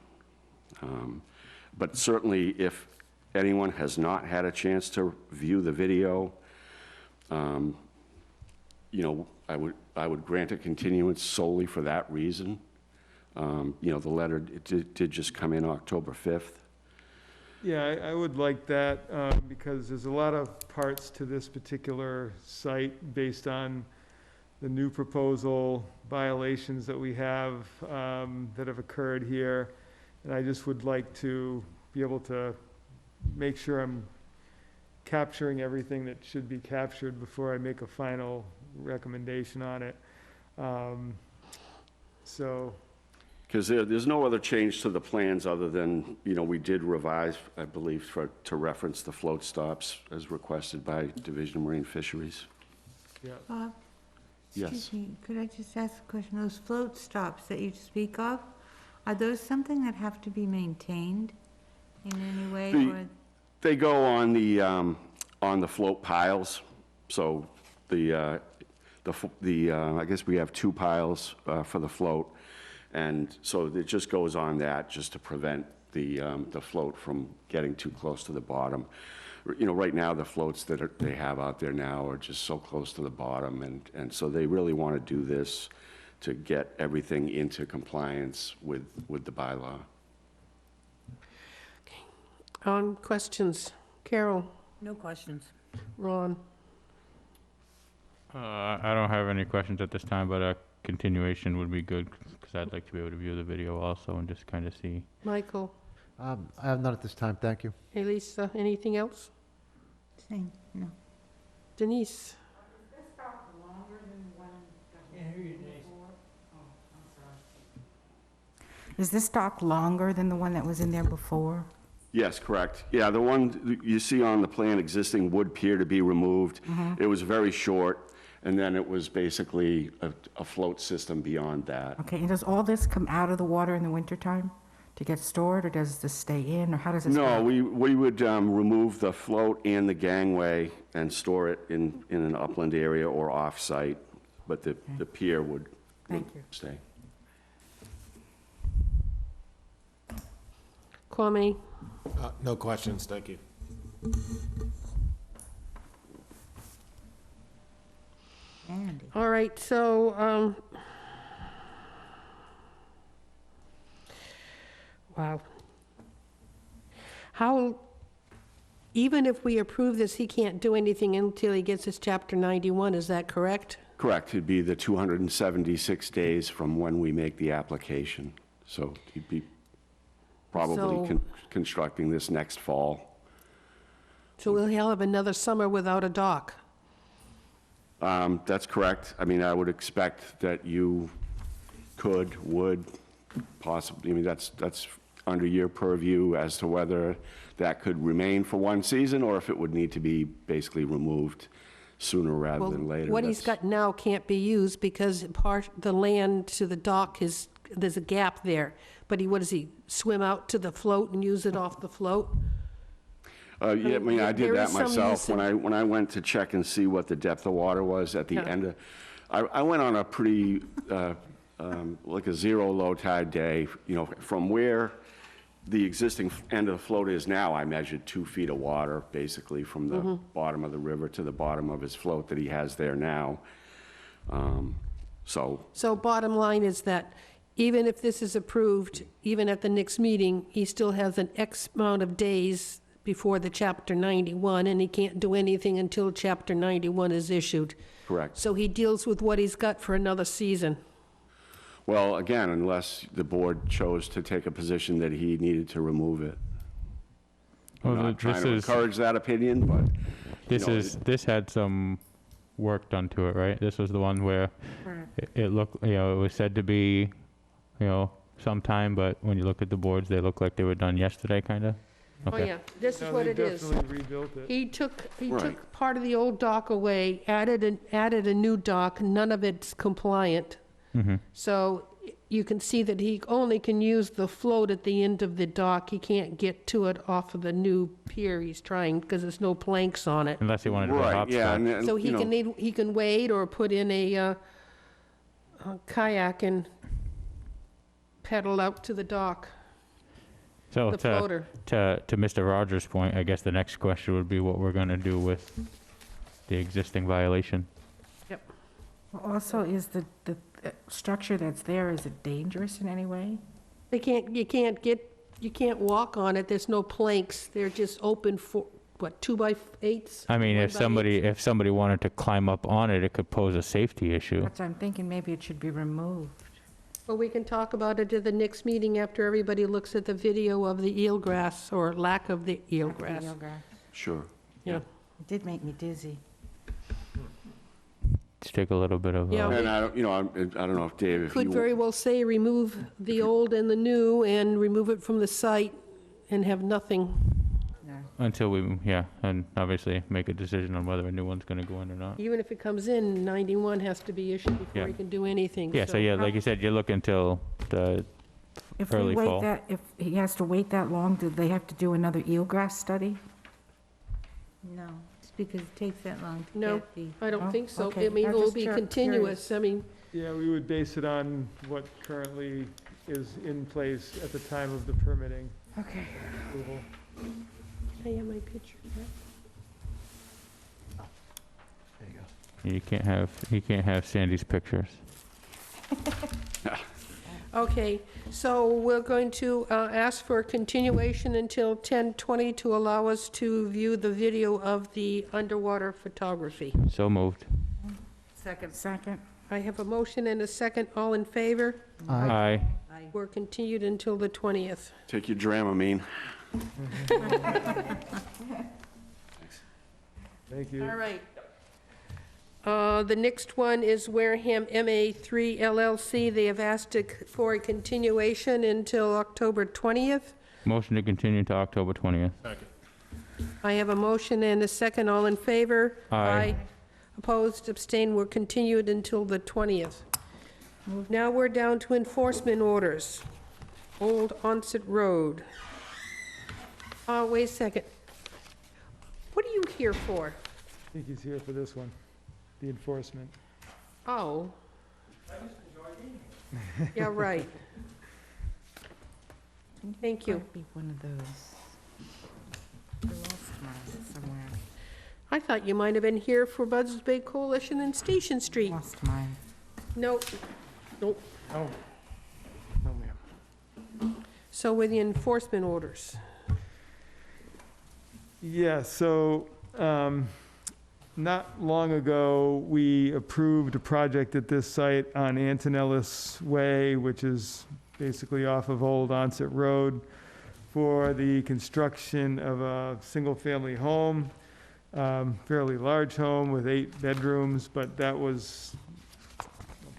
But certainly, if anyone has not had a chance to view the video, you know, I would grant a continuance solely for that reason. You know, the letter did just come in October 5th. Yeah, I would like that because there's a lot of parts to this particular site based on the new proposal, violations that we have that have occurred here. And I just would like to be able to make sure I'm capturing everything that should be captured before I make a final recommendation on it. So. Because there's no other change to the plans other than, you know, we did revise, I believe, to reference the float stops as requested by Division of Marine Fisheries. Yeah. Bob? Yes. Excuse me, could I just ask a question? Those float stops that you speak of, are those something that have to be maintained in any way? They go on the float piles. So I guess we have 2 piles for the float. And so it just goes on that just to prevent the float from getting too close to the bottom. You know, right now the floats that they have out there now are just so close to the bottom, and so they really want to do this to get everything into compliance with the bylaw. On questions? Carol? No questions. Ron? I don't have any questions at this time, but a continuation would be good, because I'd like to be able to view the video also and just kind of see. Michael? I have none at this time, thank you. Elisa, anything else? Same, no. Denise? Is this dock longer than the one that was in there before? Yes, correct. Yeah, the one you see on the plan existing would appear to be removed. It was very short, and then it was basically a float system beyond that. Okay, and does all this come out of the water in the wintertime to get stored, or does this stay in, or how does it? No, we would remove the float and the gangway and store it in an upland area or off-site, but the pier would stay. Kwame? No questions, thank you. Andy? All right, so, wow. How, even if we approve this, he can't do anything until he gets his Chapter 91, is that correct? Correct. It'd be the 276 days from when we make the application. So he'd be probably So- constructing this next fall. So he'll have another summer without a dock? That's correct. I mean, I would expect that you would possibly, I mean, that's under your purview as to whether that could remain for one season or if it would need to be basically removed sooner rather Well, than later. what he's got now can't be used because the land to the dock there's a gap there. But what does he, swim out to the float and use it off the float? Yeah, I mean, I did There that is some myself use when I went to check and see what the depth of water was at the Yeah. end of, I went on a pretty, like a zero low tide day, you know, from where the existing end of the float is now, I measured 2 feet of water, basically, from the bottom of the river to the bottom of his float that he has there now. So bottom line is that even if this is approved, even at the next meeting, he still has an X amount of days before the Chapter 91, and he can't do anything until Chapter 91 is issued. Correct. So he deals with what he's got for another season. Well, again, unless the board chose to take a position that he needed to remove it. I'm Well, not trying this to is- encourage that opinion, but, This had some work done to it, right? This was the one where it looked, it was said to be, sometime, but when you look at the boards, they look like they were done yesterday, kind of? Oh, yeah, this is No, what they it is. definitely rebuilt it. He took Right. part of the old dock away, added a new dock, none of it's compliant. So you can see that he only can use the float at the end of the dock. He can't get to it off of the new pier he's trying, because there's no planks on it. Unless you wanted to do a right, hop yeah. spot. and, So you know, he can wade or put in a kayak and pedal out to the dock, So the floater. to Mr. Rogers' point, I guess the next question would be what we're gonna do with the existing violation. Also, is the structure that's there, is it dangerous in any way? You can't walk on it, there's no planks, they're just open for, 2x8s? I mean, 1x8s? if somebody wanted to climb up on it, it could pose a safety issue. That's what I'm thinking, maybe it should be removed. Well, we can talk about it at the next meeting after everybody looks at the video of the eelgrass, or lack of the eelgrass. sure. Yeah. It did make me dizzy. Just take a little bit of, Yeah. And I don't, I don't know if Dave, if Could you, very well say, remove the old and the new, and remove it from the site, and have nothing. until we, and obviously make a decision on whether a new one's gonna go in or not. Even if it comes in, 91 has to be issued before Yeah. he can do anything. Yeah, so yeah, like you said, you look until the If we early wait fall. that, if he has to wait that long, do they have to do another eelgrass study? No, it's because it takes that long to No, get the. I don't Oh, think so. okay. I mean, I'm it will just be curious. continuous. I mean, Yeah, we would base it on what currently is in place at the time of the permitting Okay. approval. I have my picture. You can't have Sandy's pictures. Okay, so we're going to ask for a continuation until 10:20 to allow us to view the video of the underwater photography. So moved. Second. Second. I have a motion and a second. All in favor? Aye. We're continued until the 20th. Take your Dramamine. Thank you. All right. The next one is Wareham MA3 LLC. They have asked for a continuation until October 20th. Motion to continue to October 20th. I have a motion and a second. All in favor? Aye. Opposed, abstained, we're continued until the 20th. Now we're down to enforcement orders. Old Onset Road. Wait a second. What are you here for? I think he's here for this one, the enforcement. Oh. Yeah, right. Thank you. Might be one of those. I lost mine somewhere. I thought you might have been here for Buzzards Bay Coalition and Station Street. Lost mine. No, nope. Oh, no, ma'am. So with the enforcement orders. Yeah, so, not long ago, we approved a project at this site on Antonellis Way, which is basically off of Old Onset Road, for the construction of a single-family home, fairly large home with 8 bedrooms, but that was, I'll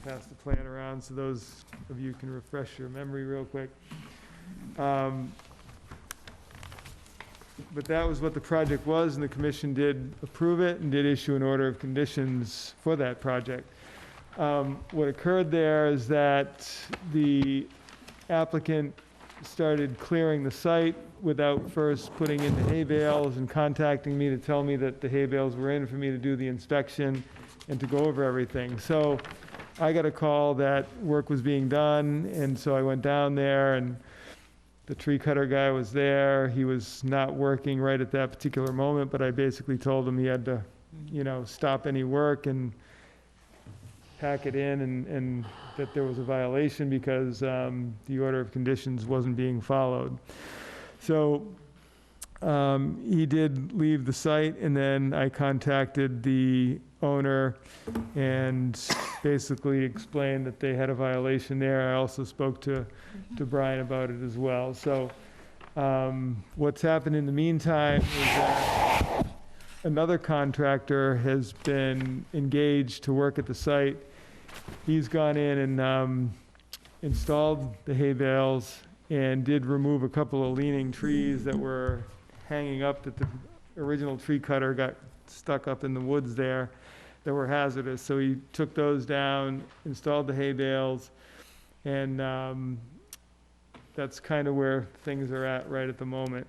pass the plan around so those of you can refresh your memory real quick. But that was what the project was, and the commission did approve it and did issue an order of conditions for that project. What occurred there is that the applicant started clearing the site without first putting in the hay bales and contacting me to tell me that the hay bales were in for me to do the inspection and to go over everything. So I got a call that work was being done, and so I went down there, and the tree cutter guy was there. He was not working right at that particular moment, but I basically told him he had to, stop any work and pack it in, and that there was a violation because the order of conditions wasn't being followed. So he did leave the site, and then I contacted the owner and basically explained that they had a violation there. I also spoke to Brian about it as well. So what's happened in the meantime is that another contractor has been engaged to work at the site. He's gone in and installed the hay bales and did remove a couple of leaning trees that were hanging up that the original tree cutter got stuck up in the woods there that were hazardous. So he took those down, installed the hay bales, and that's kind of where things are at right at the moment.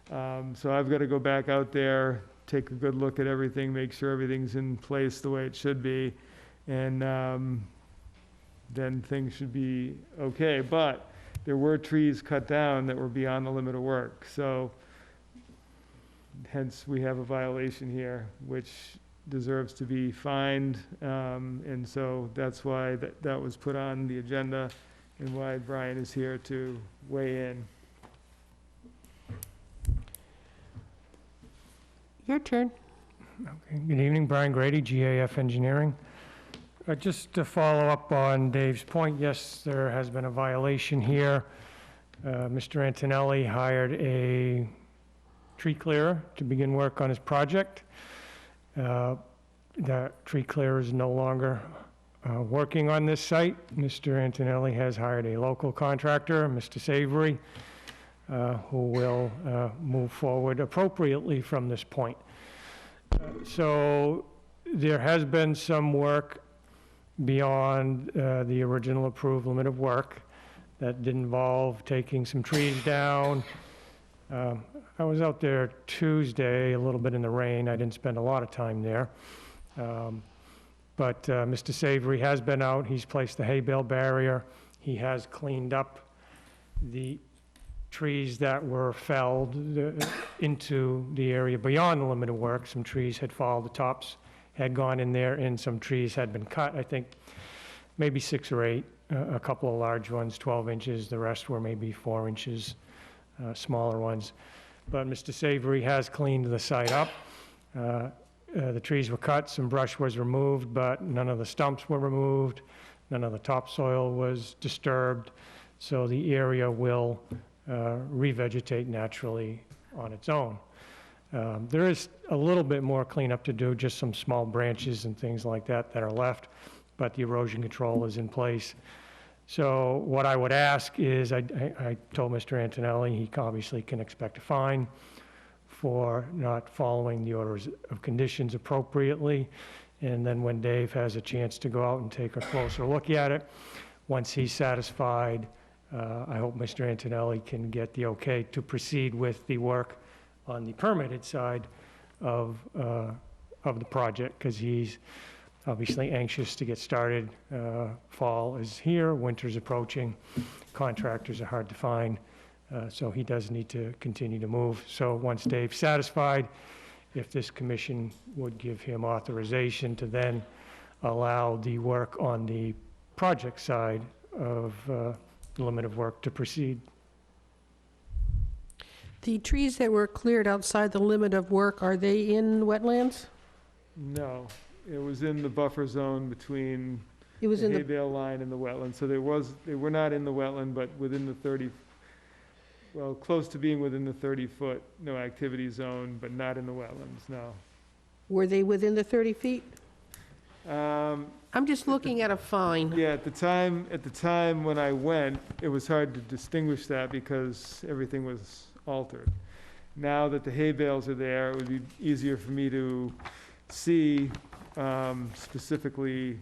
So I've got to go back out there, take a good look at everything, make sure everything's in place the way it should be, and then things should be okay. But there were trees cut down that were beyond the limit of work. So hence we have a violation here, which deserves to be fined. And so that's why that was put on the agenda and why Brian is here to weigh in. Your turn. Okay. Good evening, Brian Grady, GAF Engineering. Just to follow up on Dave's point, yes, there has been a violation here. Mr. Antonelli hired a tree clearer to begin work on his project. That tree clearer is no longer working on this site. Mr. Antonelli has hired a local contractor, Mr. Savory, who will move forward appropriately from this point. So there has been some work beyond the original approved limit of work that did involve taking some trees down. I was out there Tuesday, a little bit in the rain. I didn't spend a lot of time there. But Mr. Savory has been out. He's placed the hay bale barrier. He has cleaned up the trees that were felled into the area beyond the limit of work. Some trees had fallen, the tops had gone in there, and some trees had been cut. I think maybe 6 or 8, a couple of large ones, 12 inches, the rest were maybe 4 inches, smaller ones. But Mr. Savory has cleaned the site up. The trees were cut, some brush was removed, but none of the stumps were removed, none of the topsoil was disturbed, so the area will revegetate naturally on its own. There is a little bit more cleanup to do, just some small branches and things like that that are left, but the erosion control is in place. So what I would ask is, I told Mr. Antonelli, he obviously can expect a fine for not following the orders of conditions appropriately. And then when Dave has a chance to go out and take a closer look at it, once he's satisfied, I hope Mr. Antonelli can get the okay to proceed with the work on the permitted side of the project, because he's obviously anxious to get started. Fall is here, winter's approaching, contractors are hard to find, so he does need to continue to move. So once Dave's satisfied, if this commission would give him authorization to then allow the work on the project side of the limit of work to proceed. The trees that were cleared outside the limit of work, are they in wetlands? No, it was in the buffer zone between It was the in hay the, bale line and the wetland. So they were not in the wetland, but within the 30, well, close to being within the 30-foot no activity zone, but not in the wetlands, no. were they within the 30 feet? Um, I'm just looking at a fine. Yeah, at the time when I went, it was hard to distinguish that because everything was altered. Now that the hay bales are there, it would be easier for me to see specifically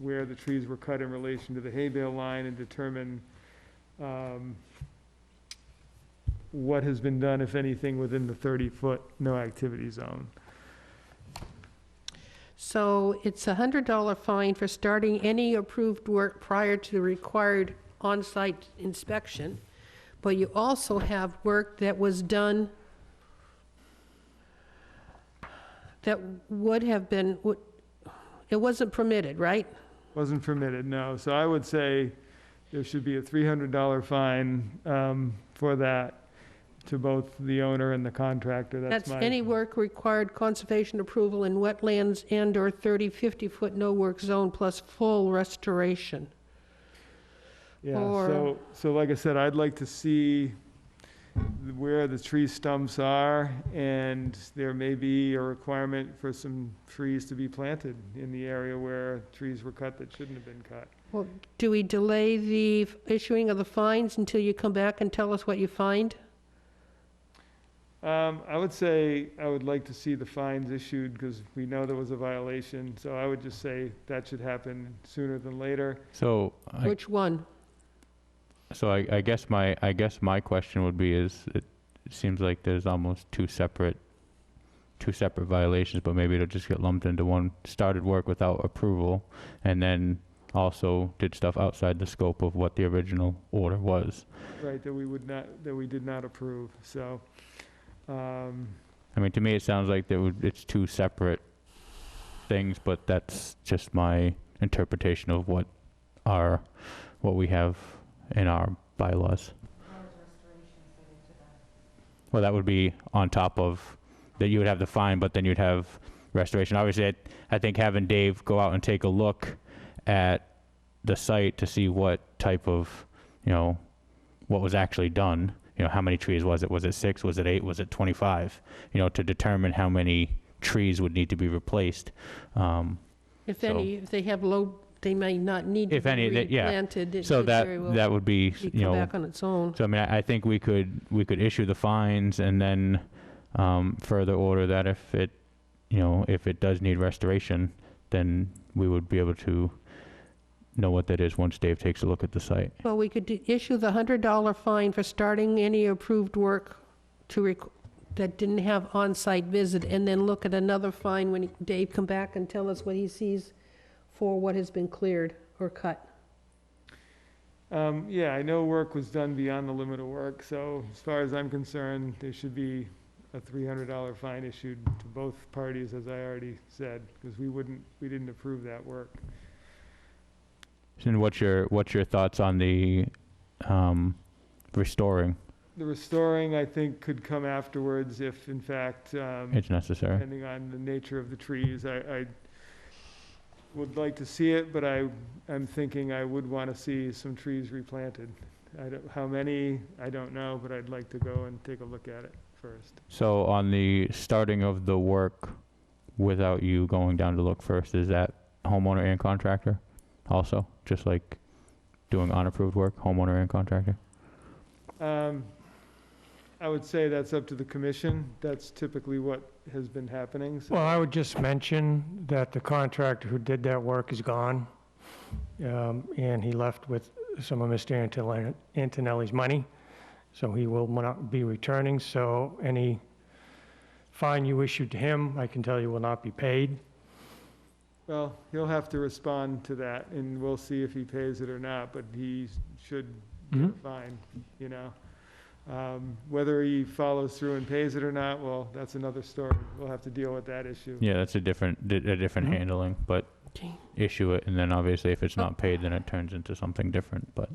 where the trees were cut in relation to the hay bale line and determine what has been done, if anything, within the 30-foot no activity zone. So it's a $100 fine for starting any approved work prior to the required on-site inspection, but you also have work that was done that would have been, it wasn't permitted, right? Wasn't permitted, no. So I would say there should be a $300 fine for that to both the owner and the contractor. That's my any work required conservation approval in wetlands and/or 30, 50-foot no-work zone plus full restoration. Yeah, or- so like I said, I'd like to see where the tree stumps are, and there may be a requirement for some trees to be planted in the area where trees were cut that shouldn't have been cut. Well, do we delay the issuing of the fines until you come back and tell us what you find? I would say I would like to see the fines issued because we know there was a violation. So I would just say that should happen sooner than later. So, Which one? so I guess my question would be is, it seems like there's almost two separate violations, but maybe it'll just get lumped into one. Started work without approval, and then also did stuff outside the scope of what the original order was. Right, that we did not approve. So, I mean, to me, it sounds like it's two separate things, but that's just my interpretation of what we have in our bylaws. Well, that would be on top of, that you would have the fine, but then you'd have restoration. Obviously, I think having Dave go out and take a look at the site to see what type of, what was actually done, how many trees was it? Was it 6? Was it 8? Was it 25? To determine how many trees would need to be replaced. If any, if they have low, they may not need to If any, be yeah. replanted. It So could very well that would be, come back on its own. So I mean, I think we could issue the fines and then further order that if it does need restoration, then we would be able to know what that is once Dave takes a look at the site. Well, we could issue the $100 fine for starting any approved work that didn't have on-site visit, and then look at another fine when Dave come back and tell us what he sees for what has been cleared or cut. yeah, I know work was done beyond the limit of work. So as far as I'm concerned, there should be a $300 fine issued to both parties, as I already said, because we didn't approve that work. And what's your thoughts on the restoring? The restoring, I think, could come afterwards if, in fact, It's necessary. depending on the nature of the trees. I would like to see it, but I'm thinking I would want to see some trees replanted. How many, I don't know, but I'd like to go and take a look at it first. So on the starting of the work, without you going down to look first, is that homeowner and contractor also? Just like doing unapproved work, homeowner and contractor? I would say that's up to the commission. That's typically what has been happening. So Well, I would just mention that the contractor who did that work is gone, and he left with some of Mr. Antonelli's money, so he will not be returning, so any fine you issued to him, I can tell you will not be paid. Well, he'll have to respond to that, and we'll see if he pays it or not, but he should get a fine, you know? Whether he follows through and pays it or not, well, that's another story. We'll have to deal with that issue. Yeah, that's a different handling, but issue it, and then obviously if it's not paid, then it turns into something different, but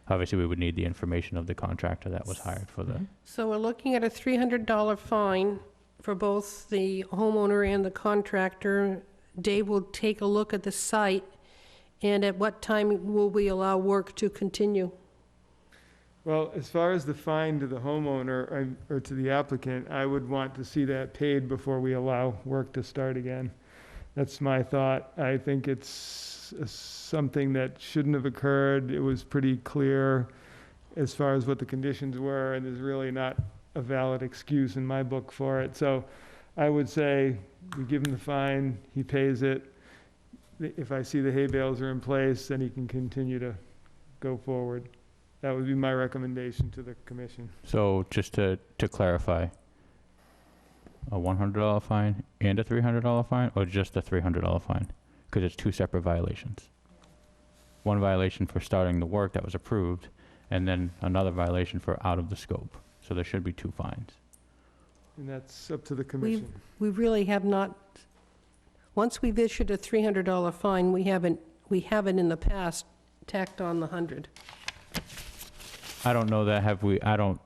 obviously we would need the information of the contractor that was hired for the, So we're looking at a $300 fine for both the homeowner and the contractor. Dave will take a look at the site, and at what time will we allow work to continue? Well, as far as the fine to the homeowner or to the applicant, I would want to see that paid before we allow work to start again. That's my thought. I think it's something that shouldn't have occurred. It was pretty clear as far as what the conditions were, and there's really not a valid excuse in my book for it. So I would say we give him the fine, he pays it. If I see the hay bales are in place, then he can continue to go forward. That would be my recommendation to the commission. so just to clarify, a $100 fine and a $300 fine, or just a $300 fine? Because it's two separate violations. One violation for starting the work that was approved, and then another violation for out of the scope. So there should be two fines. And that's up to the commission. We really have not, once we've issued a $300 fine, we haven't in the past tacked on the 100. I don't know that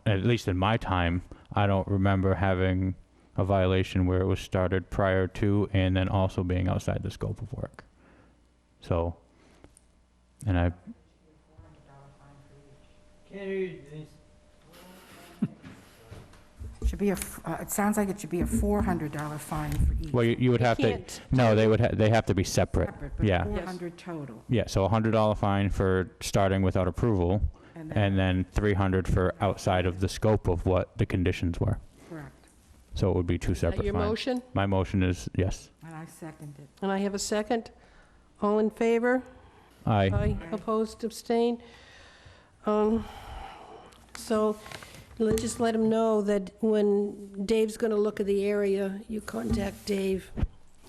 at least in my time, I don't remember having a violation where it was started prior to and then also being outside the scope of work. So, and I, Should be it sounds like it should be a $400 fine for each. well, you would have to, can't no, they have to be separate. But Yeah. 400 total. Yeah, so a $100 fine for starting without approval, and then 300 for outside of the scope of what the conditions were. Correct. So it would be two Is that separate your fines. motion? My motion is yes. And I second it. And I have a second. All in favor? Aye. Aye. Opposed, abstain? So just let him know that when Dave's going to look at the area, you contact Dave.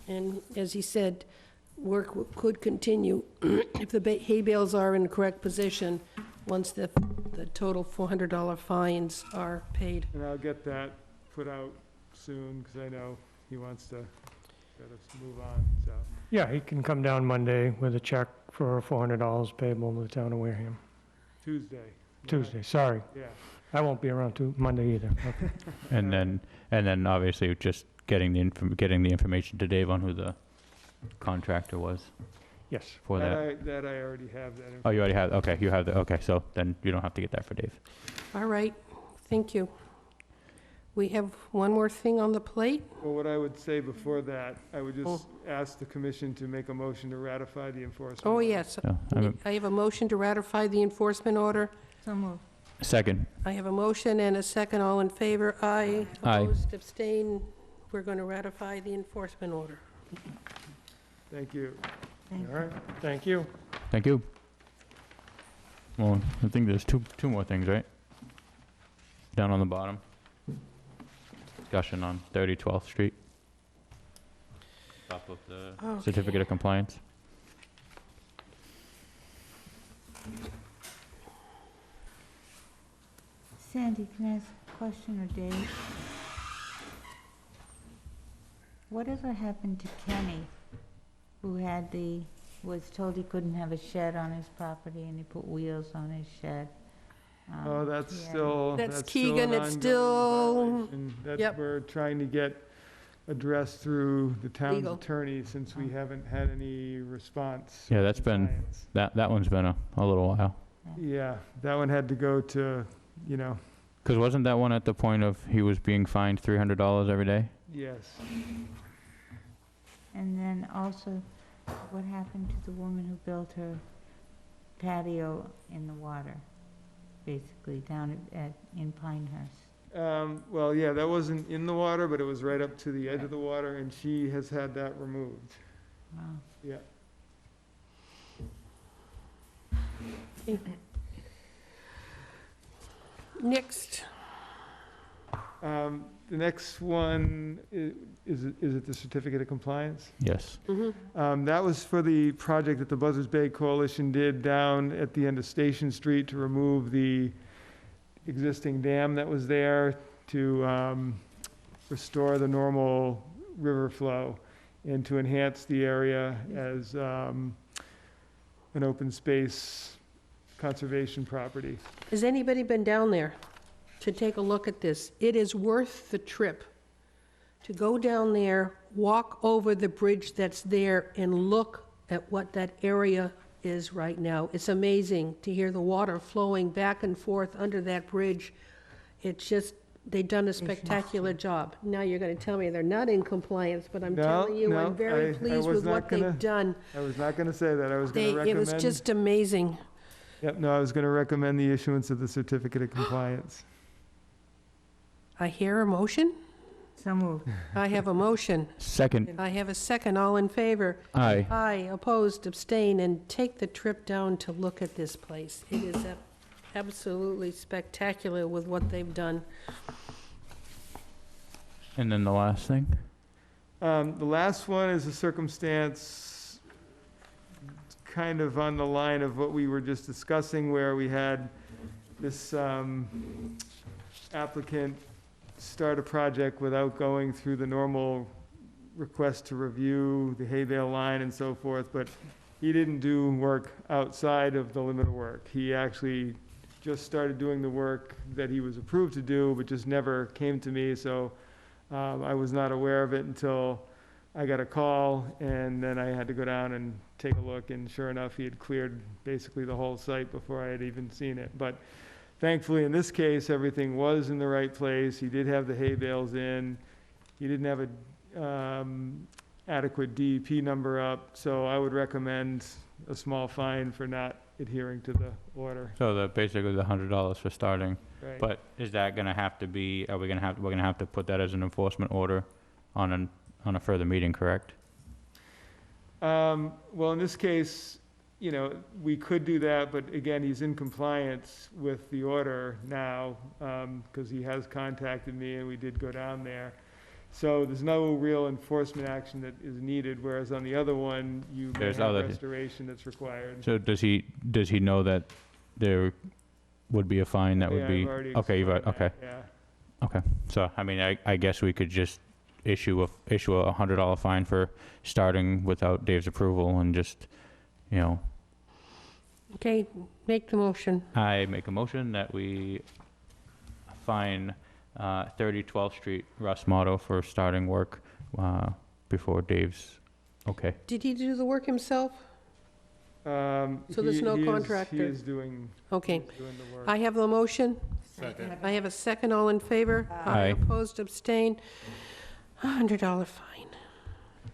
And as he said, work could continue if the hay bales are in the correct position once the total $400 fines are paid. And I'll get that put out soon, because I know he wants to let us move on, so. Yeah, he can come down Monday with a check for $400 payable to the town of Wareham. Tuesday. Sorry. Yeah. I won't be around Monday either. Okay. And then obviously just getting the information to Dave on who the contractor was. Yes. For that. That I already have that. Oh, you already have, okay, you have the, okay, so then you don't have to get that for Dave. All right, thank you. We have one more thing on the plate. Well, what I would say before that, I would just ask the commission to make a motion to ratify the enforcement. Oh, order. yes. So, I have a motion to ratify the enforcement order. So moved. Second. I have a motion and a second. All in favor? Aye. Aye. Opposed, abstain. We're going to ratify the enforcement order. Thank you. All right, thank you. Thank you. Well, I think there's two more things, right? Down on the bottom. Discussion on 30 12th Street. Top of the Okay. certificate of compliance. Sandy, can I ask a question, or Dave? Whatever happened to Kenny, who had the was told he couldn't have a shed on his property, and he put wheels on his shed. Oh, that's yeah. still, That's that's still Keegan, an it's ongoing still, violation. That's, yep. we're trying to get addressed through the town's Legal. attorney, since we haven't had any response. Yeah, from that's been, compliance. that one's been a little while. Yeah, that one had to go to, you know, Because wasn't that one at the point of he was being fined $300 every day? yes. And then also, what happened to the woman who built her patio in the water, basically, down in Pinehurst? Well, yeah, that wasn't in the water, but it was right up to the edge of the water, and she has had that removed. Wow. Yeah. Next. The next one, is it the certificate of compliance? Yes. That was for the project that the Buzzards Bay Coalition did down at the end of Station Street to remove the existing dam that was there to restore the normal river flow and to enhance the area as an open space conservation property. Has anybody been down there to take a look at this? It is worth the trip to go down there, walk over the bridge that's there, and look at what that area is right now. It's amazing to hear the water flowing back and forth under that bridge. It's just, they've done a spectacular job. Now you're gonna tell me they're not in compliance, but I'm telling you, I'm very pleased with what they've done. I was not gonna say that. I was gonna recommend. It was just amazing. Yep, no, I was gonna recommend the issuance of the certificate of compliance. I hear a motion. So moved. I have a motion. Second. I have a second. All in favor? Aye. Aye, opposed, abstain, and take the trip down to look at this place. It is absolutely spectacular with what they've done. And then the last thing? The last one is a circumstance kind of on the line of what we were just discussing, where we had this applicant start a project without going through the normal request to review the hay bale line and so forth, but he didn't do work outside of the limit of work. He actually just started doing the work that he was approved to do, but just never came to me, so I was not aware of it until I got a call, and then I had to go down and take a look, and sure enough, he had cleared basically the whole site before I had even seen it. But thankfully, in this case, everything was in the right place. He did have the hay bales in. He didn't have a adequate DEP number up, so I would recommend a small fine for not adhering to the order. So basically the $100 for starting. Right. But is that gonna have to be, we're gonna have to put that as an enforcement order on a further meeting, correct? Well, in this case, you know, we could do that, but again, he's in compliance with the order now, because he has contacted me and we did go down there. So there's no real enforcement action that is needed, whereas on the other one, you may There's have other- restoration that's required. So does he know that there would be a fine that would Yeah, be? I've already Okay, explained that, okay, yeah. okay. So, I mean, I guess we could just issue a $100 fine for starting without Dave's approval and just, you know. Okay, make the motion. I make a motion that we fine 30 12th Street Russ Motto for starting work before Dave's okay. Did he do the work himself? So there's no contractor? He is doing, Okay. he's doing the work. I have the motion. Second. I have a second. All in favor? Aye. Opposed, abstain. $100 fine.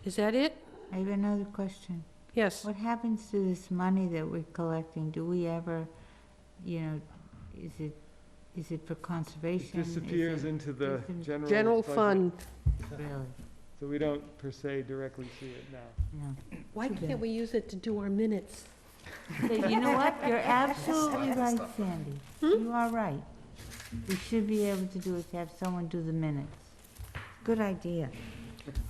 Is that it? I have another question. Yes. What happens to this money that we're collecting? Do we ever, you know, is it for conservation? It disappears into the general. General budget. fund. Really? So we don't per se directly see it now. No. Why can't we use it to do our minutes? So you know what? You're absolutely right, Sandy. You are right. We should be able to do it, to have someone do the minutes. Good idea.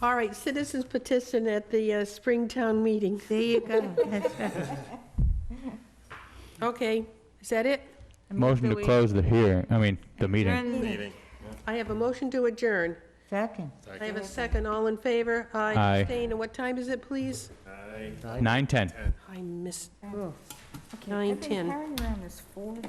All right, citizens petition at the Springtown meeting. There you go. That's right. Okay, is that it? Motion to close the meeting. Meeting. I have a motion to adjourn. Second. I have a second. All in favor? Aye. Abstain. And what time is it, please? 9:10. I missed, Okay, I've been 9:10. carrying around this folder.